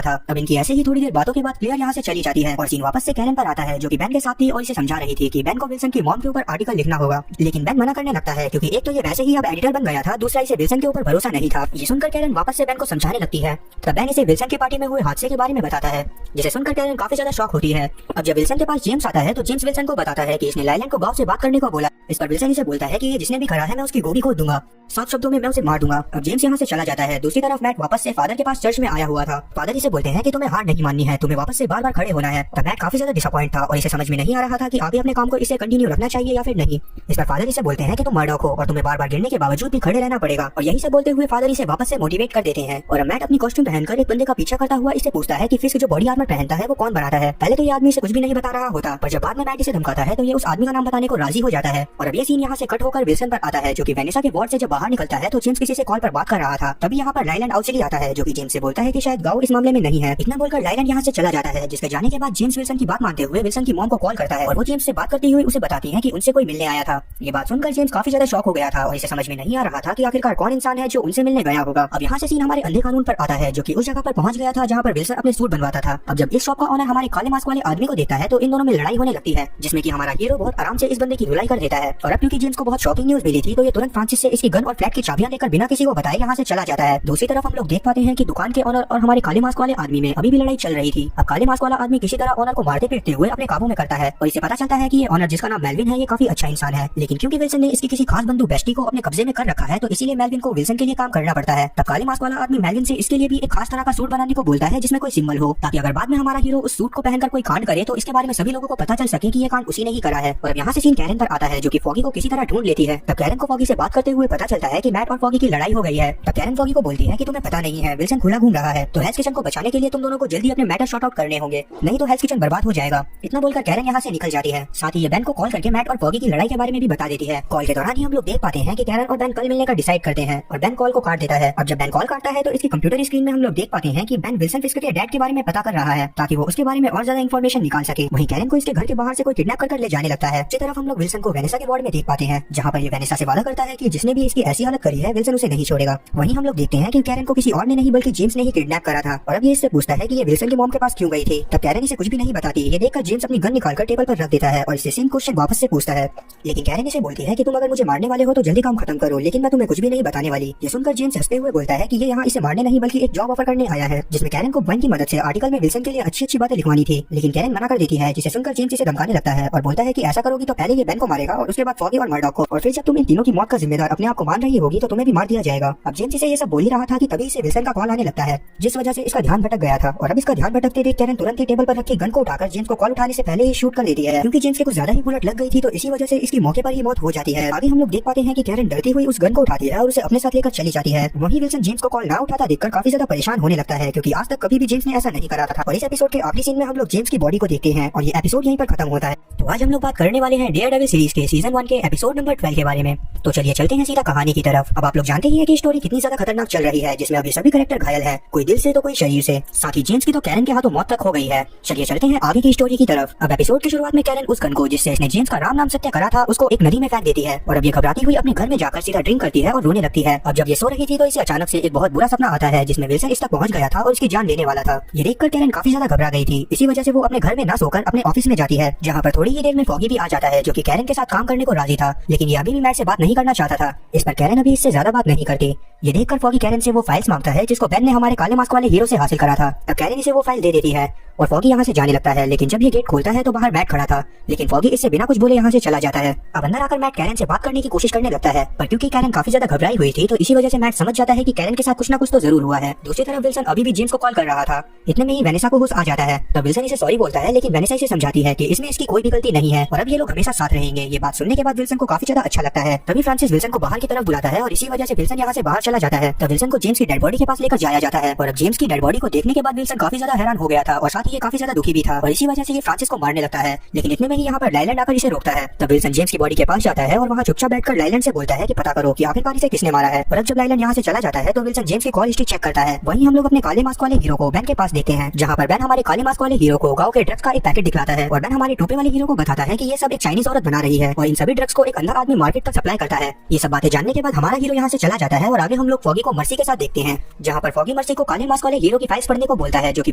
A: था। अब इनकी ऐसे ही थोड़ी देर बातों के बाद क्लियर यहाँ से चली जाती है और सीन वापस से कैरन पर आता है जो कि बेन के साथ थी और इसे समझा रही थी कि बेन को विल्सन की मॉम के ऊपर आर्टिकल लिखना होगा, लेकिन बेन मना करने लगता है क्योंकि एक तो ये वैसे ही अब एडिटर बन गया था, दूसरा इसे विल्सन के ऊपर भरोसा नहीं था। ये सुनकर कैरन वापस से बेन को समझाने लगती है। तब बेन इसे विल्सन की पार्टी में हुए हादसे के बारे में बताता है, जिसे सुनकर कैरन काफी ज्यादा शॉक होती है। अब जब विल्सन के पास जेम्स आता है तो जेम्स विल्सन को बताता है कि इसने लाइलैंड को गांव से बात करने को बोला। इस पर विल्सन इसे बोलता है कि ये जिसने भी करा है मैं उसकी गोभी खोद दूंगा, 7 शब्दों में मैं उसे मार दूंगा। अब जेम्स यहाँ से चला जाता है। दूसरी तरफ मैट वापस से फादर के पास चर्च में आया हुआ था। फादर इसे बोलते हैं कि तुम्हें हार नहीं माननी है, तुम्हें वापस से बार बार खड़े होना है। तब मैट काफी ज्यादा डिसअपॉइंट था और इसे समझ में नहीं आ रहा था कि आगे अपने काम को इसे कंटिन्यू रखना चाहिए या फिर नहीं। इस पर फादर इसे बोलते हैं कि तुम मर्डॉक हो और तुम्हें बार बार गिरने के बावजूद भी खड़े रहना पड़ेगा। और यही सब बोलते हुए फादर इसे वापस से मोटिवेट कर देते हैं और मैट अपनी कॉस्ट्यूम पहनकर एक बंदे का पीछा करता हुआ इसे पूछता है कि फिस्क जो बॉडी आर्मर पहनता है वो कौन बनाता है। पहले तो ये आदमी इसे कुछ भी नहीं बता रहा होता, पर जब बाद में मैट इसे धमकाता है तो ये उस आदमी का नाम बताने को राजी हो जाता है। और अब ये सीन यहाँ से कट होकर विल्सन पर आता है जो कि वेनिसा के वार्ड से जब बाहर निकलता है तो जेम्स किसी से कॉल पर बात कर रहा था। तभी यहाँ पर लाइलैंड आउटली आता है जो कि जेम्स से बोलता है कि शायद गाँव इस मामले में नहीं है। इतना बोलकर लाइलैंड यहाँ से चला जाता है, जिसके जाने के बाद जेम्स विल्सन की बात मानते हुए विल्सन की मॉम को कॉल करता है और वो जेम्स से बात करती हुई उसे बताती है कि उनसे कोई मिलने आया था। ये बात सुनकर जेम्स काफी ज्यादा शॉक हो गया था और इसे समझ में नहीं आ रहा था कि आखिरकार कौन इंसान है जो उनसे मिलने गया होगा। अब यहाँ से सीन हमारे अंधे कानून पर आता है जो कि उस जगह पर पहुंच गया था जहाँ पर विल्सन अपने सूट बनवाता था। अब जब इस शॉप का ओनर हमारे काले मास्क वाले आदमी को देखता है तो इन दोनों में लड़ाई होने लगती है, जिसमें कि हमारा हीरो बहुत आराम से इस बंदे की धुलाई कर देता है। और अब क्योंकि जेम्स को बहुत शॉकिंग न्यूज मिली थी तो ये तुरंत फ्रांसिस से इसकी गन और फ्लैट की चाबियां लेकर बिना किसी को बताए यहाँ से चला जाता है। दूसरी तरफ हम लोग देख पाते हैं कि दुकान के ओनर और हमारे काले मास्क वाले आदमी में अभी भी लड़ाई चल रही थी। अब काले मास्क वाला आदमी किसी तरह ओनर को मारते पीटते हुए अपने काबू में करता है और इसे पता चलता है कि ये ओनर जिसका नाम मेल्विन है ये काफी अच्छा इंसान है, लेकिन क्योंकि विल्सन ने इसकी किसी खास बंधु बेस्टी को अपने कब्जे में कर रखा है तो इसीलिए मेल्विन को विल्सन के लिए काम करना पड़ता है। तब काले मास्क वाला आदमी मेल्विन से इसके लिए भी एक खास तरह का सूट बनाने को बोलता है जिसमें कोई सिंबल हो, ताकि अगर बाद में हमारा हीरो उस सूट को पहनकर कोई कांड करे तो इसके बारे में सभी लोगों को पता चल सके कि ये कांड उसी ने ही करा है। और अब यहाँ से सीन कैरन पर आता है जो कि फॉगी को किसी तरह ढूंढ लेती है। तब कैरन को फॉगी से बात करते हुए पता चलता है कि मैट और फॉगी की लड़ाई हो गई है। तब कैरन फॉगी को बोलती है कि तुम्हें पता नहीं है विल्सन खुला घूम रहा है, तो हेल्स किचन को बचाने के लिए तुम दोनों को जल्दी अपने मैटर शॉर्ट आउट करने होंगे, नहीं तो हेल्स किचन बर्बाद हो जाएगा। इतना बोलकर कैरन यहाँ से निकल जाती है। साथ ही ये बेन को कॉल करके मैट और फॉगी की लड़ाई के बारे में भी बता देती है। कॉल के दौरान ही हम लोग देख पाते हैं कि कैरन और बेन कल मिलने का डिसाइड करते हैं और बेन कॉल को काट देता है। अब जब बेन कॉल काटता है तो इसकी कंप्यूटर स्क्रीन में हम लोग देख पाते हैं कि बेन विल्सन फिस्क के डैड के बारे में पता कर रहा है ताकि वो उसके बारे में और ज्यादा इन्फॉर्मेशन निकाल सके। वहीं कैरन को इसके घर के बाहर से कोई किडनैप कर ले जाने लगता है। इसी तरफ हम लोग विल्सन को वेनिसा के वार्ड में देख पाते हैं जहाँ पर ये वेनिसा से वादा करता है कि जिसने भी इसकी ऐसी हालत करी है विल्सन उसे नहीं छोड़ेगा। वहीं हम लोग देखते हैं कि कैरन को किसी और ने नहीं बल्कि जेम्स ने ही किडनैप करा था और अब ये इससे पूछता है कि ये विल्सन की मॉम के पास क्यों गई थी। तब कैरन इसे कुछ भी नहीं बताती। ये देखकर जेम्स अपनी गन निकालकर टेबल पर रख देता है और इससे सेम क्वेश्चन वापस से पूछता है, लेकिन कैरन इसे बोलती है कि तुम अगर मुझे मारने वाले हो तो जल्दी काम खत्म करो, लेकिन मैं तुम्हें कुछ भी नहीं बताने वाली। ये सुनकर जेम्स हंसते हुए बोलता है कि ये यहाँ इसे मारने नहीं बल्कि एक जॉब ऑफर करने आया है, जिसमें कैरन को बेन की मदद से आर्टिकल में विल्सन के लिए अच्छी बातें लिखवानी थी। लेकिन कैरन मना कर देती है, जिसे सुनकर जेम्स इसे धमकाने लगता है और बोलता है कि ऐसा करोगी तो पहले ये बेन को मारेगा और उसके बाद फॉगी और मर्डॉक को, और फिर जब तुम इन तीनों की मौत का जिम्मेदार अपने आप को मान रही होगी तो तुम्हें भी मार दिया जाएगा। अब जेम्स इसे ये सब बोल ही रहा था कि तभी इसे विल्सन का कॉल आने लगता है, जिस वजह से इसका ध्यान भटक गया था। और अब इसका ध्यान भटकते देख कैरन तुरंत ही टेबल पर रखी गन को उठाकर जेम्स को कॉल उठाने से पहले ही शूट कर लेती है, क्योंकि जेम्स के कुछ ज्यादा ही बुलेट लग गई थी तो इसी वजह से इसकी मौके पर ही मौत हो जाती है। आगे हम लोग देख पाते हैं कि कैरन डरती हुई उस गन को उठाती है और उसे अपने साथ लेकर चली जाती है। वहीं विल्सन जेम्स को कॉल ना उठाता देखकर काफी ज्यादा परेशान होने लगता है, क्योंकि आज तक कभी भी जेम्स ने ऐसा नहीं करा था। और इस एपिसोड के आखिरी सीन में हम लोग जेम्स की बॉडी को देखते हैं और ये एपिसोड यहीं पर खत्म होता है। तो आज हम लोग बात करने वाले हैं डेयरडेविल सीरीज के सीजन 1 के एपिसोड नंबर 12 के बारे में। तो चलिए चलते हैं सीधा कहानी की तरफ। अब आप लोग जानते ही हैं कि स्टोरी कितनी ज्यादा खतरनाक चल रही है, जिसमें अभी सभी कैरेक्टर घायल हैं, कोई दिल से तो कोई शरीर से। साथ ही जेम्स की तो कैरन के हाथों मौत तक हो गई है। चलिए चलते हैं आगे की स्टोरी की तरफ। अब एपिसोड की शुरुआत में कैरन उस गन को जिससे इसने जेम्स का राम नाम सत्य करा था उसको एक नदी में फेंक देती है और अब ये घबराती हुई अपने घर में जाकर सीधा ड्रिंक करती है और रोने लगती है। अब जब ये सो रही थी तो इसे अचानक से एक बहुत बुरा सपना आता है जिसमें विल्सन इस तक पहुंच गया था और इसकी जान लेने वाला था। ये देखकर कैरन काफी ज्यादा घबरा गई थी। इसी वजह से वो अपने घर में ना सोकर अपने ऑफिस में जाती है, जहाँ पर थोड़ी ही देर में फॉगी भी आ जाता है जो कि कैरन के साथ काम करने को राजी था, लेकिन ये अभी भी मैट से बात नहीं करना चाहता था। इस पर कैरन अभी इससे ज्यादा बात नहीं करती। ये देखकर फॉगी कैरन से वो फाइल्स मांगता है जिसको बेन ने हमारे काले मास्क वाले हीरो से हासिल करा था। अब कैरन इसे वो फाइल दे देती है और फॉगी यहाँ से जाने लगता है, लेकिन जब ये गेट खोलता है तो बाहर मैट खड़ा था, लेकिन फॉगी इससे बिना कुछ बोले यहाँ से चला जाता है। अब अंदर आकर मैट कैरन से बात करने की कोशिश करने लगता है, पर क्योंकि कैरन काफी ज्यादा घबराई हुई थी तो इसी वजह से मैट समझ जाता है कि कैरन के साथ कुछ ना कुछ तो जरूर हुआ है। दूसरी तरफ विल्सन अभी भी जेम्स को कॉल कर रहा था। इतने में ही वेनेसा को होश आ जाता है। तब विल्सन इसे सॉरी बोलता है, लेकिन वेनेसा इसे समझाती है कि इसमें इसकी कोई भी गलती नहीं है और अब ये लोग हमेशा साथ रहेंगे। ये बात सुनने के बाद विल्सन को काफी ज्यादा अच्छा लगता है। तभी फ्रांसिस विल्सन को बाहर की तरफ बुलाता है और इसी वजह से विल्सन यहाँ से बाहर चला जाता है। तब विल्सन को जेम्स की डेड बॉडी के पास लेकर जाया जाता है और अब जेम्स की डेड बॉडी को देखने के बाद विल्सन काफी ज्यादा हैरान हो गया था और साथ ही ये काफी ज्यादा दुखी भी था और इसी वजह से ये फ्रांसिस को मारने लगता है। लेकिन इतने में ही यहाँ पर लाइलैंड आकर इसे रोकता है। तब विल्सन जेम्स की बॉडी के पास जाता है और वहाँ चुपचाप बैठकर लाइलैंड से बोलता है कि पता करो कि आखिरकार इसे किसने मारा है। और अब जब लाइलैंड यहाँ से चला जाता है तो विल्सन जेम्स की कॉल हिस्ट्री चेक करता है। वहीं हम लोग अपने काले मास्क वाले हीरो को बेन के पास देखते हैं, जहाँ पर बेन हमारे काले मास्क वाले हीरो को गाँव के ड्रग्स का एक पैकेट दिखलाता है और बेन हमारे टोपे वाले हीरो को बताता है कि ये सब एक चाइनीज औरत बना रही है और इन सभी ड्रग्स को एक अंधा आदमी मार्केट तक सप्लाई करता है। ये सब बातें जानने के बाद हमारा हीरो यहाँ से चला जाता है और आगे हम लोग फॉगी को मर्सी के साथ देखते हैं, जहाँ पर फॉगी मर्सी को काले मास्क वाले हीरो की फाइल्स पढ़ने को बोलता है जो कि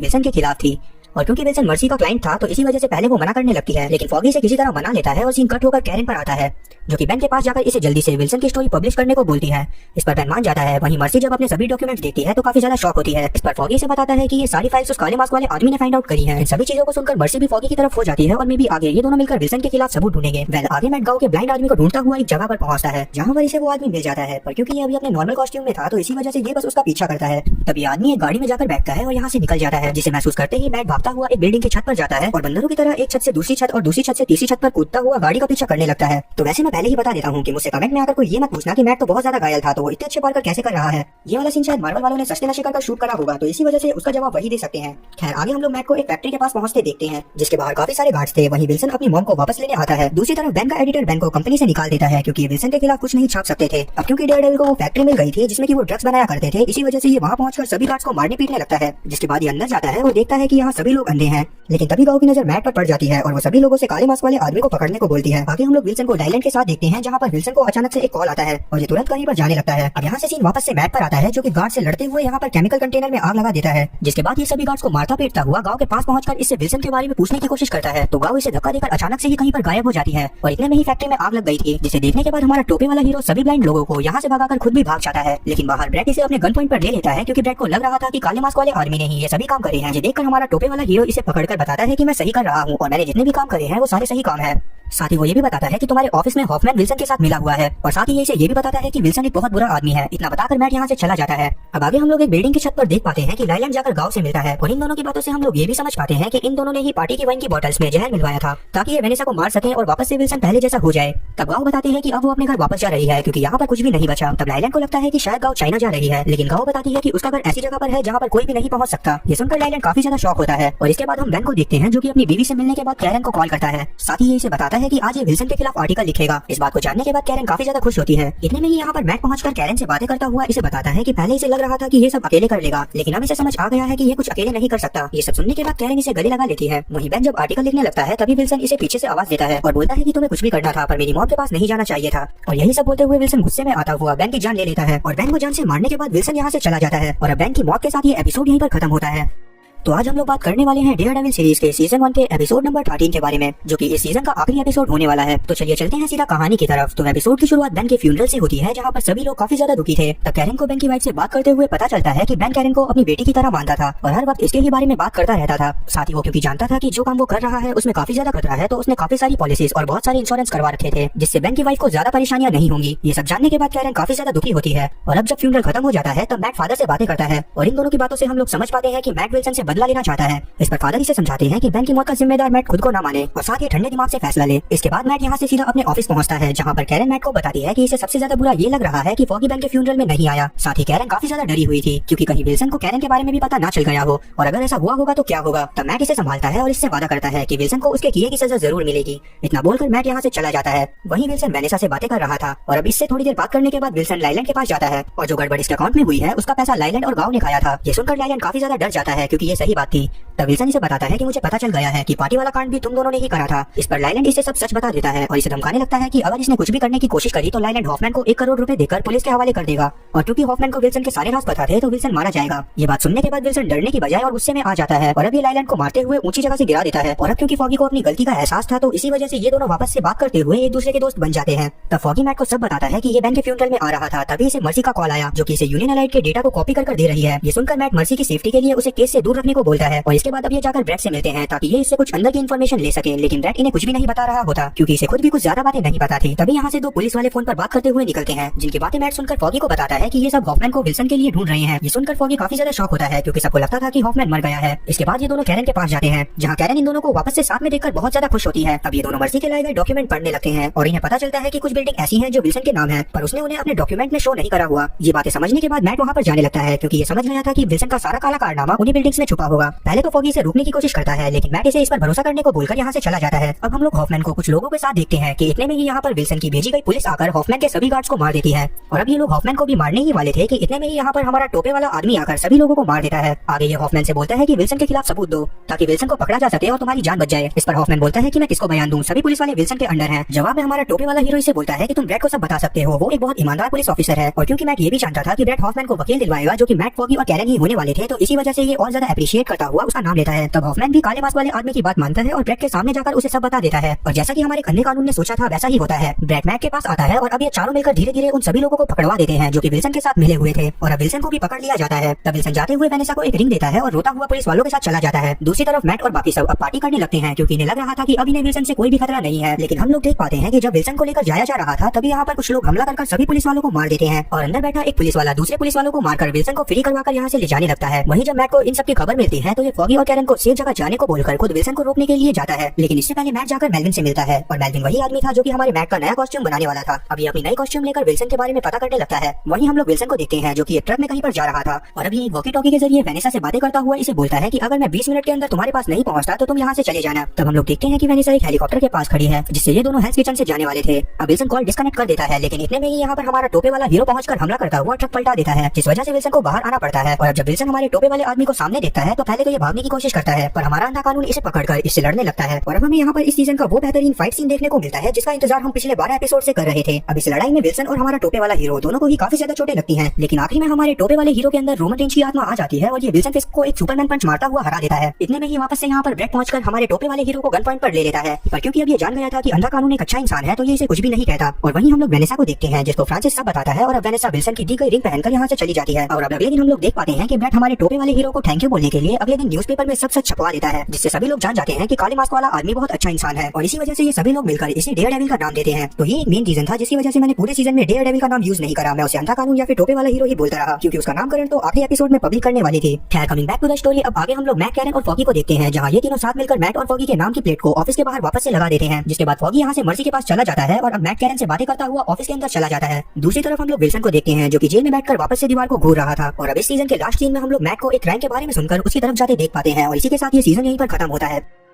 A: विल्सन के खिलाफ थी। और क्योंकि विल्सन मर्सी का क्लाइंट था तो इसी वजह से पहले वो मना करने लगती है, लेकिन फॉगी से किसी तरह मना लेता है और सीन कट होकर कैरन पर आता है, जो कि बेन के पास जाकर इसे जल्दी से विल्सन की स्टोरी पब्लिश करने को बोलती है। इस पर बेन मान जाता है। वहीं मर्सी जब अपने सभी डॉक्यूमेंट्स देखती है तो काफी ज्यादा शॉक होती है। इस पर फॉगी से बताता है कि ये सारी फाइल्स उस काले मास्क वाले आदमी ने फाइंड आउट करी है। इन सभी चीजों को सुनकर मर्सी भी फॉगी की तरफ हो जाती है और मे भी आगे ये दोनों मिलकर विल्सन के खिलाफ सबूत ढूंढेंगे। वेल आगे मैट गांव के ब्लाइंड आदमी को ढूंढता हुआ एक जगह पर पहुंचता है, जहां पर इसे वो आदमी मिल जाता है, पर क्योंकि ये अभी अपने नॉर्मल कॉस्ट्यूम में था तो इसी वजह से ये बस उसका पीछा करता है। तभी आदमी एक गाड़ी में जाकर बैठता है और यहाँ से निकल जाता है, जिसे महसूस करते ही मैट भागता हुआ एक बिल्डिंग की छत पर जाता है और बंदरों की तरह एक छत से दूसरी छत और दूसरी छत से तीसरी छत पर कूदता हुआ गाड़ी का पीछा करने लगता है। तो वैसे मैं पहले ही बता देता हूँ कि मुझसे कमेंट में आकर कोई ये मत पूछना कि मैट तो बहुत ज्यादा घायल था तो वो इतने अच्छे पार्कर कैसे कर रहा है। ये वाला सीन शायद मार्वल वालों ने सस्ते नशे कर शूट करा होगा, तो इसी वजह से उसका जवाब वही दे सकते हैं। खैर आगे हम लोग मैट को एक फैक्ट्री के पास पहुंचते देखते हैं, जिसके बाहर काफी सारे गार्ड्स थे। वहीं विल्सन अपनी मॉम को वापस लेने आता है। दूसरी तरफ बैंक का एडिटर बैंक को कंपनी से निकाल देता है क्योंकि विल्सन के खिलाफ कुछ नहीं छाप सकते थे। अब क्योंकि डेयरडेविल को वो फैक्ट्री मिल गई थी जिसमें कि वो ड्रग्स बनाया करते थे, इसी वजह से ये वहाँ पहुंचकर सभी गार्ड्स को मारने पीटने लगता है। जिसके बाद ये अंदर जाता है और देखता है कि यहाँ सभी लोग अंधे हैं, लेकिन तभी गाँव की नजर मैट पर पड़ जाती है और वो सभी लोगों से काले मास्क वाले आदमी को पकड़ने को बोलती है। आगे हम लोग विल्सन को लाइलैंड के साथ देखते हैं, जहाँ पर विल्सन को अचानक से एक कॉल आता है और ये तुरंत कहीं पर जाने लगता है। अब यहाँ से सीन वापस से मैट पर आता है, जो कि गार्ड से लड़ते हुए यहाँ पर केमिकल कंटेनर में आग लगा देता है। जिसके बाद ये सभी गार्ड्स को मारता पीटता हुआ गाँव के पास पहुंचकर इससे विल्सन के बारे में पूछने की कोशिश करता है, तो गाँव इसे धक्का देकर अचानक से ही कहीं पर गायब हो जाती है और इतने में ही फैक्ट्री में आग लग गई थी, जिसे देखने के बाद हमारा टोपे वाला हीरो सभी ब्लाइंड लोगों को यहाँ से भगाकर खुद भी भाग जाता है। लेकिन बाहर ब्रैड इसे अपने गन पॉइंट पर ले लेता है क्योंकि ब्रैड को लग रहा था कि काले मास्क वाले आदमी ने ही ये सभी काम करे हैं। ये देखकर हमारा टोपे वाला हीरो इसे पकड़कर बताता है कि मैं सही कर रहा हूँ और मैंने जितने भी काम करे हैं वो सारे सही काम है। साथ ही वो ये भी बताता है कि तुम्हारे ऑफिस में हॉफमैन विल्सन के साथ मिला हुआ है और साथ ही ये इसे ये भी बताता है कि विल्सन एक बहुत बुरा आदमी है। इतना बताकर मैट यहाँ से चला जाता है। अब आगे हम लोग एक बिल्डिंग की छत पर देख पाते हैं कि लाइलैंड जाकर गाँव से मिलता है और इन दोनों की बातों से हम लोग ये भी समझ पाते हैं कि इन दोनों ने ही पार्टी की वाइन की बॉटल्स में जहर मिलवाया था ताकि ये वेनेसा को मार सके और वापस से विल्सन पहले जैसा हो जाए। तब गाँव बताते हैं कि अब वो अपने घर वापस जा रही है क्योंकि यहाँ पर कुछ भी नहीं बचा। तब लाइलैंड को लगता है कि शायद गाँव चाइना जा रही है, लेकिन गाँव बताती है कि उसका घर ऐसी जगह पर है जहाँ पर कोई भी नहीं पहुंच सकता। ये सुनकर लाइलैंड काफी ज्यादा शॉक होता है और इसके बाद हम बेन को देखते हैं, जो कि अपनी बीवी से मिलने के बाद कैरन को कॉल करता है। साथ ही ये इसे बताता है कि आज ये विल्सन के खिलाफ आर्टिकल लिखेगा। इस बात को जानने के बाद कैरन काफी ज्यादा खुश होती है। इतने में ही यहाँ पर मैट पहुंचकर कैरन से बातें करता हुआ इसे बताता है कि पहले इसे लग रहा था कि ये सब अकेले कर लेगा, लेकिन अब इसे समझ आ गया है कि ये कुछ अकेले नहीं कर सकता। ये सब सुनने के बाद कैरन इसे गले लगा लेती है। वहीं बेन जब आर्टिकल लिखने लगता है तभी विल्सन इसे पीछे से आवाज देता है और बोलता है कि तुम्हें कुछ भी करना था पर मेरी मौत के पास नहीं जाना चाहिए था। और यही सब बोलते हुए विल्सन गुस्से में आता हुआ बेन की जान ले लेता है और बेन को जान से मारने के बाद विल्सन यहाँ से चला जाता है और अब बेन की मौत के साथ ये एपिसोड यहीं पर खत्म होता है। तो आज हम लोग बात करने वाले हैं डेयरडेविल सीरीज के सीजन 1 के एपिसोड नंबर 13 के बारे में, जो कि इस सीजन का आखिरी एपिसोड होने वाला है। तो चलिए चलते हैं सीधा कहानी की तरफ। तो एपिसोड की शुरुआत बेन के फ्यूनरल से होती है, जहाँ पर सभी लोग काफी ज्यादा दुखी थे। तब कैरन को बेन की वाइफ से बात करते हुए पता चलता है कि बेन कैरन को अपनी बेटी की तरह मानता था और हर वक्त इसके ही बारे में बात करता रहता था। साथ ही वो क्योंकि जानता था कि जो काम वो कर रहा है उसमें काफी ज्यादा खतरा है, तो उसने काफी सारी पॉलिसीज और बहुत सारे इंश्योरेंस करवा रखे थे, जिससे बेन की वाइफ को ज्यादा परेशानियां नहीं होंगी। ये सब जानने के बाद कैरन काफी ज्यादा दुखी होती है और अब जब फ्यूनरल खत्म हो जाता है तब मैट फादर से बातें करता है और इन दोनों की बातों से हम लोग समझ पाते हैं कि मैट विल्सन से बदला लेना चाहता है। इस पर फादर इसे समझाते हैं कि बेन की मौत का जिम्मेदार मैट खुद को ना माने और साथ ही ठंडे दिमाग से फैसला ले। इसके बाद मैट यहाँ से सीधा अपने ऑफिस पहुंचता है, जहाँ पर कैरन मैट को बताती है कि इसे सबसे ज्यादा बुरा ये लग रहा है कि फॉगी बेन के फ्यूनरल में नहीं आया। साथ ही कैरन काफी ज्यादा डरी हुई थी क्योंकि कहीं विल्सन को कैरन के बारे में भी पता ना चल गया हो और अगर ऐसा हुआ होगा तो क्या होगा। तब मैट इसे संभालता है और इससे वादा करता है कि विल्सन को उसके किए की सजा जरूर मिलेगी। इतना बोलकर मैट यहाँ से चला जाता है। वहीं विल्सन वेनेसा से बातें कर रहा था और अब इससे थोड़ी देर बात करने के बाद विल्सन लाइलैंड के पास जाता है और जो गड़बड़ इसके अकाउंट में हुई है उसका पैसा लाइलैंड और गाँव ने खाया था। ये सुनकर लाइलैंड काफी ज्यादा डर जाता है क्योंकि ये सही बात थी। तब विल्सन इसे बताता है कि मुझे पता चल गया है कि पार्टी वाला कांड भी तुम दोनों ने ही करा था। इस पर लाइलैंड इसे सब सच बता देता है और इसे धमकाने लगता है कि अगर इसने कुछ भी करने की कोशिश करी तो लाइलैंड हॉफमैन को 1 करोड़ रुपए देकर पुलिस के हवाले कर देगा। और क्योंकि हॉफमैन को विल्सन के सारे राज पता थे तो विल्सन मारा जाएगा। ये बात सुनने के बाद विल्सन डरने की बजाय और गुस्से में आ जाता है और अब ये लाइलैंड को मारते हुए ऊंची जगह से गिरा देता है। और अब क्योंकि फॉगी को अपनी गलती का एहसास था तो इसी वजह से ये दोनों वापस से बात करते हुए एक दूसरे के दोस्त बन जाते हैं। तब फॉगी मैट को सब बताता है कि ये बेन के फ्यूनरल में आ रहा था, तभी इसे मर्सी का कॉल आया जो कि इसे यूनियन एलाइड के डेटा को कॉपी कर दे रही है। ये सुनकर मैट मर्सी की सेफ्टी के लिए उसे केस से दूर रखने को बोलता है और इसके बाद अब ये जाकर ब्रैड से मिलते हैं ताकि ये इससे कुछ अंदर की इन्फॉर्मेशन ले सके। लेकिन ब्रैड इन्हें कुछ भी नहीं बता रहा होता क्योंकि इसे खुद भी कुछ ज्यादा बातें नहीं पता थी। तभी यहाँ से 2 पुलिस वाले फोन पर बात करते हुए निकलते हैं जिनकी बातें मैट सुनकर फॉगी को बताता है कि ये सब हॉफमैन को विल्सन के लिए ढूंढ रहे हैं। ये सुनकर फॉगी काफी ज्यादा शॉक होता है क्योंकि सबको लगता था कि हॉफमैन मर गया है। इसके बाद ये दोनों कैरन के पास जाते हैं जहाँ कैरन इन दोनों को वापस से साथ में देखकर बहुत ज्यादा खुश होती है। अब ये दोनों मर्सी के लाए गए डॉक्यूमेंट पढ़ने लगते हैं और इन्हें पता चलता है कि कुछ बिल्डिंग ऐसी हैं जो विल्सन के नाम है पर उसने उन्हें अपने डॉक्यूमेंट में शो नहीं करा हुआ। ये बातें समझने के बाद मैट वहाँ पर जाने लगता है क्योंकि ये समझ गया था कि विल्सन का सारा काला कारनामा उन्हीं बिल्डिंग्स में छुपा होगा। पहले तो फॉगी इसे रोकने की कोशिश करता है लेकिन मैट इसे इस पर भरोसा करने को बोलकर यहाँ से चला जाता है। अब हम लोग हॉफमैन को कुछ लोगों के साथ देखते हैं कि इतने में ही यहाँ पर विल्सन की भेजी गई पुलिस आकर हॉफमैन के सभी गार्ड्स को मार देती है। और अब ये लोग हॉफमैन को भी मारने ही वाले थे कि इतने में ही यहाँ पर हमारा टोपे वाला आदमी आकर सभी लोगों को मार देता है। आगे ये हॉफमैन से बोलता है कि विल्सन के खिलाफ सबूत दो ताकि विल्सन को पकड़ा जा सके और तुम्हारी जान बच जाए। इस पर हॉफमैन बोलता है कि मैं किसको बयान दूं, सभी पुलिस वाले विल्सन के अंडर हैं। जवाब में हमारा टोपे वाला हीरो इसे बोलता है कि तुम ब्रैड को सब बता सकते हो, वो एक बहुत ईमानदार पुलिस ऑफिसर है। और क्योंकि मैट ये भी जानता था कि ब्रैड हॉफमैन को वकील दिलवाएगा जो कि मैट, फॉगी और कैरन ही होने वाले थे, तो इसी वजह से ये और ज्यादा अप्रिशिएट करता हुआ उसका नाम लेता है। तब हॉफमैन भी काले मास्क वाले आदमी की बात मानता है और ब्रैड के सामने जाकर उसे सब बता देता है। और जैसा कि हमारे अन्य कानून ने सोचा था वैसा ही होता है। ब्रैड मैट के पास आता है और अब ये चारों मिलकर धीरे धीरे उन सभी लोगों को पकड़वा देते हैं जो कि विल्सन के साथ मिले हुए थे। और अब विल्सन को भी पकड़ लिया जाता है। तब विल्सन जाते हुए वेनेसा को एक रिंग देता है और रोता हुआ पुलिस वालों के साथ चला जाता है। दूसरी तरफ मैट और बाकी सब अब पार्टी करने लगते हैं क्योंकि इन्हें लग रहा था कि अब इन्हें विल्सन से कोई भी खतरा नहीं है। लेकिन हम लोग देख पाते हैं कि जब विल्सन को लेकर जाया जा रहा था तभी यहाँ पर कुछ लोग हमला कर सभी पुलिस वालों को मार देते हैं और अंदर बैठा एक पुलिस वाला दूसरे पुलिस वालों को मारकर विल्सन को फ्री करवाकर यहाँ से ले जाने लगता है। वहीं जब मैट को इन सब की खबर मिलती है तो ये फॉगी और कैरन को सेफ जगह जाने को बोलकर खुद विल्सन को रोकने के लिए जाता है। लेकिन इससे पहले मैट जाकर मेल्विन से मिलता है और मेल्विन वही आदमी था जो कि हमारे मैट का नया कॉस्ट्यूम बनाने वाला था। अब ये अपनी नई कॉस्ट्यूम लेकर विल्सन के बारे में पता करने लगता है। वहीं हम लोग विल्सन को देखते हैं जो कि एक ट्रक में कहीं पर जा रहा था और अभी एक वॉकी टॉकी के जरिए वेनेसा से बातें करता हुआ इसे बोलता है कि अगर मैं 20 मिनट के अंदर तुम्हारे पास नहीं पहुंचता तो तुम यहाँ से चले जाना। तब हम लोग देखते हैं कि वेनेसा एक हेलीकॉप्टर के पास खड़ी है जिससे ये दोनों हेल्थ किचन से जाने वाले थे। अब विल्सन कॉल डिस्कनेक्ट कर देता है लेकिन इतने में ही यहाँ पर हमारा टोपे वाला हीरो पहुंचकर हमला करता हुआ ट्रक पलटा देता है जिस वजह से विल्सन को बाहर आना पड़ता है। और जब विल्सन हमारे टोपे वाले आदमी को सामने देखता है तो पहले तो ये भागने की कोशिश करता है पर हमारा अंधा कानून इसे पकड़कर इससे लड़ने लगता है। और अब हमें यहाँ पर इस सीजन का वो बेहतरीन फाइट सीन देखने को मिलता है जिसका इंतजार हम पिछले 12 एपिसोड से कर रहे थे। अब इस लड़ाई में विल्सन और हमारा टोपे वाला हीरो दोनों को ही काफी ज्यादा चोटें लगती हैं लेकिन आखिर में हमारे टोपे वाले हीरो के अंदर रोमन रेंज की आत्मा आ जाती है और ये विल्सन फिस्क को एक सुपरमैन पंच मारता हुआ हरा देता है। इतने में ही वापस से यहाँ पर ब्रैड पहुंचकर हमारे टोपे वाले हीरो को गन पॉइंट पर ले लेता है पर क्योंकि अब ये जान गया था कि अंधा कानून एक अच्छा इंसान है तो ये इसे कुछ भी नहीं कहता। और वहीं हम लोग वेनेसा को देखते हैं जिसको फ्रांसिस सब बताता है और अब वेनेसा विल्सन की दी गई रिंग पहनकर यहाँ से चली जाती है। और अब अगले दिन हम लोग देख पाते हैं कि ब्रैड हमारे टोपे वाले हीरो को थैंक यू बोलने के लिए अगले दिन न्यूज़पेपर में सब सच छपवा देता है जिससे सभी लोग जान जाते हैं कि काले मास्क वाला आदमी बहुत अच्छा इंसान है और इसी वजह से ये सभी लोग मिलकर इसे डेयरडेविल का नाम देते हैं। तो ये एक मेन रीजन था जिसकी वजह से मैंने पूरे सीजन में डेयरडेविल का नाम यूज नहीं करा, मैं उसे अंधा कानून या फिर टोपे वाला हीरो ही बोलता रहा क्योंकि उसका नामकरण तो आखिरी एपिसोड में पब्लिक करने वाली थी। खैर coming back to the story, अब आगे हम लोग मैट, कैरन और फॉगी को देखते हैं जहाँ ये तीनों साथ मिलकर मैट और फॉगी के नाम की प्लेट को ऑफिस के बाहर वापस से लगा देते हैं जिसके बाद फॉगी यहाँ से मर्सी के पास चला जाता है और अब मैट कैरन से बातें करता हुआ ऑफिस के अंदर चला जाता है। दूसरी तरफ हम लोग विल्सन को देखते हैं जो कि जेल में बैठकर वापस से दीवार को घूर रहा था। और अब इस सीजन के लास्ट सीन में हम लोग मैट को एक रैंक के बारे में सुनकर उसकी तरफ जाते देख पाते हैं और इसी के साथ ये सीजन यहीं पर खत्म होता है।